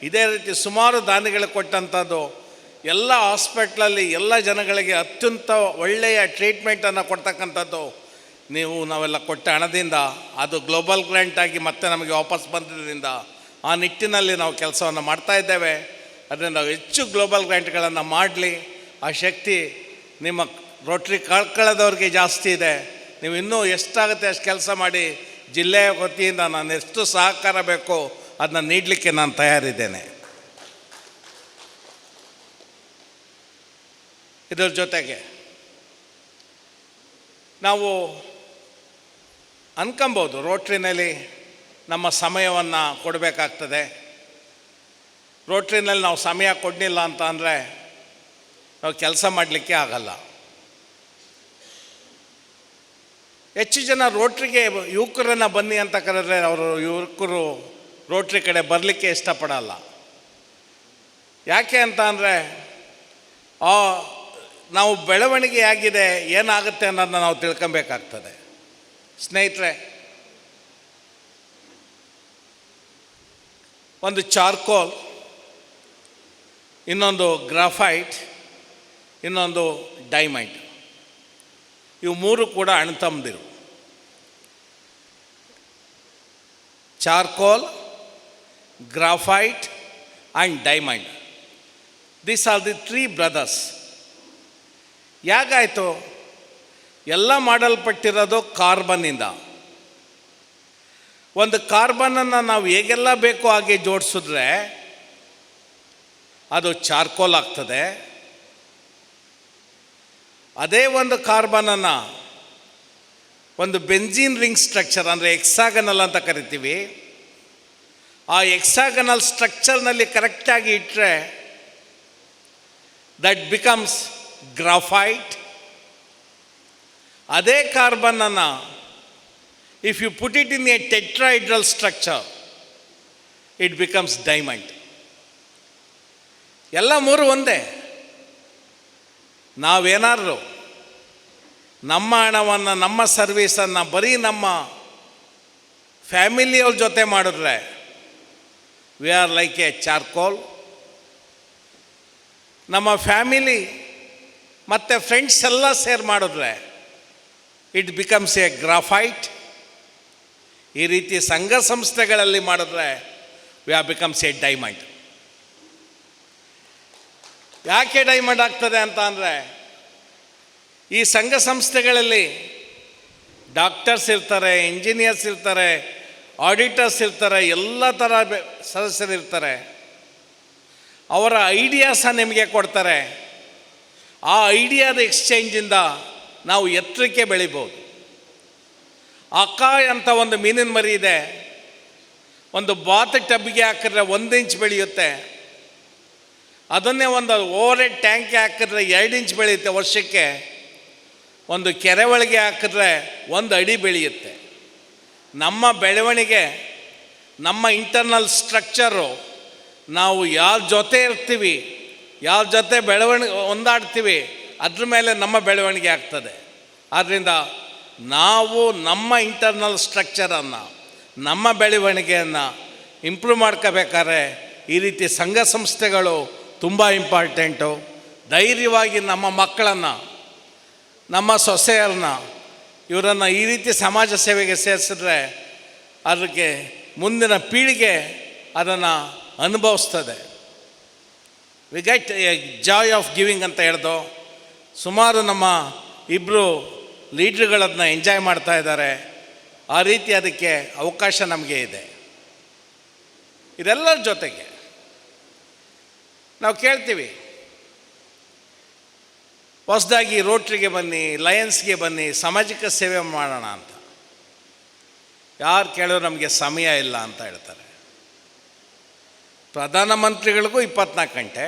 J: ಇದೇ ರೀತಿ ಸುಮಾರು ದಾನಿಗಳು ಕೊಟ್ಟಂಥದ್ದು ಎಲ್ಲ ಹಾಸ್ಪಿಟ್ಲಲ್ಲಿ ಎಲ್ಲ ಜನಗಳಿಗೆ ಅತ್ಯಂತ ಒಳ್ಳೆಯ ಟ್ರೀಟ್ಮೆಂಟನ್ನು ಕೊಡ್ತಕ್ಕಂಥದ್ದು ನಾವೆಲ್ಲ ಕೊಟ್ಟ ಹಣದಿಂದ, ಅದು ಗ್ಲೋಬಲ್ ಗ್ರ್ಯಾಂಟಾಗಿ ಮತ್ತೆ ನಮಗೆ ವಾಪಸ್ ಬಂದಿದ್ದರಿಂದ ಆ ನಿಟ್ಟಿನಲ್ಲಿ ನಾವು ಕೆಲಸವನ್ನು ಮಾಡ್ತಾ ಇದ್ದೇವೆ. ಅದರಿಂದ ಹೆಚ್ಚು ಗ್ಲೋಬಲ್ ಗ್ರ್ಯಾಂಟ್ಗಳನ್ನು ಮಾಡಲಿ. ಆ ಶಕ್ತಿ ನಿಮ್ಮ ರೋಟ್ರಿ ಕಾರ್ಕಳದವ್ರಿಗೆ ಜಾಸ್ತಿ ಇದೆ. ನೀವು ಇನ್ನೂ ಎಷ್ಟಾಗುತ್ತೆ ಅಷ್ಟು ಕೆಲಸ ಮಾಡಿ. ಜಿಲ್ಲೆಯ ವತಿಯಿಂದ ನಾನು ಎಷ್ಟು ಸಹಕಾರ ಬೇಕೋ ಅದನ್ನ ನೀಡಲಿಕ್ಕೆ ನಾನು ತಯಾರಿದ್ದೇನೆ. ಇದರ ಜೊತೆಗೆ ನಾವು ಅನ್ಕೊಬೋದು ರೋಟ್ರಿನಲ್ಲಿ ನಮ್ಮ ಸಮಯವನ್ನು ಕೊಡಬೇಕಾಗ್ತದೆ. ರೋಟ್ರಿನಲ್ಲಿ ನಾವು ಸಮಯ ಕೊಡಲಿಲ್ಲ ಅಂತ ಅಂದರೆ ನಾವು ಕೆಲಸ ಮಾಡಲಿಕ್ಕೆ ಆಗಲ್ಲ. ಹೆಚ್ಚು ಜನ ರೋಟ್ರಿಗೆ ಯುವಕರನ್ನು ಬನ್ನಿ ಅಂತ ಕರೆದ್ರೆ ಅವರು ಯುವಕರು ರೋಟ್ರಿ ಕಡೆ ಬರಲಿಕ್ಕೆ ಇಷ್ಟಪಡಲ್ಲ. ಯಾಕೆ ಅಂತ ಅಂದರೆ ನಾವು ಬೆಳವಣಿಗೆ ಆಗಿದೆ, ಏನಾಗುತ್ತೆ ಅನ್ನೋದನ್ನ ನಾವು ತಿಳ್ಕೊಬೇಕಾಗ್ತದೆ. ಸ್ನೇಹಿತರೆ, ಒಂದು ಚಾರ್ಕೋಲ್, ಇನ್ನೊಂದು ಗ್ರಾಫೈಟ್, ಇನ್ನೊಂದು ಡೈಮಂಡ್. ಇವು ಮೂರು ಕೂಡ ಅಣ್ತಮ್ಮದಿರು. Charcoal, graphite and diamond. These are the 3 brothers. ಯಾಕಾಯಿತು? ಎಲ್ಲ ಮಾಡಲ್ಪಟ್ಟಿರೋದು ಕಾರ್ಬನ್ನಿಂದ. ಒಂದು ಕಾರ್ಬನನ್ನು ನಾವು ಹೇಗೆಲ್ಲ ಬೇಕೋ ಹಾಗೆ ಜೋಡಿಸಿದ್ರೆ ಅದು ಚಾರ್ಕೋಲ್ ಆಗ್ತದೆ. ಅದೇ ಒಂದು ಕಾರ್ಬನನ್ನು ಒಂದು ಬೆಂಜೀನ್ ರಿಂಗ್ ಸ್ಟ್ರಕ್ಚರ್, ಅಂದರೆ ಎಕ್ಸಾಗನಲ್ ಅಂತ ಕರಿತೀವಿ, ಆ ಎಕ್ಸಾಗನಲ್ ಸ್ಟ್ರಕ್ಚರ್ನಲ್ಲಿ ಕರೆಕ್ಟಾಗಿ ಇಟ್ಟರೆ ದಟ್ ಬಿಕಮ್ಸ್ ಗ್ರಾಫೈಟ್. ಅದೇ ಕಾರ್ಬನನ್ನು if you put it in a tetrahedral structure it becomes diamond. ಎಲ್ಲ ಮೂರು ಒಂದೇ. ನಾವೇನಾದರೂ ನಮ್ಮ ಹಣವನ್ನು, ನಮ್ಮ ಸರ್ವೀಸನ್ನು ಬರೀ ನಮ್ಮ ಫ್ಯಾಮಿಲಿಯವ್ರ ಜೊತೆ ಮಾಡಿದ್ರೆ we are like A charcoal. ನಮ್ಮ ಫ್ಯಾಮಿಲಿ ಮತ್ತು ಫ್ರೆಂಡ್ಸ್ ಎಲ್ಲ ಸೇರ್ ಮಾಡಿದ್ರೆ ಇಟ್ ಬಿಕಮ್ಸ್ ಎ ಗ್ರಾಫೈಟ್. ಈ ರೀತಿ ಸಂಘ ಸಂಸ್ಥೆಗಳಲ್ಲಿ ಮಾಡಿದ್ರೆ we are becomes A diamond. ಯಾಕೆ ಡೈಮಂಡ್ ಆಗ್ತದೆ ಅಂತ ಅಂದರೆ, ಈ ಸಂಘ ಸಂಸ್ಥೆಗಳಲ್ಲಿ ಡಾಕ್ಟರ್ಸ್ ಇರ್ತಾರೆ, ಇಂಜಿನಿಯರ್ಸ್ ಇರ್ತಾರೆ, ಆಡಿಟರ್ಸ್ ಇರ್ತಾರೆ, ಎಲ್ಲ ಥರ ಸದಸ್ಯರಿರ್ತಾರೆ. ಅವರ ಐಡಿಯಾಸ ನಿಮಗೆ ಕೊಡ್ತಾರೆ. ಆ ಐಡಿಯಾದ ಎಕ್ಸ್ಚೇಂಜಿಂದ ನಾವು ಎತ್ತರಕ್ಕೆ ಬೆಳಿಬೋದು. ಅಕಾಯ್ ಅಂತ ಒಂದು ಮೀನಿನ ಮರಿ ಇದೆ. ಒಂದು ಬಾತ್ ಟಬ್ಗೆ ಹಾಕಿದ್ರೆ 1 ಇಂಚ್ ಬೆಳೆಯುತ್ತೆ. ಅದನ್ನೇ ಒಂದು ಓವರ್ ಹೆಡ್ ಟ್ಯಾಂಕ್ಗೆ ಹಾಕಿದ್ರೆ 2 ಇಂಚ್ ಬೆಳೆಯುತ್ತೆ ವರ್ಷಕ್ಕೆ. ಒಂದು ಕೆರೆ ಒಳಗೆ ಹಾಕಿದ್ರೆ 1 ಅಡಿ ಬೆಳೆಯುತ್ತೆ. ನಮ್ಮ ಬೆಳವಣಿಗೆ, ನಮ್ಮ ಇಂಟರ್ನಲ್ ಸ್ಟ್ರಕ್ಚರು, ನಾವು ಯಾರ ಜೊತೆ ಇರ್ತೀವಿ, ಯಾರ ಜೊತೆ ಹೊಂದಾಡ್ತೀವಿ, ಅದ್ರ ಮೇಲೆ ನಮ್ಮ ಬೆಳವಣಿಗೆ ಆಗ್ತದೆ. ಆದ್ದರಿಂದ ನಾವು ನಮ್ಮ ಇಂಟರ್ನಲ್ ಸ್ಟ್ರಕ್ಚರನ್ನು, ನಮ್ಮ ಬೆಳವಣಿಗೆಯನ್ನು ಇಂಪ್ರೂವ್ ಮಾಡ್ಕೋಬೇಕಾದ್ರೆ ಈ ರೀತಿ ಸಂಘ ಸಂಸ್ಥೆಗಳು ತುಂಬ ಇಂಪಾರ್ಟೆಂಟು. ಧೈರ್ಯವಾಗಿ ನಮ್ಮ ಮಕ್ಕಳನ್ನು, ನಮ್ಮ ಸೊಸೆಯರನ್ನ, ಇವರನ್ನು ಈ ರೀತಿ ಸಮಾಜ ಸೇವೆಗೆ ಸೇರಿಸಿದ್ರೆ ಅದಕ್ಕೆ ಮುಂದಿನ ಪೀಳಿಗೆ ಅದನ್ನು ಅನುಭವಿಸ್ತದೆ. We get a joy of giving ಅಂತ ಹೇಳ್ದು. ಸುಮಾರು ನಮ್ಮ ಇಬ್ಬರು ಲೀಡ್ರುಗಳನ್ನ ಎಂಜಾಯ್ ಮಾಡ್ತಾ ಇದ್ದಾರೆ. ಆ ರೀತಿ ಅದಕ್ಕೆ ಅವಕಾಶ ನಮಗೆ ಇದೆ. ಇದೆಲ್ಲರ ಜೊತೆಗೆ ನಾವು ಕೇಳ್ತೀವಿ, ಹೊಸದಾಗಿ ರೋಟ್ರಿಗೆ ಬನ್ನಿ, ಲಯನ್ಸ್ಗೆ ಬನ್ನಿ, ಸಾಮಾಜಿಕ ಸೇವೆ ಮಾಡೋಣ ಅಂತ. ಯಾರು ಕೇಳೋರು ನಮಗೆ ಸಮಯ ಇಲ್ಲ ಅಂತ ಹೇಳ್ತಾರೆ. ಪ್ರಧಾನಮಂತ್ರಿಗಳಿಗೂ 24 ಗಂಟೆ,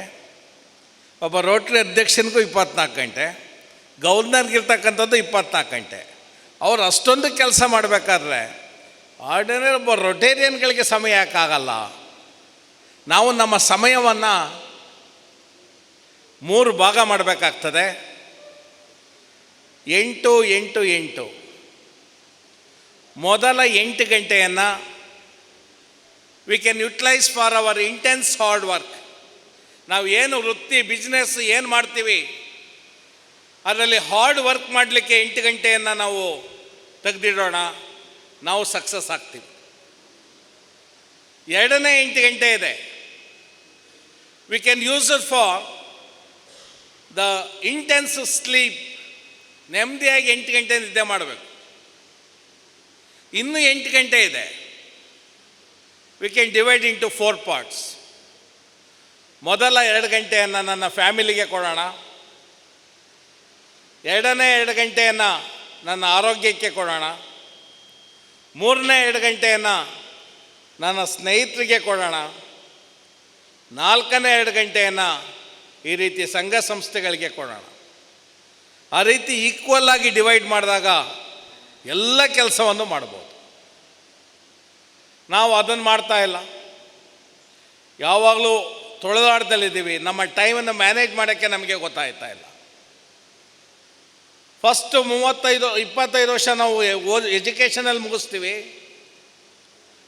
J: ಒಬ್ಬ ರೋಟ್ರಿ ಅಧ್ಯಕ್ಷನಿಗೂ 24 ಗಂಟೆ, ಗವರ್ನರ್ಗಿರ್ತಕ್ಕಂಥದ್ದು 24 ಗಂಟೆ. ಅವ್ರು ಅಷ್ಟೊಂದು ಕೆಲಸ ಮಾಡಬೇಕಾದ್ರೆ ಆರ್ಡಿನರಿ ಒಬ್ಬ ರೊಟೇರಿಯನ್ಗಳಿಗೆ ಸಮಯ ಯಾಕಾಗಲ್ಲ? ನಾವು ನಮ್ಮ ಸಮಯವನ್ನು 3 ಭಾಗ ಮಾಡಬೇಕಾಗ್ತದೆ. 8-8-8. ಮೊದಲ 8 ಗಂಟೆಯನ್ನು we can utilise for our intense hard work. ನಾವು ಏನು ವೃತ್ತಿ, ಬಿಸ್ನೆಸ್ ಏನು ಮಾಡ್ತೀವಿ ಅದರಲ್ಲಿ ಹಾರ್ಡ್ ವರ್ಕ್ ಮಾಡಲಿಕ್ಕೆ 8 ಗಂಟೆಯನ್ನು ನಾವು ತೆಗೆದಿಡೋಣ, ನಾವು ಸಕ್ಸಸ್ ಆಗ್ತೀವಿ. ಎರಡನೇ 8 ಗಂಟೆ ಇದೆ, we can use it for the intense sleep. ನೆಮ್ಮದಿಯಾಗಿ 8 ಗಂಟೆ ನಿದ್ದೆ ಮಾಡಬೇಕು. ಇನ್ನೂ 8 ಗಂಟೆ ಇದೆ, we can divide into 4 parts. ಮೊದಲ 2 ಗಂಟೆಯನ್ನು ನನ್ನ ಫ್ಯಾಮಿಲಿಗೆ ಕೊಡೋಣ, ಎರಡನೇ 2 ಗಂಟೆಯನ್ನು ನನ್ನ ಆರೋಗ್ಯಕ್ಕೆ ಕೊಡೋಣ, ಮೂರನೇ 2 ಗಂಟೆಯನ್ನು ನನ್ನ ಸ್ನೇಹಿತರಿಗೆ ಕೊಡೋಣ, ನಾಲ್ಕನೇ 2 ಗಂಟೆಯನ್ನು ಈ ರೀತಿ ಸಂಘ ಸಂಸ್ಥೆಗಳಿಗೆ ಕೊಡೋಣ. ಆ ರೀತಿ ಈಕ್ವಲ್ ಆಗಿ ಡಿವೈಡ್ ಮಾಡಿದಾಗ ಎಲ್ಲ ಕೆಲಸವನ್ನು ಮಾಡ್ಬೋದು. ನಾವು ಅದನ್ನು ಮಾಡ್ತಾ ಇಲ್ಲ, ಯಾವಾಗಲೂ ತೊಳೆದಾಡ್ದಲ್ಲಿದ್ದೀವಿ. ನಮ್ಮ ಟೈಮನ್ನು ಮ್ಯಾನೇಜ್ ಮಾಡೋಕ್ಕೆ ನಮಗೆ ಗೊತ್ತಾಗ್ತಾ ಇಲ್ಲ. ಫಸ್ಟು 25 ವರ್ಷ ನಾವು ಎಜುಕೇಷನಲ್ಲಿ ಮುಗಿಸ್ತೀವಿ,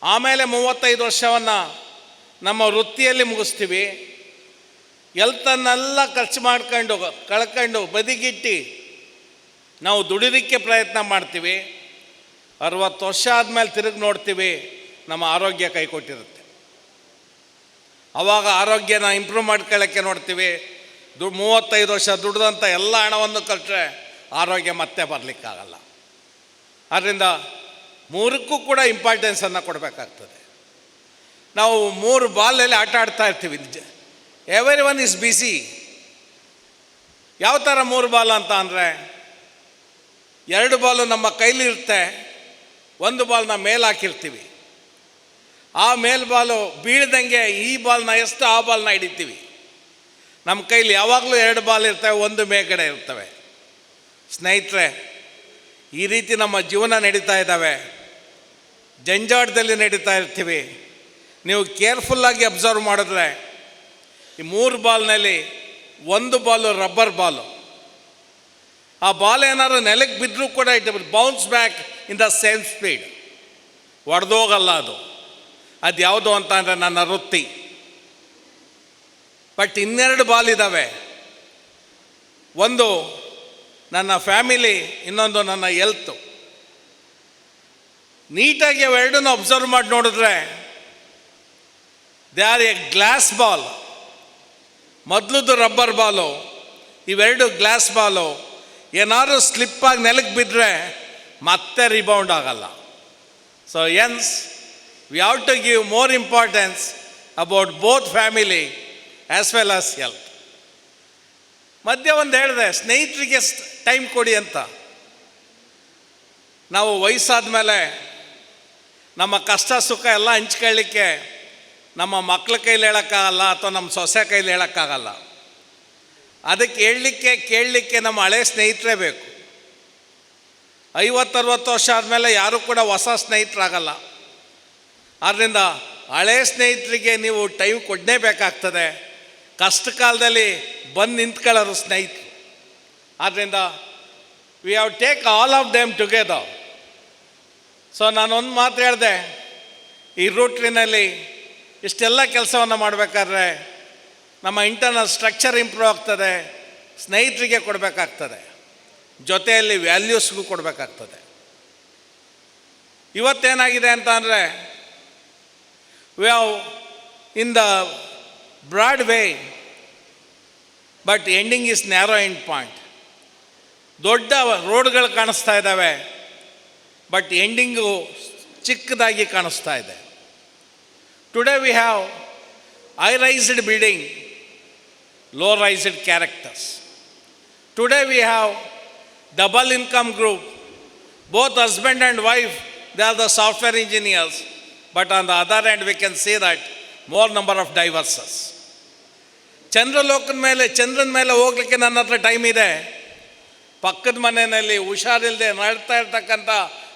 J: ಆಮೇಲೆ 35 ವರ್ಷವನ್ನು ನಮ್ಮ ವೃತ್ತಿಯಲ್ಲಿ ಮುಗಿಸ್ತೀವಿ. ಎಲ್ತನ್ನೆಲ್ಲ ಖರ್ಚು ಕಳ್ಕೊಂಡು ಬದಿಗಿಟ್ಟು ನಾವು ದುಡಿಲಿಕ್ಕೆ ಪ್ರಯತ್ನ ಮಾಡ್ತೀವಿ. 60 ವರ್ಷ ಆದಮೇಲೆ ತಿರುಗಿ ನೋಡ್ತೀವಿ, ನಮ್ಮ ಆರೋಗ್ಯ ಕೈ ಕೊಟ್ಟಿರುತ್ತೆ. ಆವಾಗ ಆರೋಗ್ಯನ ಇಂಪ್ರೂವ್ ಮಾಡ್ಕೊಳ್ಳೋಕ್ಕೆ ನೋಡ್ತೀವಿ. 35 ವರ್ಷ ದುಡ್ದಂಥ ಎಲ್ಲ ಹಣವನ್ನು ಕಟ್ಟರೆ ಆರೋಗ್ಯ ಮತ್ತೆ ಬರಲಿಕ್ಕಾಗಲ್ಲ. ಆದ್ದರಿಂದ ಮೂರಕ್ಕೂ ಕೂಡ ಇಂಪಾರ್ಟೆನ್ಸನ್ನು ಕೊಡಬೇಕಾಗ್ತದೆ. ನಾವು 3 ಬಾಲಲ್ಲಿ ಆಟ ಆಡ್ತಾ ಇರ್ತೀವಿ. ಎವ್ರಿ ಒನ್ ಈಸ್ ಬಿಸಿ. ಯಾವ ಥರ 3 ಬಾಲ್ ಅಂತ ಅಂದರೆ, 2 ಬಾಲು ನಮ್ಮ ಕೈಲಿರುತ್ತೆ, 1 ಬಾಲ್ನ ಮೇಲೆ ಹಾಕಿರ್ತೀವಿ. ಆ ಮೇಲ್ ಬಾಲು ಬೀಳ್ದಂಗೆ ಈ ಬಾಲ್ನ ಎಷ್ಟು ಆ ಬಾಲ್ನ ಹಿಡಿತೀವಿ. ನಮ್ಮ ಕೈಲಿ ಯಾವಾಗಲೂ 2 ಬಾಲ್ ಇರ್ತವೆ, 1 ಮೇಲ್ಗಡೆ ಇರ್ತವೆ. ಸ್ನೇಹಿತರೆ, ಈ ರೀತಿ ನಮ್ಮ ಜೀವನ ನಡೀತಾ ಇದ್ದಾವೆ, ಜಂಜಾಟದಲ್ಲಿ ನಡೀತಾ ಇರ್ತೀವಿ. ನೀವು ಕೇರ್ಫುಲ್ಲಾಗಿ ಅಬ್ಸರ್ವ್ ಮಾಡಿದ್ರೆ ಈ 3 ಬಾಲ್ನಲ್ಲಿ 1 ಬಾಲು ರಬ್ಬರ್ ಬಾಲು. ಆ ಬಾಲ್ ಏನಾದ್ರು ನೆಲಕ್ಕೆ ಬಿದ್ದರೂ ಕೂಡ it will bounce back in the same speed. ಒಡೆದೋಗಲ್ಲ ಅದು. ಅದು ಯಾವುದು ಅಂತ ಅಂದರೆ ನನ್ನ ವೃತ್ತಿ. ಬಟ್ 2 ಬಾಲ್ ಇದ್ದಾವೆ. ಒಂದು ನನ್ನ ಫ್ಯಾಮಿಲಿ, ಇನ್ನೊಂದು ನನ್ನ ಹೆಲ್ತು. ನೀಟಾಗಿ ಅವೆರಡನ್ನು ಅಬ್ಸರ್ವ್ ಮಾಡಿ ನೋಡಿದ್ರೆ they are a glass ball. ಮೊದಲದು ರಬ್ಬರ್ ಬಾಲು, ಇವೆರಡು ಗ್ಲಾಸ್ ಬಾಲು. ಏನಾದರೂ ಸ್ಲಿಪ್ಪಾಗಿ ನೆಲಕ್ಕೆ ಬಿದ್ದರೆ ಮತ್ತೆ ರಿಬೌಂಡ್ ಆಗಲ್ಲ. So hence we have to give more importance about both family as well as health. ಮಧ್ಯೆ ಒಂದು ಹೇಳಿದೆ, ಸ್ನೇಹಿತರಿಗೆ ಟೈಮ್ ಕೊಡಿ ಅಂತ. ನಾವು ವಯಸ್ಸಾದ ಮೇಲೆ ನಮ್ಮ ಕಷ್ಟ ಸುಖ ಎಲ್ಲ ಹಂಚ್ಕೊಳ್ಳಿಕ್ಕೆ ನಮ್ಮ ಮಕ್ಳ ಕೈಲಿ ಹೇಳೋಕ್ಕಾಗಲ್ಲ, ಅಥವಾ ನಮ್ಮ ಸೊಸೆ ಕೈಲಿ ಹೇಳೋಕ್ಕಾಗಲ್ಲ. ಅದಕ್ಕೆ ಹೇಳಲಿಕ್ಕೆ ಕೇಳಲಿಕ್ಕೆ ನಮ್ಮ ಹಳೆ ಸ್ನೇಹಿತರೇ ಬೇಕು. 50-60 ವರ್ಷ ಆದಮೇಲೆ ಯಾರೂ ಕೂಡ ಹೊಸ ಸ್ನೇಹಿತರಾಗಲ್ಲ. ಆದ್ದರಿಂದ ಹಳೆ ಸ್ನೇಹಿತರಿಗೆ ನೀವು ಟೈಮ್ ಕೊಡಲೇಬೇಕಾಗ್ತದೆ. ಕಷ್ಟ ಕಾಲದಲ್ಲಿ ಬಂದು ನಿಂತ್ಕೊಳ್ಳೋರು ಸ್ನೇಹಿತರು. ಆದ್ದರಿಂದ we have take all of them together. So ನಾನೊಂದು ಮಾತು ಹೇಳಿದೆ, ಈ ರೋಟ್ರಿನಲ್ಲಿ ಇಷ್ಟೆಲ್ಲ ಕೆಲಸವನ್ನು ಮಾಡಬೇಕಾದ್ರೆ ನಮ್ಮ ಇಂಟರ್ನಲ್ ಸ್ಟ್ರಕ್ಚರ್ ಇಂಪ್ರೂವ್ ಆಗ್ತದೆ, ಸ್ನೇಹಿತರಿಗೆ ಕೊಡಬೇಕಾಗ್ತದೆ, ಜೊತೆಯಲ್ಲಿ ವ್ಯಾಲ್ಯೂಸ್ಗೂ ಕೊಡಬೇಕಾಗ್ತದೆ. ಇವತ್ತೇನಾಗಿದೆ ಅಂತ ಅಂದರೆ, we have in the broad way but ending is narrow end point. ದೊಡ್ಡ ರೋಡ್ಗಳು ಕಾಣಿಸ್ತಾ ಇದ್ದಾವೆ, ಬಟ್ ಎಂಡಿಂಗು ಚಿಕ್ಕದಾಗಿ ಕಾಣಿಸ್ತಾ ಇದೆ. Today we have high-rised building, low-rised characters. Today we have double income group. Both husband and wife, they are the software engineers. But on the other hand, we can see that more number of divorces. ಚಂದ್ರನ ಮೇಲೆ ಹೋಗ್ಲಿಕ್ಕೆ ನನ್ನ ಹತ್ರ time ಇದೆ. ಪಕ್ಕದ ಮನೆಯಲ್ಲಿ ಹುಷಾರಿಲ್ಲದೆ ನಡ್ತಾ ಇರ್ತಕ್ಕಂಥ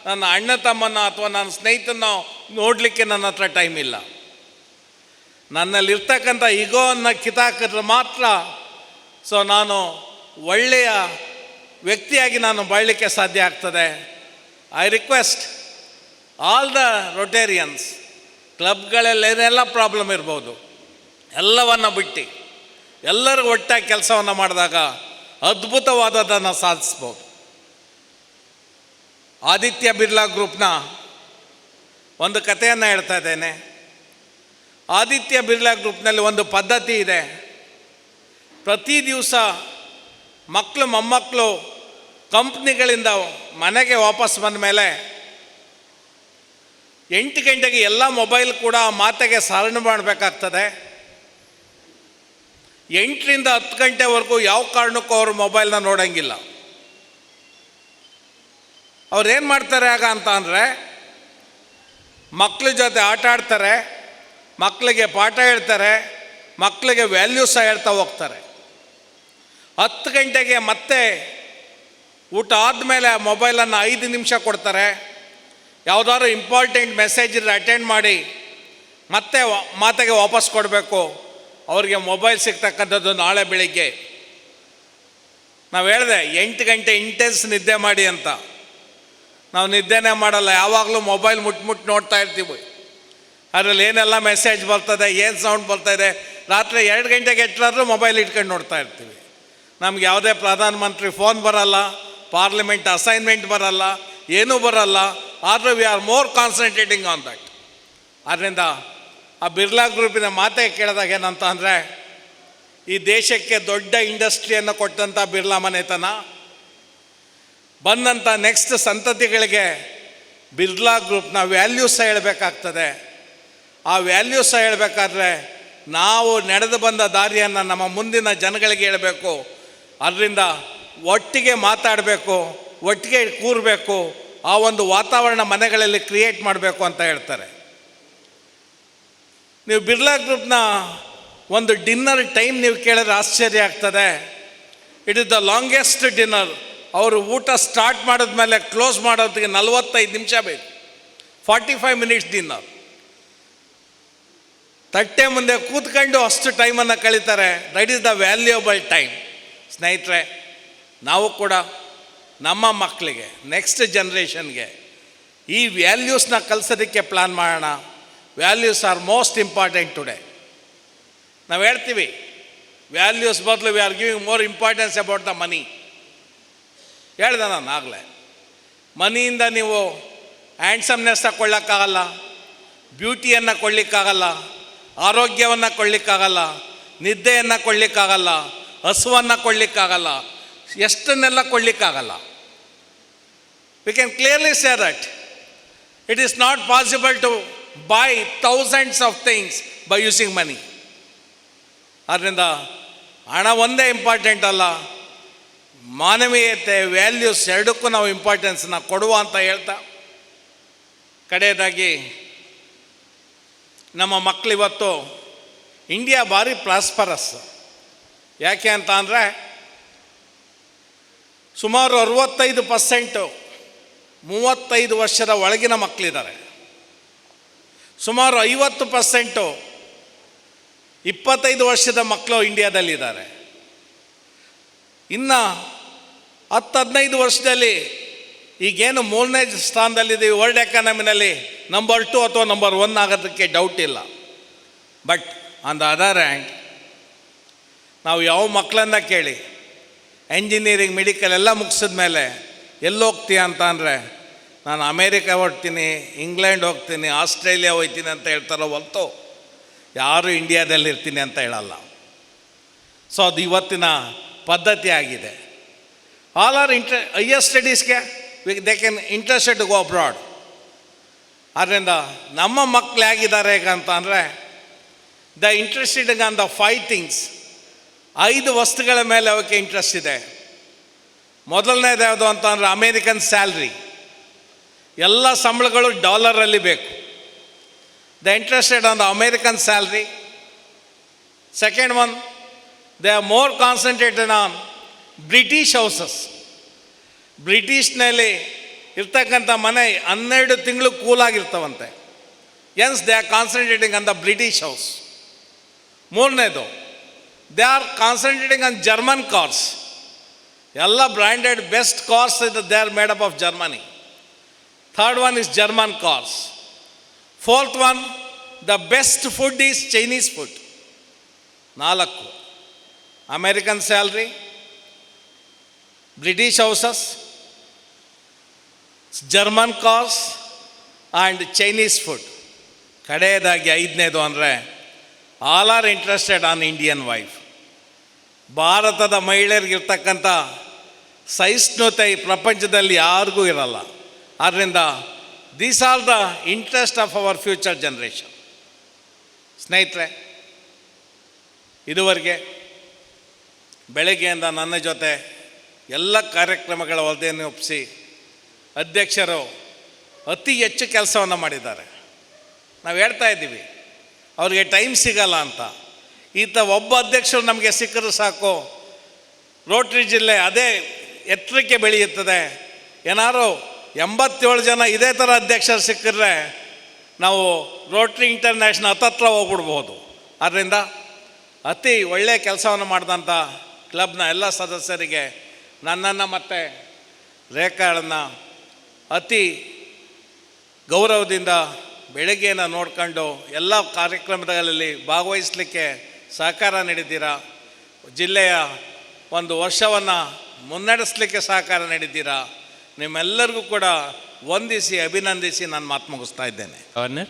J: ನನ್ನ ಅಣ್ಣ ತಮ್ಮನ ಅಥವಾ ನನ್ನ ಸ್ನೇಹಿತನ ನೋಡಲಿಕ್ಕೆ ನನ್ನ ಹತ್ರ ಟೈಮ್ ಇಲ್ಲ. ನನ್ನಲ್ಲಿರ್ತಕ್ಕಂಥ ಈಗೋವನ್ನು ಕಿತಾಕಿದ್ರೆ ಮಾತ್ರ ಸೊ ನಾನು ಒಳ್ಳೆಯ ವ್ಯಕ್ತಿಯಾಗಿ ನಾನು ಬಾಳಲಿಕ್ಕೆ ಸಾಧ್ಯ ಆಗ್ತದೆ. I request all the Rotarians, ಕ್ಲಬ್ಗಳಲ್ಲಿ ಏನೆಲ್ಲ ಪ್ರಾಬ್ಲಮ್ ಇರ್ಬೋದು ಎಲ್ಲವನ್ನು ಬಿಟ್ಟು ಎಲ್ಲರಿಗೂ ಒಟ್ಟಾಗಿ ಕೆಲಸವನ್ನು ಮಾಡಿದಾಗ ಅದ್ಭುತವಾದದನ್ನು ಸಾಧಿಸ್ಬೋದು. ಆದಿತ್ಯ ಬಿರ್ಲಾ ಗ್ರೂಪ್ನ ಒಂದು ಕಥೆಯನ್ನು ಹೇಳ್ತಾ ಇದ್ದೇನೆ. ಆದಿತ್ಯ ಬಿರ್ಲಾ ಗ್ರೂಪ್ನಲ್ಲಿ ಒಂದು ಪದ್ಧತಿ ಇದೆ. ಪ್ರತಿ ದಿವಸ ಮಕ್ಕಳು ಮೊಮ್ಮಕ್ಕಳು ಕಂಪ್ನಿಗಳಿಂದ ಮನೆಗೆ ವಾಪಸ್ ಬಂದ ಮೇಲೆ 8 ಗಂಟೆಗೆ ಎಲ್ಲ ಮೊಬೈಲ್ ಕೂಡ ಮಾತೆಗೆ ಸಾರಣೆ ಮಾಡಬೇಕಾಗ್ತದೆ. 8ರಿಂದ 10 ಗಂಟೆವರೆಗೂ ಯಾವ ಕಾರಣಕ್ಕೂ ಅವರು ಮೊಬೈಲ್ನ ನೋಡೋಂಗಿಲ್ಲ. ಅವ್ರು ಏನು ಮಾಡ್ತಾರೆ ಆಗ ಅಂತ ಅಂದರೆ, ಮಕ್ಕಳ ಜೊತೆ ಆಟ ಆಡ್ತಾರೆ, ಮಕ್ಕಳಿಗೆ ಪಾಠ ಹೇಳ್ತಾರೆ, ಮಕ್ಕಳಿಗೆ ವ್ಯಾಲ್ಯೂಸ ಹೇಳ್ತಾ ಹೋಗ್ತಾರೆ. 10 ಗಂಟೆಗೆ ಮತ್ತೆ ಊಟ ಆದಮೇಲೆ ಆ ಮೊಬೈಲನ್ನು 5 ನಿಮಿಷ ಕೊಡ್ತಾರೆ. ಯಾವುದಾದ್ರು ಇಂಪಾರ್ಟೆಂಟ್ ಮೆಸೇಜ್ ಇದ್ರೆ ಅಟೆಂಡ್ ಮಾಡಿ ಮತ್ತೆ ಮಾತೆಗೆ ವಾಪಸ್ ಕೊಡಬೇಕು. ಅವರಿಗೆ ಮೊಬೈಲ್ ಸಿಗ್ತಕ್ಕಂಥದ್ದು ನಾಳೆ ಬೆಳಿಗ್ಗೆ. ನಾವು ಹೇಳಿದೆ 8 ಗಂಟೆ ಇಂಟೆನ್ಸ್ ನಿದ್ದೆ ಮಾಡಿ ಅಂತ. ನಾವು ನಿದ್ದೆನೇ ಮಾಡಲ್ಲ, ಯಾವಾಗಲೂ ಮೊಬೈಲ್ ಮುಟ್ಟು ನೋಡ್ತಾ ಇರ್ತೀವಿ. ಅದರಲ್ಲಿ ಏನೆಲ್ಲ ಮೆಸೇಜ್ ಬರ್ತದೆ, ಏನು ಸೌಂಡ್ ಬರ್ತಾಯಿದೆ. ರಾತ್ರಿ 2 ಗಂಟೆಗೆ ಎಟ್ಲಾದ್ರೂ ಮೊಬೈಲ್ ಇಟ್ಕೊಂಡು ನೋಡ್ತಾ ಇರ್ತೀವಿ. ನಮ್ಗೆ ಯಾವುದೇ ಪ್ರಧಾನಮಂತ್ರಿ ಫೋನ್ ಬರಲ್ಲ, ಪಾರ್ಲಿಮೆಂಟ್ ಅಸೈನ್ಮೆಂಟ್ ಬರಲ್ಲ, ಏನೂ ಬರಲ್ಲ. ಆದರೂ we are more concentrating on that. ಆದ್ದರಿಂದ ಆ ಬಿರ್ಲಾ ಗ್ರೂಪಿನ ಮಾತೇ ಕೇಳಿದಾಗ ಏನಂತ ಅಂದರೆ, ಈ ದೇಶಕ್ಕೆ ದೊಡ್ಡ ಇಂಡಸ್ಟ್ರಿಯನ್ನು ಕೊಟ್ಟಂಥ ಬಿರ್ಲಾ ಮನೆತನ ಬಂದಂಥ ನೆಕ್ಸ್ಟ್ ಸಂತತಿಗಳಿಗೆ ಬಿರ್ಲಾ ಗ್ರೂಪ್ನ ವ್ಯಾಲ್ಯೂಸ್ ಹೇಳಬೇಕಾಗ್ತದೆ. ಆ ವ್ಯಾಲ್ಯೂಸ್ ಹೇಳಬೇಕಾದ್ರೆ ನಾವು ನಡೆದು ಬಂದ ದಾರಿಯನ್ನು ನಮ್ಮ ಮುಂದಿನ ಜನಗಳಿಗೆ ಹೇಳಬೇಕು. ಅದರಿಂದ ಒಟ್ಟಿಗೆ ಮಾತಾಡಬೇಕು, ಒಟ್ಟಿಗೆ ಕೂರಬೇಕು, ಆ ಒಂದು ವಾತಾವರಣ ಮನೆಗಳಲ್ಲಿ ಕ್ರಿಯೇಟ್ ಮಾಡಬೇಕು ಅಂತ ಹೇಳ್ತಾರೆ. ನೀವು ಬಿರ್ಲಾ ಗ್ರೂಪ್ನ ಒಂದು ಡಿನ್ನರ್ ಟೈಮ್ ನೀವು ಕೇಳಿದ್ರೆ ಆಶ್ಚರ್ಯ ಆಗ್ತದೆ. It is the longest dinner. ಅವರು ಊಟ ಸ್ಟಾರ್ಟ್ ಮಾಡಿದ್ಮೇಲೆ ಕ್ಲೋಸ್ ಮಾಡೋದಕ್ಕೆ 45 ನಿಮಿಷ ಬೇಕು. 45 ಮಿನಿಟ್ಸ್ ಡಿನ್ನರ್. ತಟ್ಟೆ ಮುಂದೆ ಕೂತ್ಕೊಂಡು ಅಷ್ಟು ಟೈಮನ್ನು ಕಳೀತಾರೆ. That is the valuable time. ಸ್ನೇಹಿತರೆ, ನಾವು ಕೂಡ ನಮ್ಮ ಮಕ್ಕಳಿಗೆ, ನೆಕ್ಸ್ಟ್ ಜನ್ರೇಷನ್ಗೆ ಈ ವ್ಯಾಲ್ಯೂಸ್ನ ಕಲಿಸೋದಕ್ಕೆ ಪ್ಲ್ಯಾನ್ ಮಾಡೋಣ. Values are most important today. ನಾವು ಹೇಳ್ತೀವಿ ವ್ಯಾಲ್ಯೂಸ್ ಬದಲು we are giving more importance about the money. ಹೇಳ್ದೆ ನಾನು ಆಗಲೇ, ಮನಿಯಿಂದ ನೀವು ಹ್ಯಾಂಡ್ಸಮ್ನೆಸ್ನ ಕೊಳ್ಳೋಕ್ಕಾಗಲ್ಲ, ಬ್ಯೂಟಿಯನ್ನು ಕೊಳ್ಳಿಕ್ಕಾಗಲ್ಲ, ಆರೋಗ್ಯವನ್ನು ಕೊಳ್ಳಿಕ್ಕಾಗಲ್ಲ, ನಿದ್ದೆಯನ್ನು ಕೊಳ್ಳಿಕ್ಕಾಗಲ್ಲ, ಹಸುವನ್ನು ಕೊಳ್ಳಿಕ್ಕಾಗಲ್ಲ, ಎಷ್ಟನ್ನೆಲ್ಲ ಕೊಳ್ಳಿಕ್ಕಾಗಲ್ಲ. We can clearly say that it is not possible to buy thousands of things by using money. ಆದ್ದರಿಂದ ಹಣ ಒಂದೇ ಇಂಪಾರ್ಟೆಂಟ್ ಅಲ್ಲ, ಮಾನವೀಯತೆ, ವ್ಯಾಲ್ಯೂಸ್ ಎರಡಕ್ಕೂ ನಾವು ಇಂಪಾರ್ಟೆನ್ಸ್ನ ಕೊಡುವ ಅಂತ ಹೇಳ್ತಾ, ಕಡೆಯದಾಗಿ ನಮ್ಮ ಮಕ್ಕಳು ಇವತ್ತು ಇಂಡಿಯಾ ಭಾರಿ ಪ್ರಾಸ್ಪರಸ್. ಯಾಕೆ ಅಂತ ಅಂದರೆ ಸುಮಾರು 65% 35 ವರ್ಷದ ಒಳಗಿನ ಮಕ್ಕಳಿದ್ದಾರೆ. ಸುಮಾರು 50% 25 ವರ್ಷದ ಮಕ್ಕಳು ಇಂಡಿಯಾದಲ್ಲಿದ್ದಾರೆ. ಇನ್ನು 10-15 ವರ್ಷದಲ್ಲಿ ಈಗೇನು 3ನೇ ಸ್ಥಾನದಲ್ಲಿದ್ದೀವಿ ವರ್ಲ್ಡ್ ಎಕಾನಮಿನಲ್ಲಿ, ನಂಬರ್ 2 ಅಥವಾ ನಂಬರ್ 1 ಆಗೋದಕ್ಕೆ ಡೌಟ್ ಇಲ್ಲ. But on the other hand ನಾವು ಯಾವ ಮಕ್ಕಳನ್ನ ಕೇಳಿ ಎಂಜಿನಿಯರಿಂಗ್, ಮೆಡಿಕಲ್ ಎಲ್ಲ ಮುಗಿಸಿದ ಮೇಲೆ ಎಲ್ಲಿ ಹೋಗ್ತೀಯ ಅಂತ ಅಂದರೆ, ನಾನು ಅಮೇರಿಕಾ ಹೋಗ್ತೀನಿ, ಇಂಗ್ಲೆಂಡ್ ಹೋಗ್ತೀನಿ, ಆಸ್ಟ್ರೇಲಿಯಾ ಹೋಗ್ತೀನಿ ಅಂತ ಹೇಳ್ತಾರೋ ಹೊರತು ಯಾರು ಇಂಡಿಯಾದಲ್ಲಿರ್ತೀನಿ ಅಂತ ಹೇಳಲ್ಲ. ಸೊ ಅದು ಇವತ್ತಿನ ಪದ್ಧತಿ ಆಗಿದೆ. ಆಲ್ ಆರ್ ಹೈಯರ್ ಸ್ಟಡೀಸ್ಗೆ they can interested to go abroad. ಆದ್ದರಿಂದ ನಮ್ಮ ಮಕ್ಕಳು ಹೇಗಿದ್ದಾರೆ ಈಗ ಅಂತ ಅಂದರೆ, the interested on the 5 things. 5 ವಸ್ತುಗಳ ಮೇಲೆ ಅವಕ್ಕೆ ಇಂಟ್ರೆಸ್ಟ್ ಇದೆ. ಮೊದಲನೇದು ಯಾವುದು ಅಂತ ಅಂದರೆ ಅಮೇರಿಕನ್ ಸ್ಯಾಲ್ರಿ. ಎಲ್ಲ ಸಂಬಳಗಳು ಡಾಲರಲ್ಲಿ ಬೇಕು. The interested on the American salary. Second one, they are more concentrated on British houses. ಬ್ರಿಟಿಷ್ನಲ್ಲಿ ಇರ್ತಕ್ಕಂಥ ಮನೆ 12 ತಿಂಗಳು ಕೂಲಾಗಿರ್ತವಂತೆ. Hence they are concentrating on the British house. ಮೂರನೇದು, they are concentrating on German cars. ಎಲ್ಲ branded best cars they are made up of Germany. Third one is German cars. Fourth one, the best food is Chinese food. 4, American salary, British houses, German cars and Chinese food. ಕಡೆಯದಾಗಿ 5ನೇದು ಅಂದರೆ all are interested on Indian wife. ಭಾರತದ ಮಹಿಳೆಯರಿಗಿರ್ತಕ್ಕಂಥ ಸಹಿಷ್ಣುತೆ ಈ ಪ್ರಪಂಚದಲ್ಲಿ ಯಾರಿಗೂ ಇರಲ್ಲ. ಆದ್ದರಿಂದ these are the interest of our future generation. ಸ್ನೇಹಿತರೆ, ಇದುವರೆಗೆ ಬೆಳಗ್ಗೆಯಿಂದ ನನ್ನ ಜೊತೆ ಎಲ್ಲ ಕಾರ್ಯಕ್ರಮಗಳ ವರದಿಯನ್ನು ಒಪ್ಪಿಸಿ ಅಧ್ಯಕ್ಷರು ಅತಿ ಹೆಚ್ಚು ಕೆಲಸವನ್ನು ಮಾಡಿದ್ದಾರೆ. ನಾವು ಹೇಳ್ತಾ ಇದ್ದೀವಿ ಅವ್ರಿಗೆ ಟೈಮ್ ಸಿಗಲ್ಲ ಅಂತ. ಈತ ಒಬ್ಬ ಅಧ್ಯಕ್ಷರು ನಮಗೆ ಸಿಕ್ಕರೂ ಸಾಕು, ರೋಟ್ರಿ ಜಿಲ್ಲೆ ಅದೇ ಎತ್ತರಕ್ಕೆ ಬೆಳೆಯುತ್ತದೆ. ಏನಾದ್ರು 87 ಜನ ಇದೇ ಥರ ಅಧ್ಯಕ್ಷರು ಸಿಕ್ಕಿದ್ರೆ ನಾವು ರೋಟ್ರಿ ಇಂಟರ್ನ್ಯಾಷನಲ್ ಹತ್ತತ್ರ ಹೋಗ್ಬಿಡ್ಬೋದು. ಆದ್ದರಿಂದ ಅತಿ ಒಳ್ಳೆಯ ಕೆಲಸವನ್ನು ಮಾಡಿದಂಥ ಕ್ಲಬ್ನ ಎಲ್ಲ ಸದಸ್ಯರಿಗೆ ನನ್ನನ್ನು ಮತ್ತು ರೇಖಾಳನ್ನು ಅತಿ ಗೌರವದಿಂದ ಬೆಳಗ್ಗೆನ ನೋಡ್ಕೊಂಡು ಎಲ್ಲ ಕಾರ್ಯಕ್ರಮಗಳಲ್ಲಿ ಭಾಗವಹಿಸಲಿಕ್ಕೆ ಸಹಕಾರ ನೀಡಿದ್ದೀರಾ. ಜಿಲ್ಲೆಯ ಒಂದು ವರ್ಷವನ್ನು ಮುನ್ನಡೆಸಲಿಕ್ಕೆ ಸಹಕಾರ ನೀಡಿದ್ದೀರಾ. ನಿಮ್ಮೆಲ್ಲರಿಗೂ ಕೂಡ ವಂದಿಸಿ ಅಭಿನಂದಿಸಿ ನಾನು ಮಾತು ಮುಗಿಸ್ತಾ ಇದ್ದೇನೆ.
K: Governor,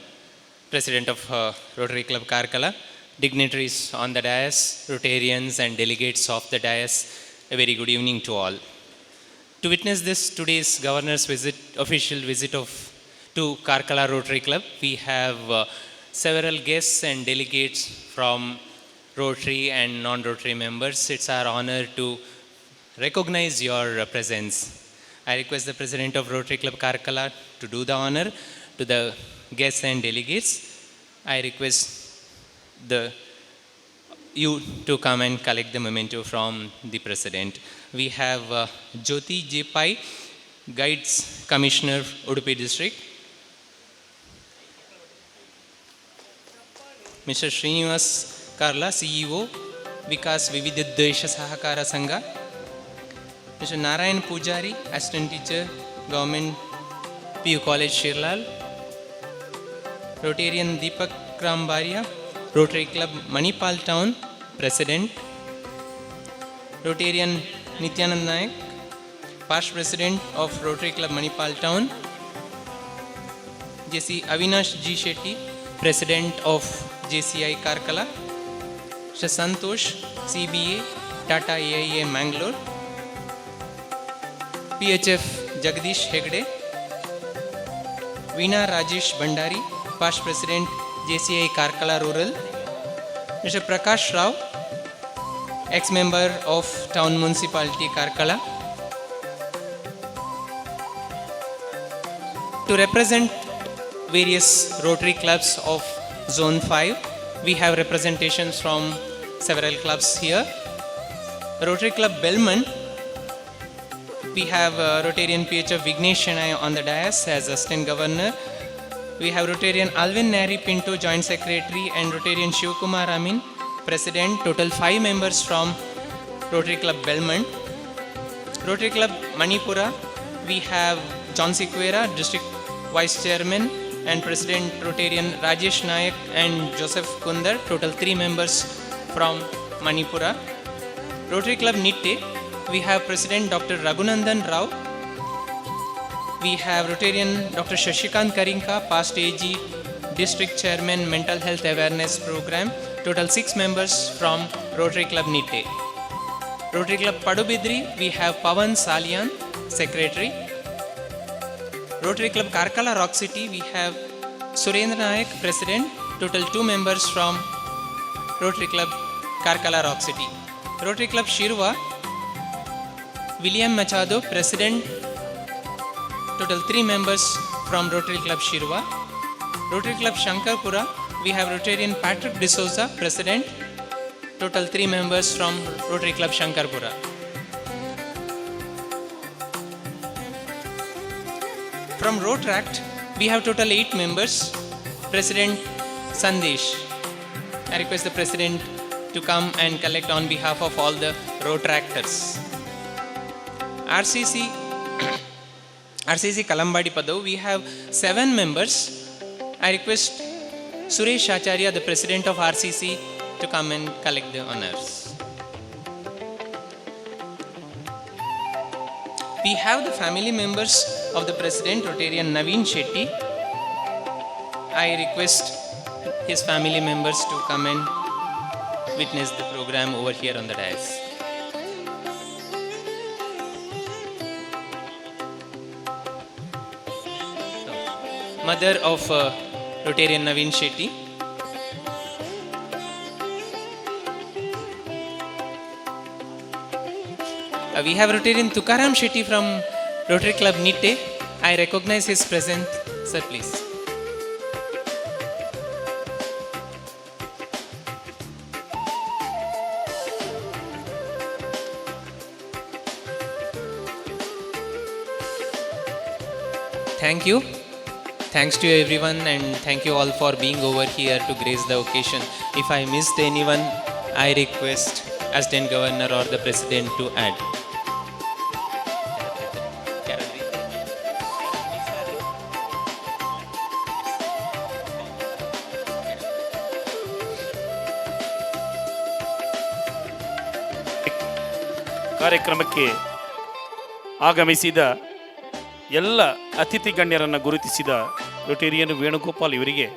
K: President of Rotary Club Karkala, dignitaries on the dais, Rotarians and delegates of the dais, a very good evening to all. To witness this today's Governor's visit, official visit to Karkala Rotary Club, we have several guests and delegates from Rotary and non-Rotary members. It's our honor to recognize your presence. I request the President of Rotary Club Karkala to do the honor to the guests and delegates. I request you to come and collect the memento from the President. We have Jyoti J. Pai, Guides Commissioner, Udupi District. Mr. Srinivas Karla, CEO, Vikas Vivididesha Sahakara Sangha. Mr. Narayan Pujari, Assistant Teacher, Government PU College, Shirlal. Rotarian Deepak Rambaria, Rotary Club Manipal Town, President. Rotarian Nityanand Nayak, past President of Rotary Club Manipal Town. JC Avinash G. Shetty, President of JCI Karkala. Mr. Santosh, CBA, Tata AIA Mangalore. PHF Jagdish Hegde. Veena Rajesh Bandari, past President JCI Karkala Rural. Mr. Prakash Rao, ex-member of Town Municipality Karkala. To represent various Rotary clubs of Zone 5, we have representations from several clubs here. Rotary Club Belmont, we have Rotarian PHF Vignesh Shenai on the dais as Assistant Governor. We have Rotarian Alvin Nari Pinto, Joint Secretary, and Rotarian Shivkumar Amin, President. Total 5 members from Rotary Club Belmont. Rotary Club Manipura, we have John Sequeira, District Vice Chairman, and President Rotarian Rajesh Nayak and Joseph Kundar. Total 3 members from Manipura. Rotary Club Nitte, we have President Dr. Raghunandan Rao. We have Rotarian Dr. Shashikant Karinka, past AG, District Chairman, Mental Health Awareness Program. Total 6 members from Rotary Club Nitte. Rotary Club Padubidri, we have Pavan Salian, Secretary. Rotary Club Karkala Rock City, we have Surendra Nayak, President. Total 2 members from Rotary Club Karkala Rock City. Rotary Club Shirva, William Machado, President. Total 3 members from Rotary Club Shirva. Rotary Club Shankarpura, we have Rotarian Patrick D'Souza, President. Total 3 members from Rotary Club Shankarpura. From Rotract, we have total 8 members. President Sandesh. I request the President to come and collect on behalf of all the Rotractors. RCC Kalambadi Padav, we have 7 members. I request Suresh Acharya, the President of RCC, to come and collect the honors. We have the family members of the President, Rotarian Naveen Shetty. I request his family members to come and witness the program over here on the dais. Mother of Rotarian Naveen Shetty. We have Rotarian Tukaram Shetty from Rotary Club Nitte. I recognize his presence. Sir, please. Thank you. Thanks to everyone and thank you all for being over here to grace the occasion. If I missed anyone, I request Assistant Governor or the President to add.
A: ಕಾರ್ಯಕ್ರಮಕ್ಕೆ ಆಗಮಿಸಿದ ಎಲ್ಲ ಅತಿಥಿ ಗಣ್ಯರನ್ನು ಗುರುತಿಸಿದ Rotarian Venugopal ಇವರಿಗೆ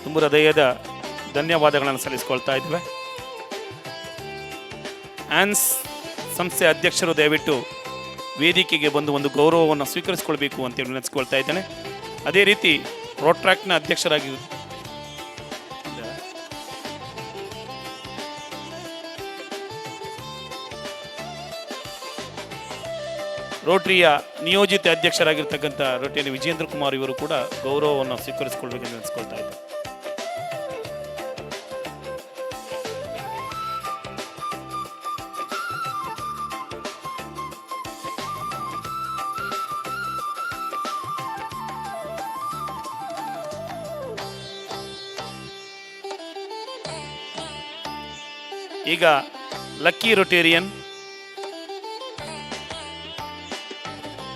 A: ತುಂಬ ಹೃದಯದ ಧನ್ಯವಾದಗಳನ್ನು ಸಲ್ಲಿಸಿಕೊಳ್ತಾ ಇದ್ದೇವೆ. ಆನ್ಸ್ ಸಂಸ್ಥೆ ಅಧ್ಯಕ್ಷರು ದಯವಿಟ್ಟು ವೇದಿಕೆಗೆ ಬಂದು ಒಂದು ಗೌರವವನ್ನು ಸ್ವೀಕರಿಸಿಕೊಳ್ಬೇಕು ಅಂತೇಳಿ ನೆನೆಸ್ಕೊಳ್ತಾ ಇದ್ದೇನೆ. ಅದೇ ರೀತಿ ರೋಟ್ರಾಕ್ಟ್ನ ಅಧ್ಯಕ್ಷರಾಗಿ ರೋಟರಿಯ ನಿಯೋಜಿತ ಅಧ್ಯಕ್ಷರಾಗಿರ್ತಕ್ಕಂಥ ರೋಟರಿ ವಿಜೇಂದ್ರ ಕುಮಾರ್ ಇವರು ಕೂಡ ಗೌರವವನ್ನು ಸ್ವೀಕರಿಸಿಕೊಳ್ಬೇಕೆಂದು ನೆನೆಸ್ಕೊಳ್ತಾ ಇದ್ದಾರೆ. ಈಗ ಲಕ್ಕಿ ರೊಟೇರಿಯನ್,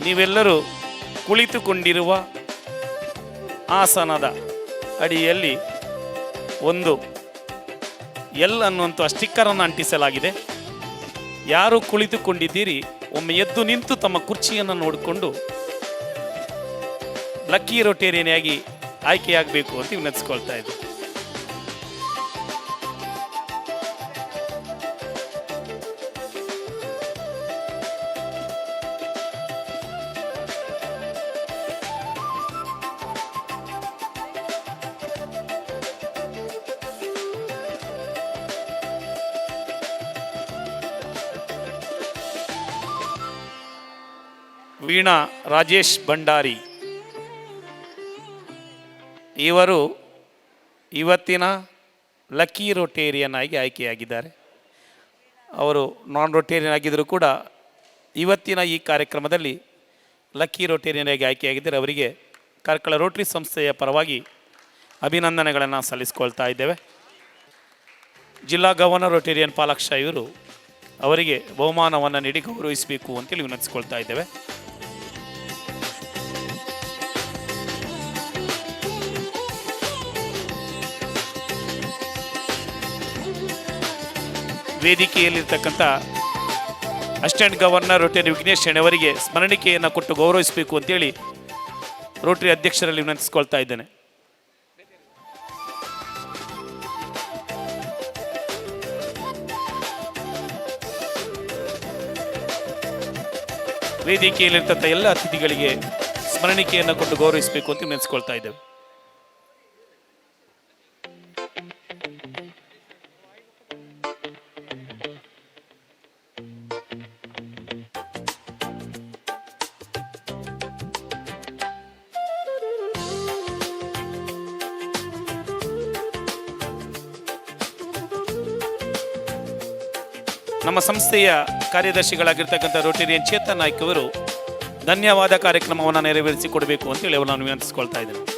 A: ನೀವೆಲ್ಲರೂ ಕುಳಿತುಕೊಂಡಿರುವ ಆಸನದ ಅಡಿಯಲ್ಲಿ ಒಂದು ಎಲ್ ಅನ್ನುವಂಥ ಸ್ಟಿಕ್ಕರನ್ನು ಅಂಟಿಸಲಾಗಿದೆ. ಯಾರು ಕುಳಿತುಕೊಂಡಿದ್ದೀರಿ ಒಮ್ಮೆ ಎದ್ದು ನಿಂತು ತಮ್ಮ ಕುರ್ಚಿಯನ್ನು ನೋಡಿಕೊಂಡು ಲಕ್ಕಿ ರೊಟೇರಿಯನ್ ಆಯ್ಕೆಯಾಗಬೇಕು ಅಂತ ವಿನಂತಿಸ್ಕೊಳ್ತಾ ಇದ್ದೆ. ವೀಣಾ ರಾಜೇಶ್ ಭಂಡಾರಿ ಇವರು ಇವತ್ತಿನ ಲಕ್ಕಿ ರೊಟೇರಿಯನ್ ಆಗಿ ಆಯ್ಕೆಯಾಗಿದ್ದಾರೆ. ಅವರು ನಾನ್ ರೊಟೇರಿಯನ್ ಆಗಿದ್ದರೂ ಕೂಡ ಇವತ್ತಿನ ಈ ಕಾರ್ಯಕ್ರಮದಲ್ಲಿ ಲಕ್ಕಿ ರೊಟೇರಿಯನ್ ಆಗಿ ಆಯ್ಕೆಯಾಗಿದ್ದರೆ ಅವರಿಗೆ ಕಾರ್ಕಳ ರೋಟರಿ ಸಂಸ್ಥೆಯ ಪರವಾಗಿ ಅಭಿನಂದನೆಗಳನ್ನು ಸಲ್ಲಿಸಿಕೊಳ್ತಾ ಇದ್ದೇವೆ. ಜಿಲ್ಲಾ ಗವರ್ನರ್ ರೊಟೇರಿಯನ್ ಪಾಲಾಕ್ಷ ಇವರು ಅವರಿಗೆ ಬಹುಮಾನವನ್ನು ನೀಡಿ ಗೌರವಿಸಬೇಕು ಅಂತೇಳಿ ವಿನಂತಿಸ್ಕೊಳ್ತಾ ಇದ್ದೇವೆ. ವೇದಿಕೆಯಲ್ಲಿರ್ತಕ್ಕಂಥ ಅಸಿಸ್ಟೆಂಟ್ ಗವರ್ನರ್ ರೋಟರಿ ವಿಘ್ನೇಶ್ ಅವರಿಗೆ ಸ್ಮರಣಿಕೆಯನ್ನು ಕೊಟ್ಟು ಗೌರವಿಸಬೇಕು ಅಂತೇಳಿ ರೋಟರಿ ಅಧ್ಯಕ್ಷರಲ್ಲಿ ವಿನಂತಿಸ್ಕೊಳ್ತಾ ಇದ್ದೇನೆ. ವೇದಿಕೆಯಲ್ಲಿರ್ತಕ್ಕಂಥ ಎಲ್ಲ ಅತಿಥಿಗಳಿಗೆ ಸ್ಮರಣಿಕೆಯನ್ನು ಕೊಟ್ಟು ಗೌರವಿಸಬೇಕು ಅಂತ ವಿನಂತಿಸ್ಕೊಳ್ತಾ ಇದ್ದೇವೆ. ನಮ್ಮ ಸಂಸ್ಥೆಯ ಕಾರ್ಯದರ್ಶಿಗಳಾಗಿರ್ತಕ್ಕಂಥ ರೋಟೇರಿಯನ್ ಚೇತನ್ ನಾಯ್ಕ್ ಅವರು ಧನ್ಯವಾದ ಕಾರ್ಯಕ್ರಮವನ್ನು ನೆರವೇರಿಸಿಕೊಡಬೇಕು ಅಂತೇಳಿ ಅವರನ್ನು ವಿನಂತಿಸ್ಕೊಳ್ತಾ ಇದ್ದೇನೆ.